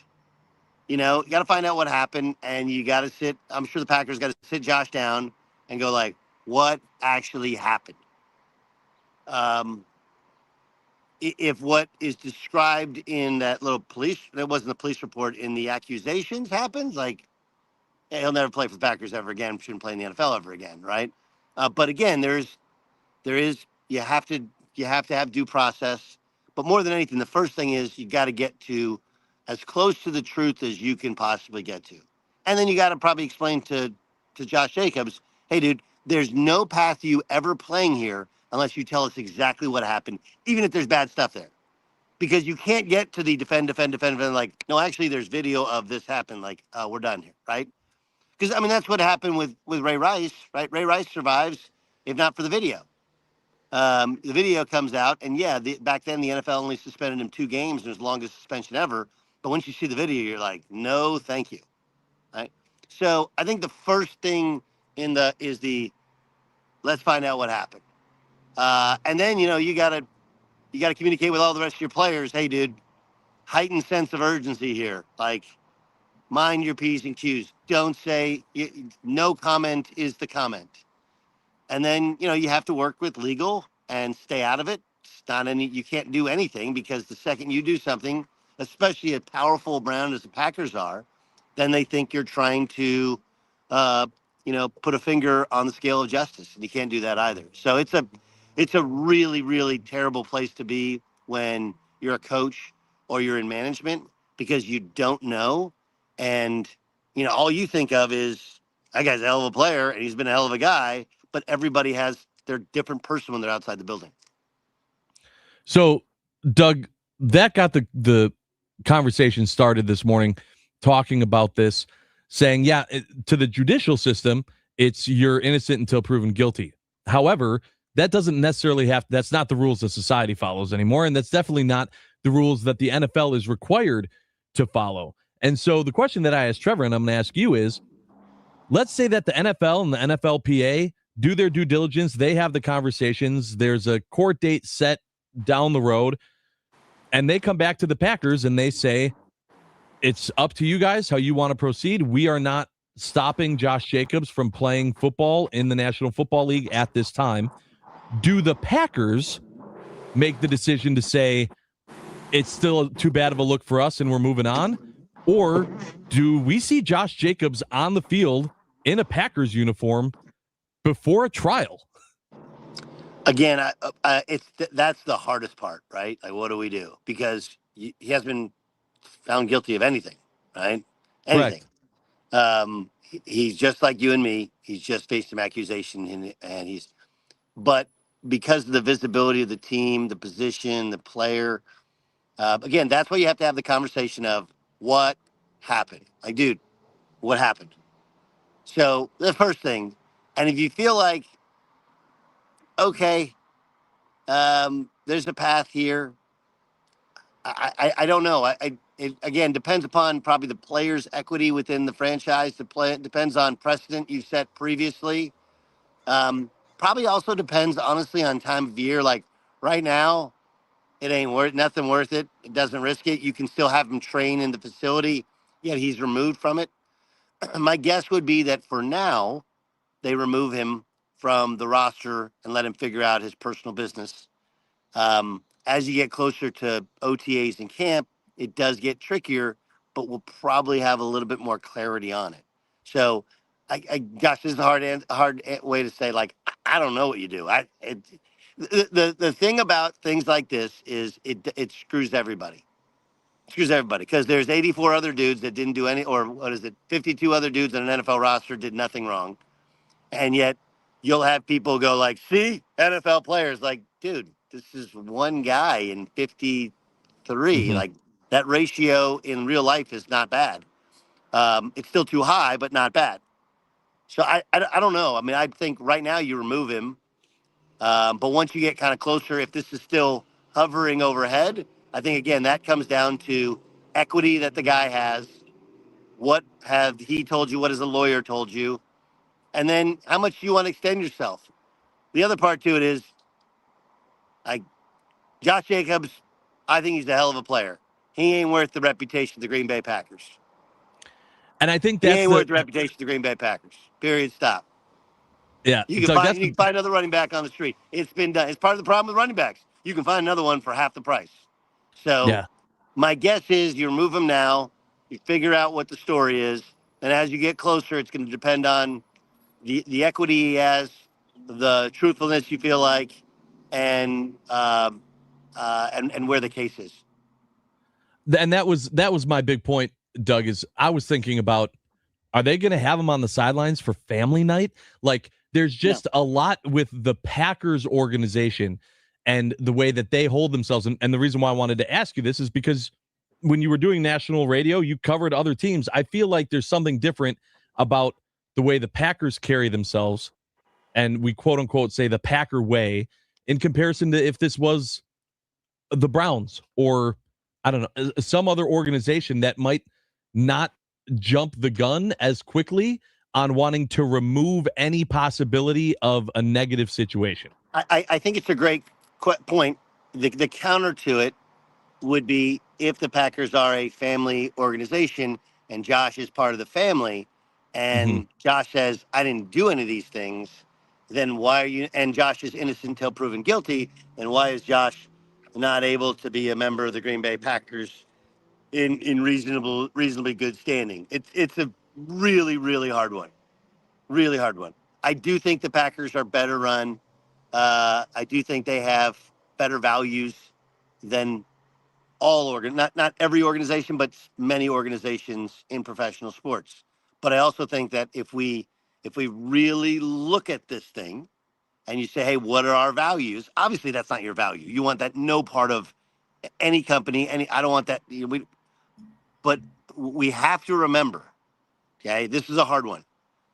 You got to find out what happened, and you got to sit. I'm sure the Packers got to sit Josh down and go like, what actually happened? If what is described in that wasn't the police report, in the accusations happens, like, hey, he'll never play for the Packers ever again, shouldn't play in the NFL ever again, right? But again, there is you have to have due process. But more than anything, the first thing is you got to get to as close to the truth as you can possibly get to. And then you got to probably explain to Josh Jacobs, hey, dude, there's no path to you ever playing here unless you tell us exactly what happened, even if there's bad stuff there. Because you can't get to the defend, like, no, actually, there's video of this happen. Like, we're done here, right? Because, that's what happened with Ray Rice, right? Ray Rice survives, if not for the video. The video comes out, and back then the NFL only suspended him 2 games, and it was the longest suspension ever. But once you see the video, you're like, no, thank you, right? So I think the first thing is let's find out what happened, and then you gotta communicate with all the rest of your players. Hey, dude, heightened sense of urgency here. Like, mind your P's and Q's. Don't say no comment is the comment. And then, you have to work with legal and stay out of it. You can't do anything, because the second you do something, especially as powerful brand as the Packers are, then they think you're trying to, put a finger on the scale of justice, and you can't do that either. So it's a really, really terrible place to be when you're a coach or you're in management, because you don't know. And, all you think of is, that guy's a hell of a player and he's been a hell of a guy, but everybody has their different person when they're outside the building. So, Doug, that got the conversation started this morning, talking about this, saying, to the judicial system, it's you're innocent until proven guilty. However, that doesn't necessarily that's not the rules that society follows anymore. And that's definitely not the rules that the NFL is required to follow. And so the question that I asked Trevor, and I'm going to ask you, is, let's say that the NFL and the NFLPA do their due diligence. They have the conversations. There's a court date set down the road, and they come back to the Packers and they say, it's up to you guys how you want to proceed. We are not stopping Josh Jacobs from playing football in the National Football League at this time. Do the Packers make the decision to say, it's still too bad of a look for us and we're moving on? Or do we see Josh Jacobs on the field in a Packers uniform before a trial? Again, that's the hardest part, right? Like, what do we do? Because he has been found guilty of anything, right? Anything. He's just like you and me. He's just faced some accusation, but because of the visibility of the team, the position, the player, again, that's why you have to have the conversation of what happened. Like, dude, what happened? So the first thing, and if you feel like, okay, there's a path here, I don't know. It again depends upon probably the player's equity within the franchise. Depends on precedent you've set previously. Probably also depends, honestly, on time of year. Like right now, it ain't nothing worth it. It doesn't risk it. You can still have him train in the facility, yet he's removed from it. My guess would be that for now, they remove him from the roster and let him figure out his personal business. As you get closer to OTAs in camp, it does get trickier, but we'll probably have a little bit more clarity on it. So, gosh, this is a hard way to say. Like, I don't know what you do. The thing about things like this is it screws everybody. It screws everybody, because there's 84 other dudes that didn't do any, or what is it, 52 other dudes on an NFL roster did nothing wrong, and yet you'll have people go like, "See, NFL players," like, dude, this is one guy in 53. Like, That ratio in real life is not bad. It's still too high, but not bad. So I don't know. I mean, I think right now you remove him. But once you get kind of closer, if this is still hovering overhead, I think, again, that comes down to equity that the guy has. What have he told you? What has the lawyer told you? And then how much do you want to extend yourself? The other part to it is, Josh Jacobs, I think he's a hell of a player. He ain't worth the reputation of the Green Bay Packers. And I think He that's ain't worth the reputation of the Green Bay Packers. Period. Stop. Yeah, You can find another running back on the street. It's been done. It's part of the problem with running backs. You can find another one for half the price. So my guess is you remove him now, you figure out what the story is, and as you get closer, it's going to depend on the equity he has, the truthfulness you feel like, and where the case is. And that was my big point, Doug, is I was thinking about, are they going to have him on the sidelines for family night? Like, there's just a lot with the Packers organization and the way that they hold themselves. And the reason why I wanted to ask you this is because when you were doing national radio, you covered other teams. I feel like there's something different about the way the Packers carry themselves, and we quote unquote say the Packer way, in comparison to if this was the Browns or, I don't know, some other organization that might not jump the gun as quickly on wanting to remove any possibility of a negative situation. I think it's a great point. The counter to it would be if the Packers are a family organization and Josh is part of the family, and Josh says, I didn't do any of these things, then why are you, and Josh is innocent until proven guilty, then why is Josh not able to be a member of the Green Bay Packers in reasonably good standing? It's a really, really hard one. Really hard one. I do think the Packers are better run. I do think they have better values than not every organization, but many organizations in professional sports. But I also think that if we really look at this thing and you say, hey, what are our values? Obviously, that's not your value. You want that no part of any company. I don't want that. But we have to remember, okay, this is a hard one,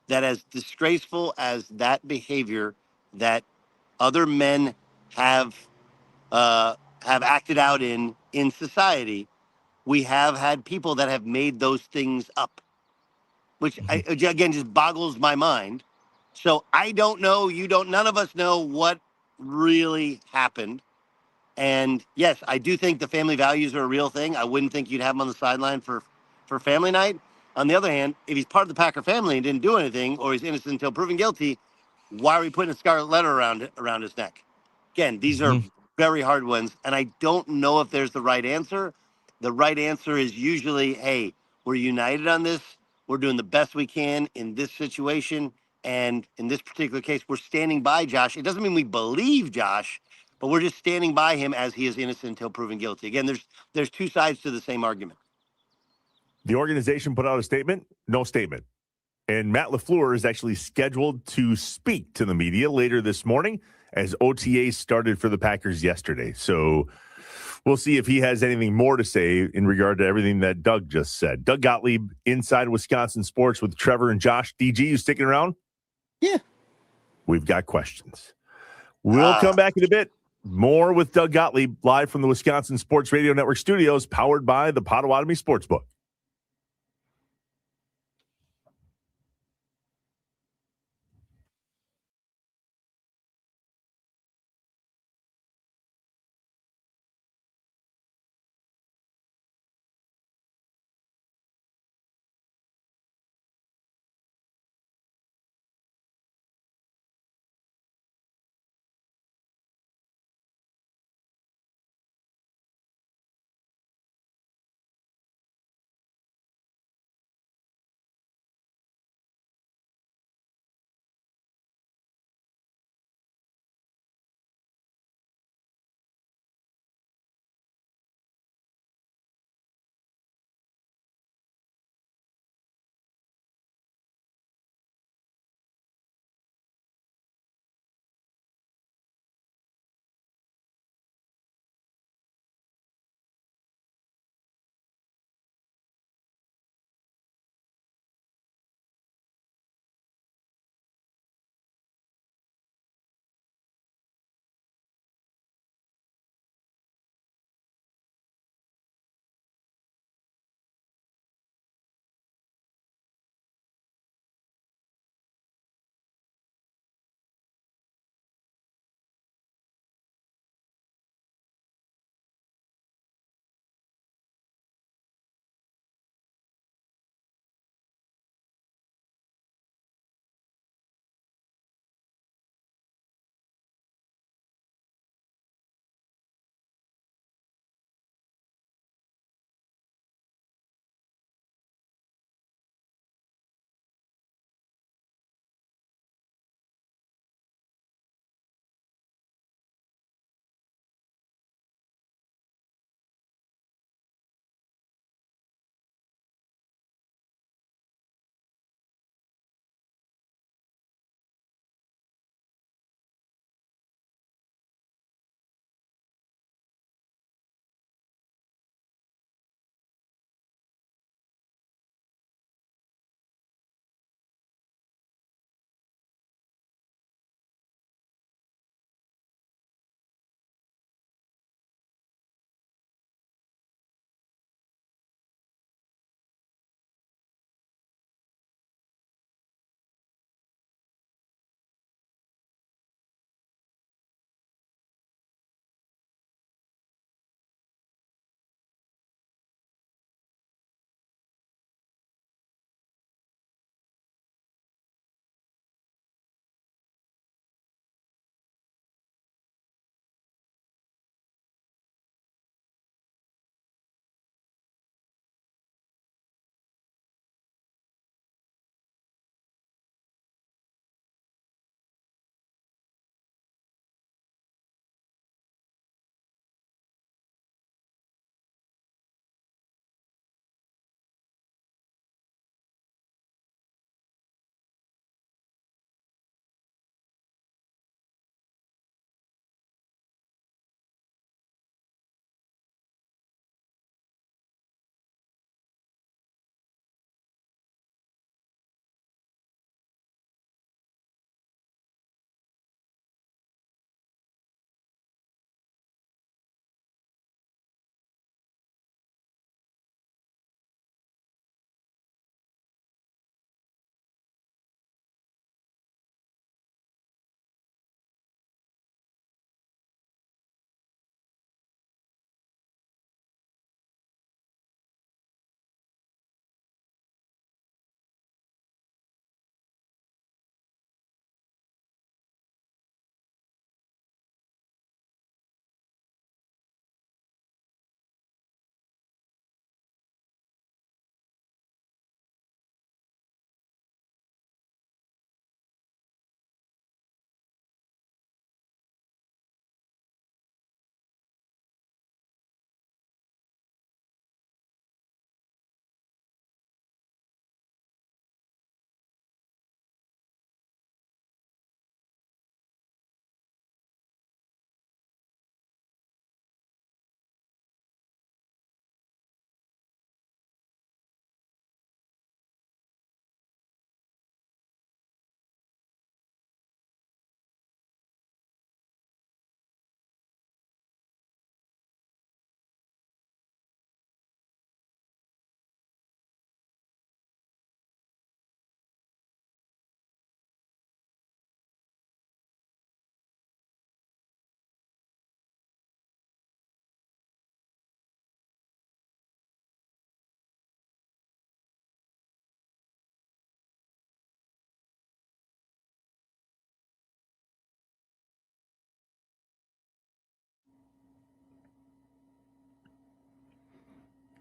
that as disgraceful as that behavior that other men have acted out in society, we have had people that have made those things up, which again just boggles my mind. So I don't know, you don't, none of us know what really happened. And yes, I do think the family values are a real thing. I wouldn't think you'd have him on the sideline for family night. On the other hand, if he's part of the Packer family and didn't do anything, or he's innocent until proven guilty, why are we putting a scarlet letter around his neck? Again, these are very hard ones, and I don't know if there's the right answer. The right answer is usually, hey, we're united on this. We're doing the best we can in this situation. And in this particular case, we're standing by Josh. It doesn't mean we believe Josh, but we're just standing by him as he is innocent until proven guilty. Again, there's two sides to the same argument. The organization put out a statement, no statement. And Matt LaFleur is actually scheduled to speak to the media later this morning as OTA started for the Packers yesterday. So we'll see if he has anything more to say in regard to everything that Doug just said. Doug Gottlieb, Inside Wisconsin Sports with Trevor and Josh. DG, you sticking around? Yeah. We've got questions. We'll come back in a bit. More with Doug Gottlieb live from the Wisconsin Sports Radio Network studios, powered by the Potawatomi Sportsbook.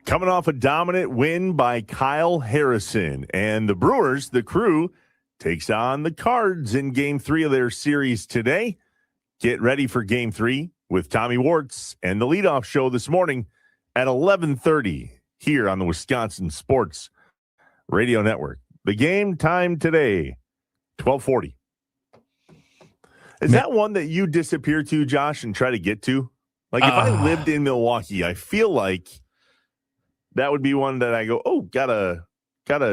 Coming off a dominant win by Kyle Harrison. And the Brewers, the crew, takes on the Cards in Game 3 of their series today. Get ready for Game 3 with Tommy Wartz and the leadoff show this morning at 11:30 here on the Wisconsin Sports Radio Network. The game time today, 12:40. Is that one that you disappear to, Josh, and try to get to? Like, if I lived in Milwaukee, I feel like that would be one that I go, oh, gotta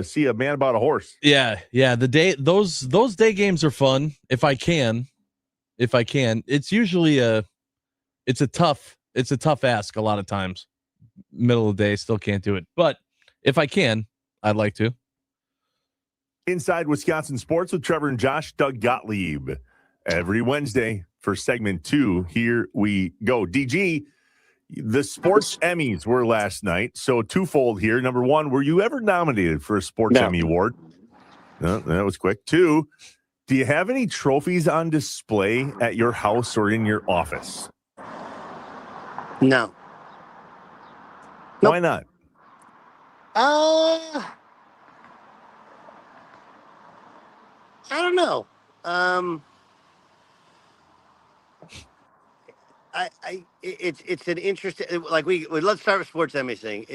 see a man about a horse. Yeah. Those day games are fun if I can. It's usually a tough ask a lot of times. Middle of the day, still can't do it. But if I can, I'd like to. Inside Wisconsin Sports with Trevor and Josh, Doug Gottlieb. Every Wednesday for segment 2. Here we go. DG, the Sports Emmys were last night, so twofold here. Number one, were you ever nominated for a Sports Emmy Award? No, that was quick. 2, do you have any trophies on display at your house or in your office? No. Why not? I don't know. It's an interesting, like we let's start with Sports Emmy thing.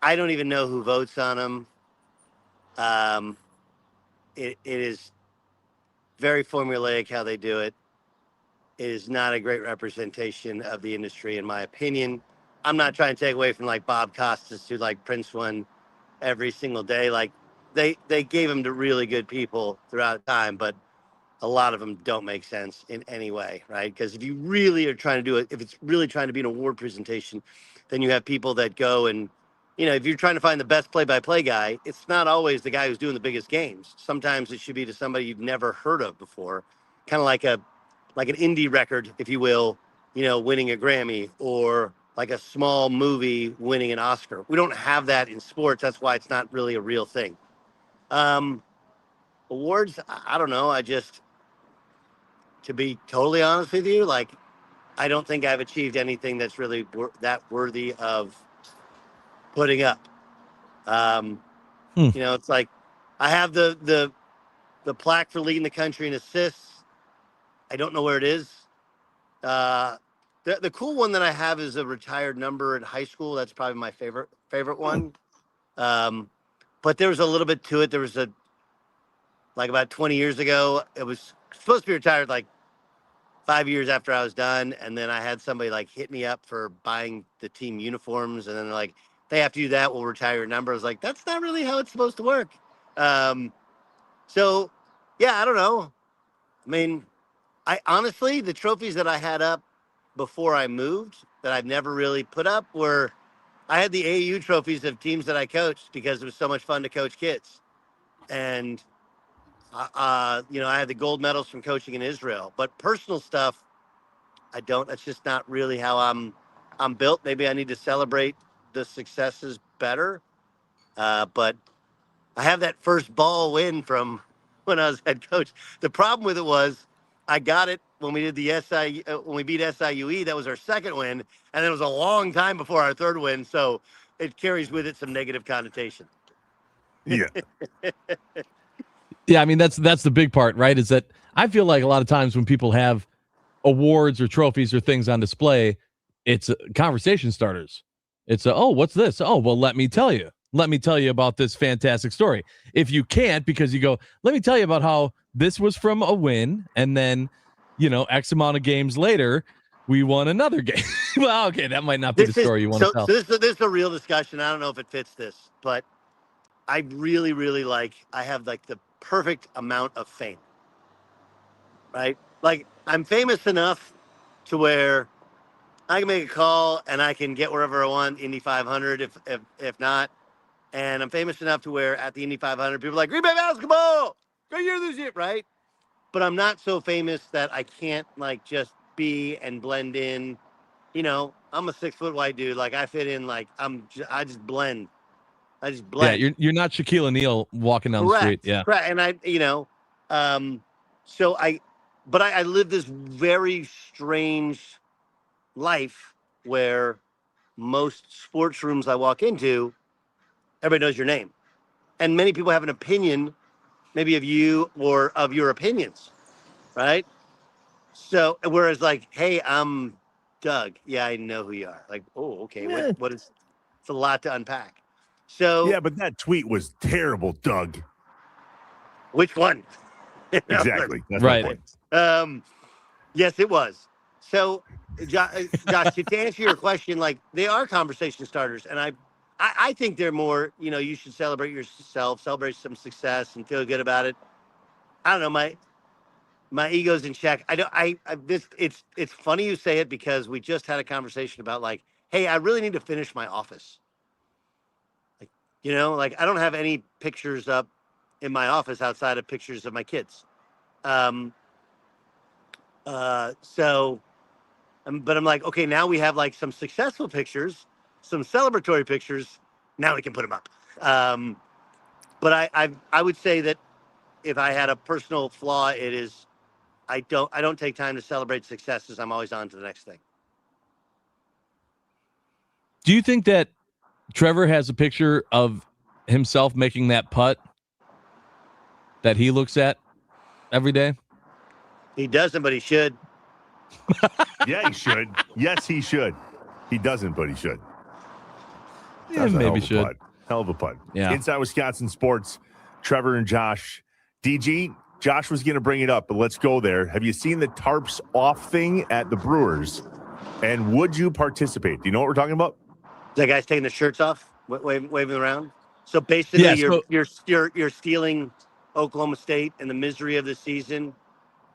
I don't even know who votes on them. It is very formulaic how they do it. It is not a great representation of the industry, in my opinion. I'm not trying to take away from like Bob Costas, who like Prince won every single day. Like they gave him to really good people throughout time, but a lot of them don't make sense in any way, right? Because if you really are trying to do it, if it's really trying to be an award presentation, then you have people that go and, if you're trying to find the best play-by-play guy, it's not always the guy who's doing the biggest games. Sometimes it should be to somebody you've never heard of before, kind of like an indie record, if you will, winning a Grammy, or like a small movie winning an Oscar. We don't have that in sports. That's why it's not really a real thing. Awards, I don't know. To be totally honest with you, like, I don't think I've achieved anything that's really that worthy of putting up. It's like I have the plaque for leading the country in assists. I don't know where it is. The cool one that I have is a retired number in high school. That's probably my favorite one. But there was a little bit to it. There was about 20 years ago, it was supposed to be retired like 5 years after I was done. And then I had somebody like hit me up for buying the team uniforms. And then they're like, they have to do that. We'll retire your number. I was like, that's not really how it's supposed to work. So yeah, I don't know. I mean, honestly, the trophies that I had up before I moved that I've never really put up were, I had the AAU trophies of teams that I coached because it was so much fun to coach kids. And I had the gold medals from coaching in Israel, but personal stuff, I don't. That's just not really how I'm built. Maybe I need to celebrate the successes better. But I have that first ball win from when I was head coach. The problem with it was I got it when we did the when we beat SIUE. That was our second win, and it was a long time before our third win. So it carries with it some negative connotation. Yeah. Yeah, I mean, that's the big part, right? Is that I feel like a lot of times when people have awards or trophies or things on display, it's conversation starters. It's oh, what's this? Oh, well, let me tell you. Let me tell you about this fantastic story. If you can't, because you go, let me tell you about how this was from a win, and then, X amount of games later, we won another game. Well, okay, that might not be the story you want to tell. So this is a real discussion. I don't know if it fits this, but I really, really I have like the perfect amount of fame, right? Like I'm famous enough to where I can make a call and I can get wherever I want, Indy 500 if not. And I'm famous enough to where at the Indy 500, people are like, Green Bay basketball, great year this year, right? But I'm not so famous that I can't like just be and blend in. I'm a 6-foot white dude. Like I fit in, like I just blend. Yeah, you're not Shaquille O'Neal walking down the street. Yeah. Correct. And I live this very strange life where most sports rooms I walk into, everybody knows your name. And many people have an opinion, maybe of you or of your opinions, right? So, whereas like, hey, I'm Doug. Yeah, I know who you are. Like, oh, okay. What is, it's a lot to unpack. So, yeah, but that tweet was terrible, Doug. which one? Exactly. That's right. my point. Yes, it was. So, Josh, to answer your question, like they are conversation starters, and I think they're more. You should celebrate yourself, celebrate some success, and feel good about it. I don't know, my ego's in check. It's funny you say it because we just had a conversation about like, hey, I really need to finish my office. Like, like I don't have any pictures up in my office outside of pictures of my kids. But I'm like, okay, now we have like some successful pictures, some celebratory pictures. Now we can put them up. But I would say that if I had a personal flaw, it is I don't take time to celebrate successes. I'm always on to the next thing. Do you think that Trevor has a picture of himself making that putt that he looks at every day? He doesn't, but he should. Yeah, he should. Yes, he should. He doesn't, but he should. Yeah, maybe should. Putt. Hell of a putt. Yeah. Inside Wisconsin Sports, Trevor and Josh. DG, Josh was going to bring it up, but let's go there. Have you seen the tarps off thing at the Brewers? And would you participate? Do you know what we're talking about? That guy's taking the shirts off, waving around. So basically, you're stealing Oklahoma State and the misery of the season,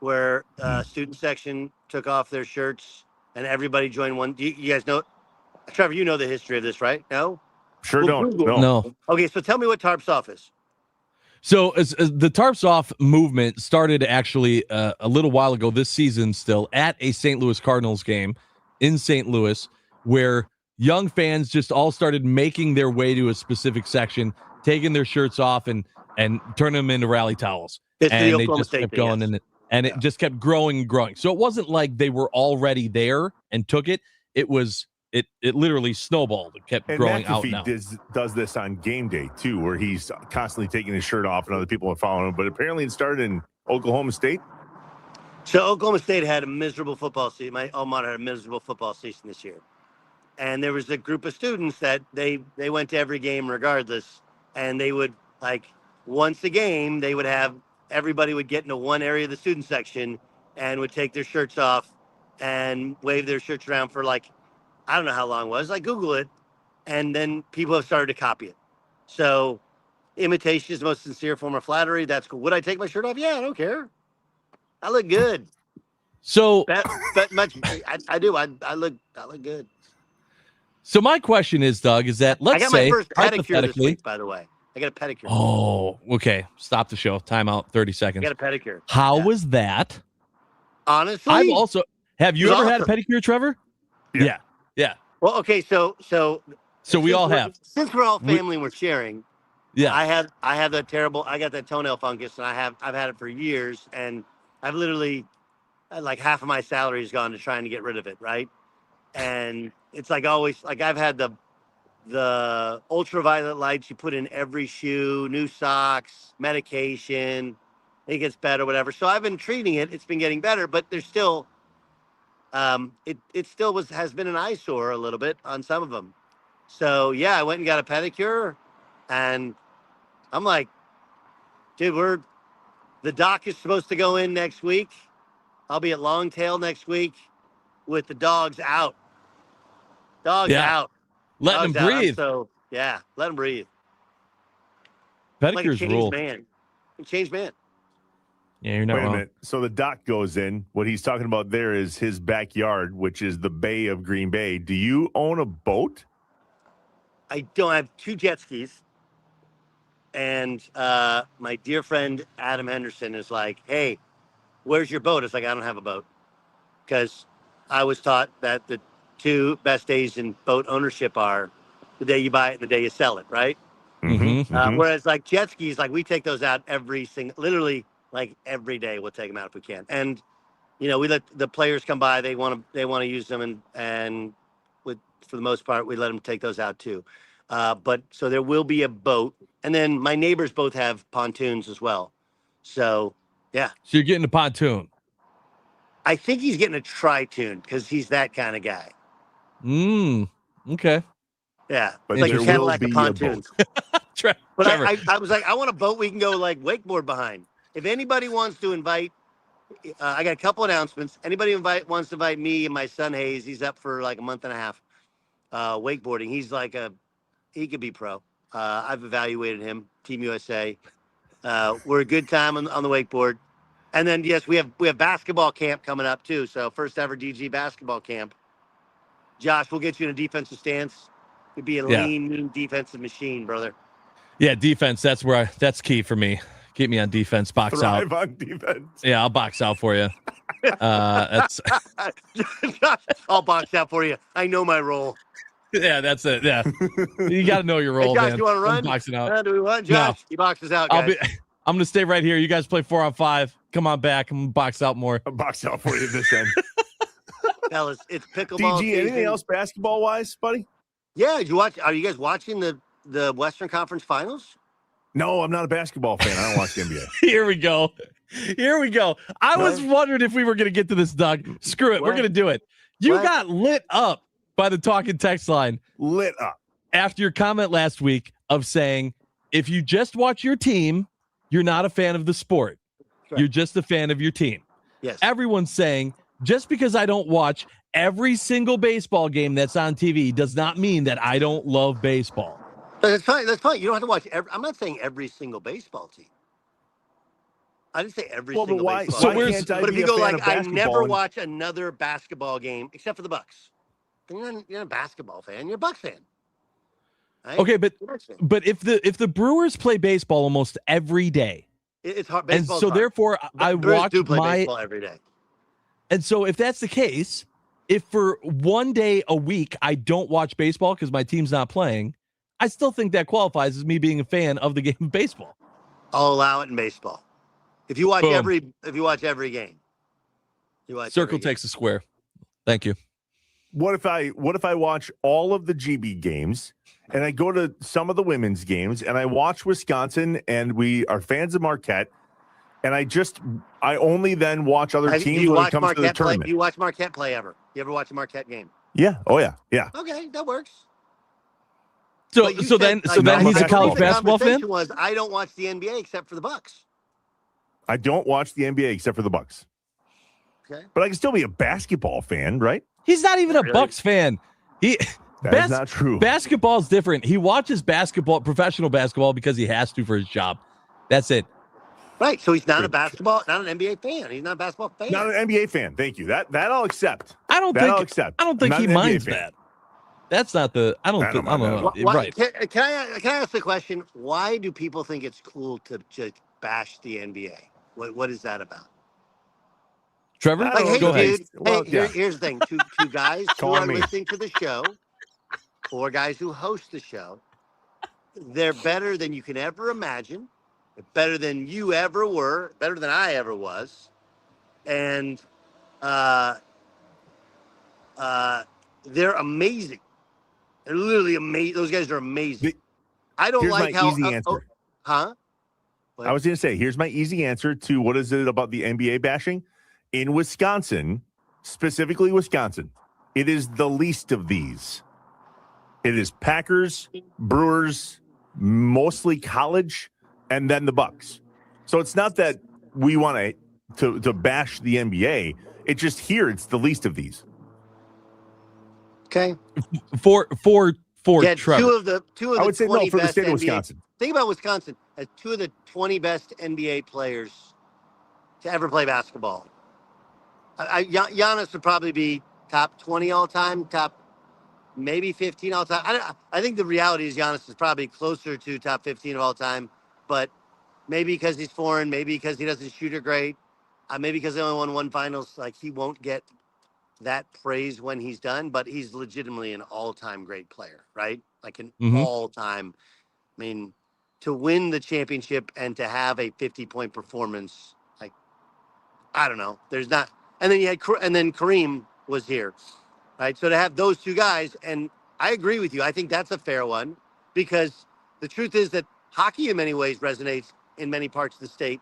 where student section took off their shirts and everybody joined one. You guys know, Trevor? You know the history of this, right? No. Sure don't. No. Okay, so tell me what tarps off is. So as the tarps off movement started actually a little while ago this season, still at a St. Louis Cardinals game in St. Louis, where young fans just all started making their way to a specific section, taking their shirts off and turning them into rally towels. And they just kept going and it just kept growing and growing. So it wasn't like they were already there and took it. It was it literally snowballed. It kept growing out. Does this on game day too, where he's constantly taking his shirt off and other people are following him. But apparently it started in Oklahoma State. So Oklahoma State had a miserable football season. My alma mater had a miserable football season this year. And there was a group of students that they went to every game regardless. And they would, like, once a game, they would have, everybody would get into one area of the student section and would take their shirts off and wave their shirts around for, like, I don't know how long it was. Like, Google it. And then people have started to copy it. So imitation is the most sincere form of flattery. That's cool. Would I take my shirt off? Yeah, I don't care. I look good. So I do. I look good. So my question is, Doug, is that let's say I got my first pedicure this hypothetically, week, by the way. I got a pedicure. Oh, okay. Stop the show. Time out. 30 seconds. I got a pedicure. How was that? Honestly, I've also. Have you ever had a pedicure, Trevor? Yeah. Well, okay. So we all have. Since we're all family and we're sharing. Yeah. I have that terrible. I got that toenail fungus, and I've had it for years, and I've literally like half of my salary has gone to trying to get rid of it, right? And it's like always, like I've had the ultraviolet lights you put in every shoe, new socks, medication, it gets better, whatever. So I've been treating it. It's been getting better, but there's still, it still has been an eyesore a little bit on some of them. So yeah, I went and got a pedicure, and I'm like, dude, the doc is supposed to go in next week. I'll be at Longtail next week with the dogs out. Out. Letting them breathe. So yeah, let them breathe. Pedicures rule. Changed man. Yeah, you're not wrong. Wait a minute. So the doc goes in. What he's talking about there is his backyard, which is the Bay of Green Bay. Do you own a boat? I don't. Have 2 jet skis. And my dear friend Adam Henderson is like, hey, where's your boat? It's like, I don't have a boat. Because I was taught that the 2 best days in boat ownership are the day you buy it and the day you sell it, right? Mm-hmm. Whereas like jet skis, like we take those out literally like every day we'll take them out if we can. And, we let the players come by, they want to use them and with for the most part, we let them take those out too. But so there will be a boat, and then my neighbors both have pontoons as well. So yeah. So you're getting a pontoon. I think he's getting a tri-tune because he's that kind of guy. Okay. Yeah, but it's like there a will Cadillac be of a pontoons. Trevor. But I was like, I want a boat we can go like wakeboard behind. If anybody wants to invite, I got a couple announcements. Anybody wants to invite me and my son Hayes? He's up for like a month and a half wakeboarding. He's like he could be pro. I've evaluated him. Team USA. We're a good time on the wakeboard. And then yes, we have basketball camp coming up too. So first ever DG basketball camp. Josh, we'll get you in a defensive stance. You'd be a lean, mean defensive machine, brother. Yeah, defense. That's key for me. Keep me on defense. Box Thrive out. on defense. Yeah, I'll box out for you. That's. I'll box out for you. I know my role. Yeah, that's it. Yeah, you got to know your role, Hey, Josh, man. you want to run? I'm boxing out. Do we want Josh? No. He boxes out, guys. I'm gonna stay right here. You guys play 4-on-5. Come on back. I'm gonna box out more. I'll box out for you this end. Fellas, it's pickleball. DG, anything else basketball wise, buddy? Yeah, are you guys watching the Western Conference Finals? No, I'm not a basketball fan. I don't watch the NBA. Here we go. I was wondering if we were going to get to this, Doug. Screw it. We're going to do it. You got lit up by the talking text line. Lit up. After your comment last week of saying, if you just watch your team, you're not a fan of the sport. Right. You're just a fan of your team. Yes. Everyone's saying, just because I don't watch every single baseball game that's on TV does not mean that I don't love baseball. That's fine. That's fine. You don't have to watch I'm not saying every single baseball team. I didn't say every single baseball team. But if you go like, I never watch another basketball game except for the Bucks. Then you're not a basketball fan. You're a Bucks fan. Right? Okay, but if the Brewers play baseball almost every day, it's hard. And so therefore, I watch baseball every day. And so if that's the case, if for one day a week I don't watch baseball because my team's not playing, I still think that qualifies as me being a fan of the game of baseball. I'll allow it in baseball. If you watch every game, Circle takes a square. Thank you. What if I watch all of the GB games and I go to some of the women's games and I watch Wisconsin and we are fans of Marquette and I only then watch other teams when it comes to the tournament. Do you watch Marquette play ever? You ever watch a Marquette game? Yeah. Oh yeah. Yeah. Okay, that works. So then he's a college basketball fan? Was I don't watch the NBA except for the Bucks. I don't watch the NBA except for the Bucks. Okay. But I can still be a basketball fan, right? He's not even a Bucks fan. That's not true. Basketball is different. He watches professional basketball because he has to for his job. That's it. Right. So he's not not an NBA fan. He's not a basketball fan. Not an NBA fan. Thank you. That I'll accept. I don't think he minds that. That's not the. I don't know. Right. Can I ask the question? Why do people think it's cool to just bash the NBA? What is that about? Trevor, go ahead. Dude, well, here's the thing: two guys who are listening to the show, or guys who host the show, they're better than you can ever imagine. They're better than you ever were. Better than I ever was, and they're amazing. They're literally amazing. Those guys are amazing. I don't like how. Easy answer. Huh? What? I was going to say, here's my easy answer to what is it about the NBA bashing? In Wisconsin, specifically Wisconsin, it is the least of these. It is Packers, Brewers, mostly college, and then the Bucks. So it's not that we want to bash the NBA. It's just here, it's the least of these. Okay. For yeah, Trevor. Two of the I would say 20 no for the best state of NBA Wisconsin. Think about Wisconsin as two of the 20 best NBA players to ever play basketball. Giannis would probably be top 20 all time, top maybe 15 all time. I think the reality is Giannis is probably closer to top 15 of all time, but maybe because he's foreign, maybe because he doesn't shoot it great, maybe because he only won one finals, like he won't get that praise when he's done, but he's legitimately an all-time great player, right? Like an all-time. I mean, to win the championship and to have a 50-point performance, like, I don't know. There's not. And then and then Kareem was here, right? So to have those two guys, and I agree with you. I think that's a fair one because the truth is that hockey in many ways resonates in many parts of the state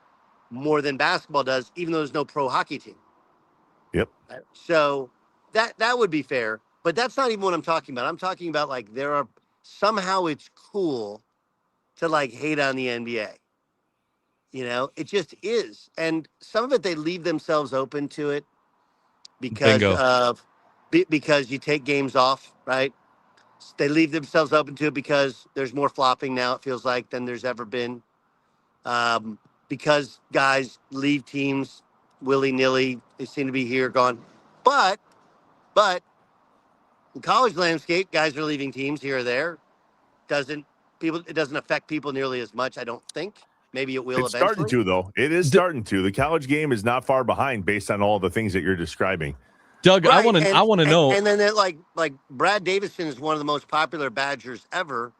more than basketball does, even though there's no pro hockey team. Yep. So that would be fair, but that's not even what I'm talking about. I'm talking about like somehow it's cool to like hate on the NBA. It just is. And some of it, they leave themselves open to it because Bingo. because you take games off, right? They leave themselves open to it because there's more flopping now, it feels like, than there's ever been. Because guys leave teams willy-nilly. They seem to be here, gone. But in college landscape, guys are leaving teams here or there. It doesn't affect people nearly as much, I don't think. Maybe it will It's starting eventually. to, though. It is starting to. The college game is not far behind based on all the things that you're describing. Doug, Right, I want to know. And then like Brad Davison is one of the most popular Badgers ever,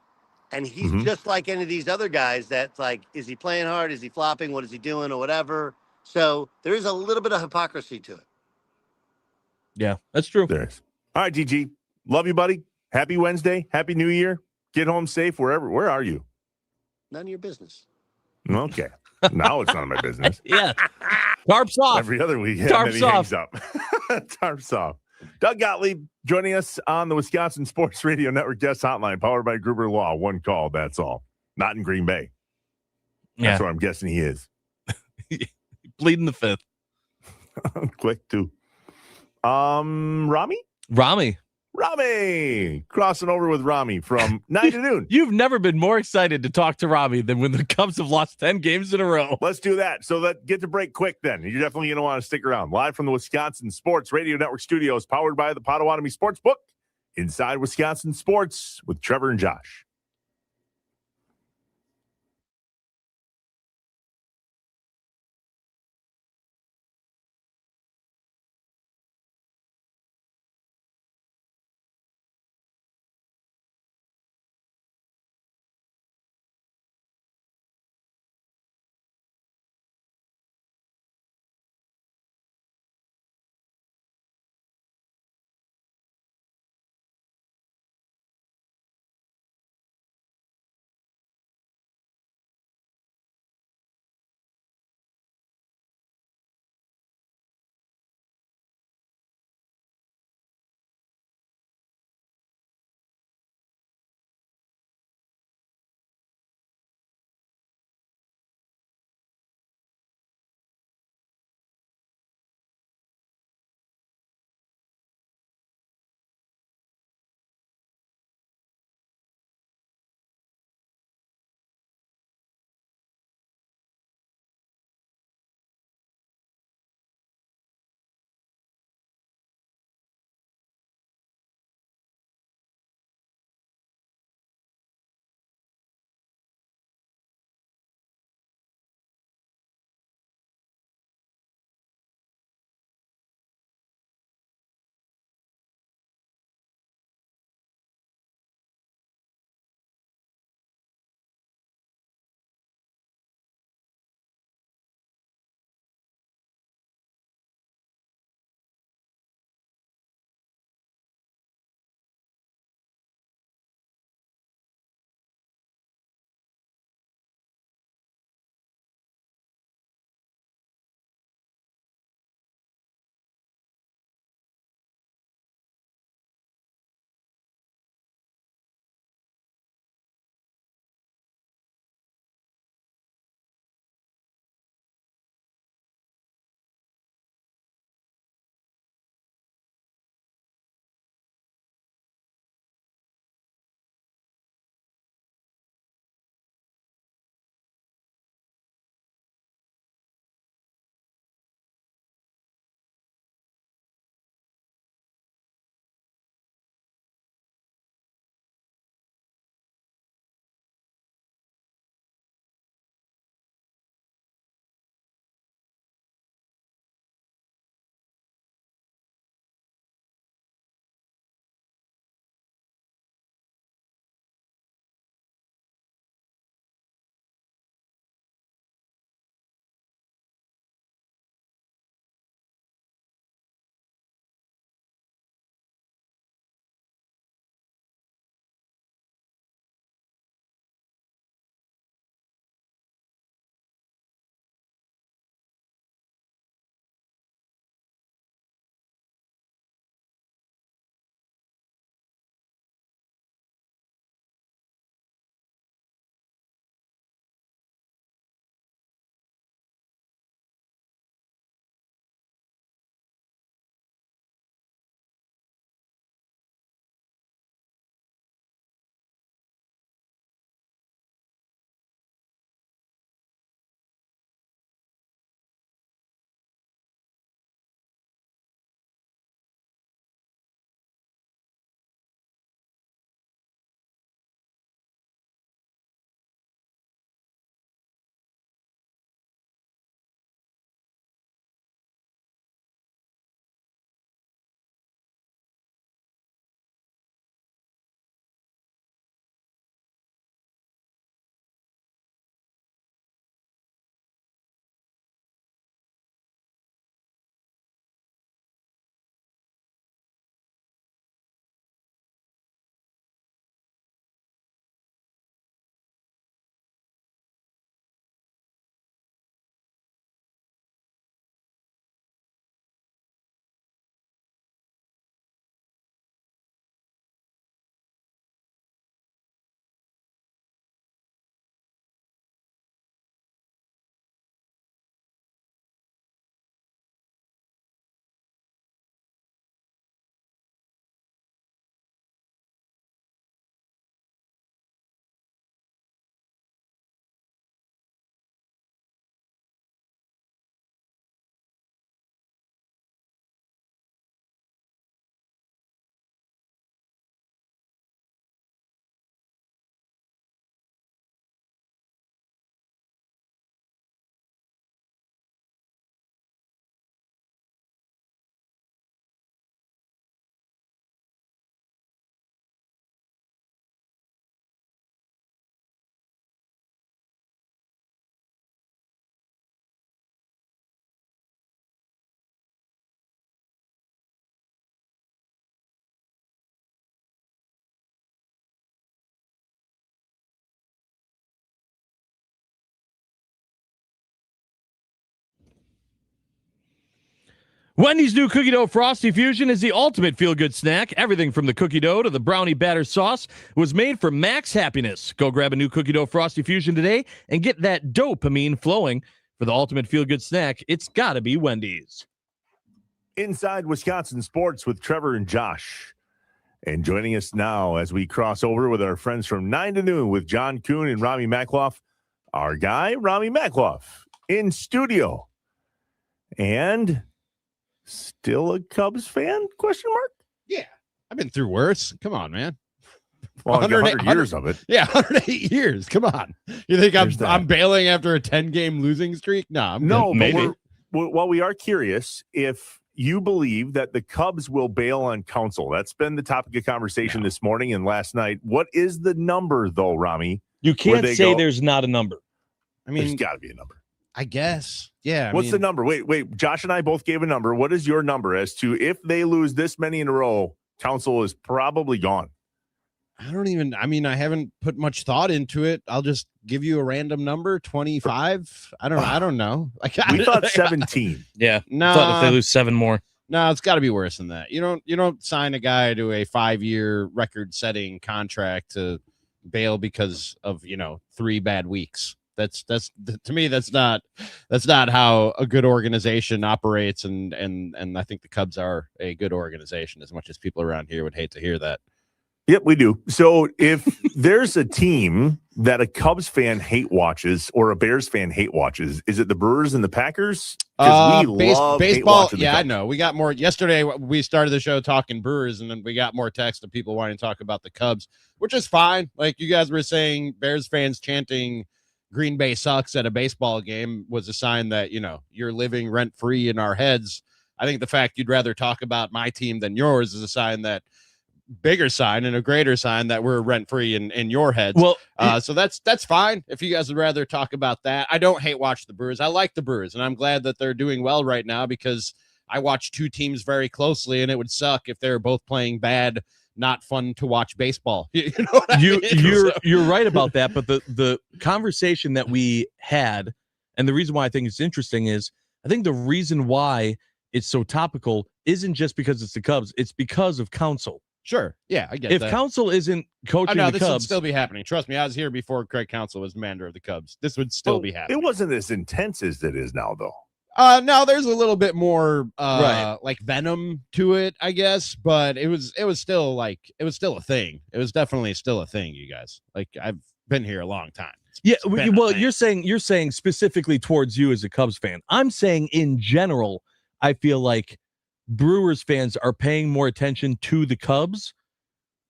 and he's just like any of these other guys. That's like, is he playing hard? Is he flopping? What is he doing, or whatever? So there is a little bit of hypocrisy to it. Yeah, that's true. There is. All right, GG. Love you, buddy. Happy Wednesday. Happy New Year. Get home safe wherever. Where are you? None of your business. Okay. Now it's none of my business. Yeah. Tarps off. Every other week. Tarps off. Hangs up. Tarps off. Doug Gottlieb joining us on the Wisconsin Sports Radio Network guest hotline, powered by Gruber Law. One call, that's all. Not in Green Bay. That's where I'm guessing he is. Pleading the fifth. Quick, too. Rami crossing over with Rami from 9 to noon. You've never been more excited to talk to Rami than when the Cubs have lost 10 games in a row. Let's do that. So get to break quick then. You're definitely going to want to stick around. Live from the Wisconsin Sports Radio Network studios, powered by the Potawatomi Sportsbook, inside Wisconsin Sports with Trevor and Josh. Wendy's new cookie dough Frosty Fusion is the ultimate feel-good snack. Everything from the cookie dough to the brownie batter sauce was made for max happiness. Go grab a new cookie dough Frosty Fusion today and get that dopamine flowing. For the ultimate feel-good snack, it's got to be Wendy's. Inside Wisconsin Sports with Trevor and Josh. And joining us now as we cross over with our friends from 9 to noon with John Kuhn and Rami Makloff, our guy, Rami Makloff, in studio. And still a Cubs fan, question mark? Yeah, I've been through worse. Come on, man. Well, 100 years of it. Yeah, 108 years. Come on. You think I'm bailing after a 10-game losing streak? No, maybe. Well, we are curious if you believe that the Cubs will bail on Counsell. That's been the topic of conversation this morning and last night. What is the number, though, Rami? You can't say there's not a number. I mean, there's got to be a number. I guess. Yeah. What's the number? Wait. Josh and I both gave a number. What is your number as to if they lose this many in a row, Counsell is probably gone? I haven't put much thought into it. I'll just give you a random number, 25. I don't know. We thought 17. Yeah. No. Thought if they lose 7 more. No, it's got to be worse than that. You don't sign a guy to a 5-year record-setting contract to bail because of, 3 bad weeks. That's to me, that's not how a good organization operates. And I think the Cubs are a good organization, as much as people around here would hate to hear that. Yep, we do. So if there's a team that a Cubs fan hate watches or a Bears fan hate watches, is it the Brewers and the Packers? Because we love baseball. Yeah, I know. We got more yesterday. We started the show talking Brewers, and then we got more text of people wanting to talk about the Cubs, which is fine. Like you guys were saying, Bears fans chanting Green Bay sucks at a baseball game was a sign that, you're living rent free in our heads. I think the fact you'd rather talk about my team than yours is a sign that bigger sign and a greater sign that we're rent free in your heads. Well, so that's fine. If you guys would rather talk about that, I don't hate watch the Brewers. I like the Brewers, and I'm glad that they're doing well right now because I watch 2 teams very closely, and it would suck if they were both playing bad, not fun to watch baseball. You know what I mean? You're right about that, but the conversation that we had, and the reason why I think it's interesting is I think the reason why it's so topical isn't just because it's the Cubs, it's because of Counsell. Sure. Yeah, I get that. If Counsell isn't coaching the this Cubs, would still be happening. Trust me, I was here before Craig Counsell was commander of the Cubs. This would still be happening. It wasn't as intense as it is now, though. No, there's a little bit more like venom to it, I guess, but it was still a thing. It was definitely still a thing, you guys. Like I've been here a long time. Well, you're saying specifically towards you as a Cubs fan. I'm saying in general, I feel like Brewers fans are paying more attention to the Cubs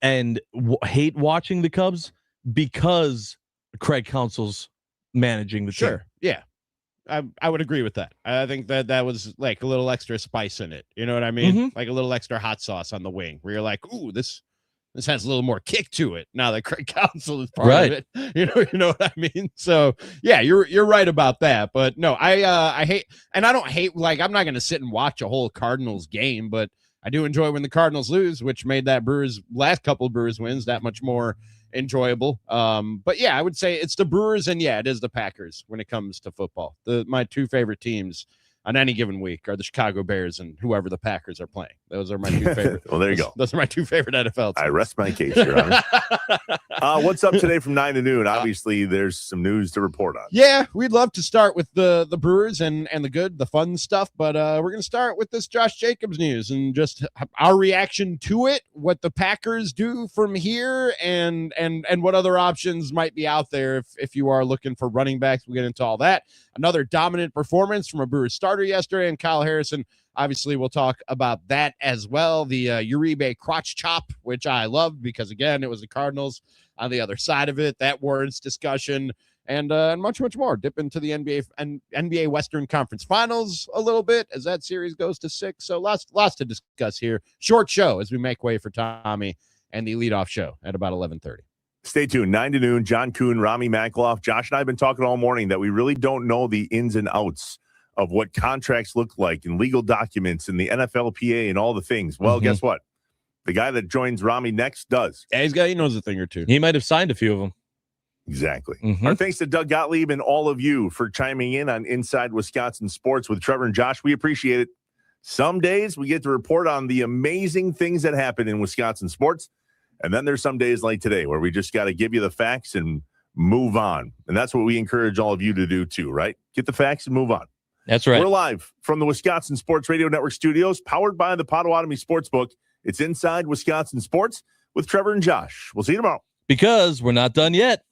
and hate watching the Cubs because Craig Counsell's managing the team. Yeah. I would agree with that. I think that was like a little extra spice in it. You know what I mean? Mm-hmm. Like a little extra hot sauce on the wing where you're like, ooh, this has a little more kick to it now that Craig Counsell is part of it. You know what I mean? So yeah, you're right about that. But no, I hate, and I don't hate, like, I'm not going to sit and watch a whole Cardinals game, but I do enjoy when the Cardinals lose, which made that last couple of Brewers wins that much more enjoyable. But yeah, I would say it's the Brewers, and yeah, it is the Packers when it comes to football. My 2 favorite teams on any given week are the Chicago Bears and whoever the Packers are playing. Those are my 2 favorite. Well, there you go. Those are my 2 favorite NFL teams. I rest my case, Your Honor. What's up today from 9 to noon? Obviously, there's some news to report on. Yeah, we'd love to start with the Brewers and the fun stuff, but we're going to start with this Josh Jacobs news and just our reaction to it, what the Packers do from here, and what other options might be out there if you are looking for running backs. We'll get into all that. Another dominant performance from a Brewers starter yesterday, and Kyle Harrison. Obviously, we'll talk about that as well. The Uribe crotch chop, which I loved because, again, it was the Cardinals on the other side of it. That warrants discussion and much, much more. Dip into the NBA Western Conference Finals a little bit as that series goes to 6. So lots to discuss here. Short show as we make way for Tommy and the leadoff show at about 11:30. Stay tuned. 9 to noon. John Kuhn, Rami Makloff. Josh and I have been talking all morning that we really don't know the ins and outs of what contracts look like and legal documents and the NFLPA and all the things. Well, guess what? The guy that joins Rami next does. Yeah, he knows a thing or two. He might have signed a few of them. Exactly. Our thanks to Doug Gottlieb and all of you for chiming in on Inside Wisconsin Sports with Trevor and Josh. We appreciate it. Some days we get to report on the amazing things that happen in Wisconsin sports. And then there's some days like today where we just got to give you the facts and move on. And that's what we encourage all of you to do too, right? Get the facts and move on. That's right. We're live from the Wisconsin Sports Radio Network studios, powered by the Potawatomi Sportsbook. It's Inside Wisconsin Sports with Trevor and Josh. We'll see you tomorrow. Because we're not done yet.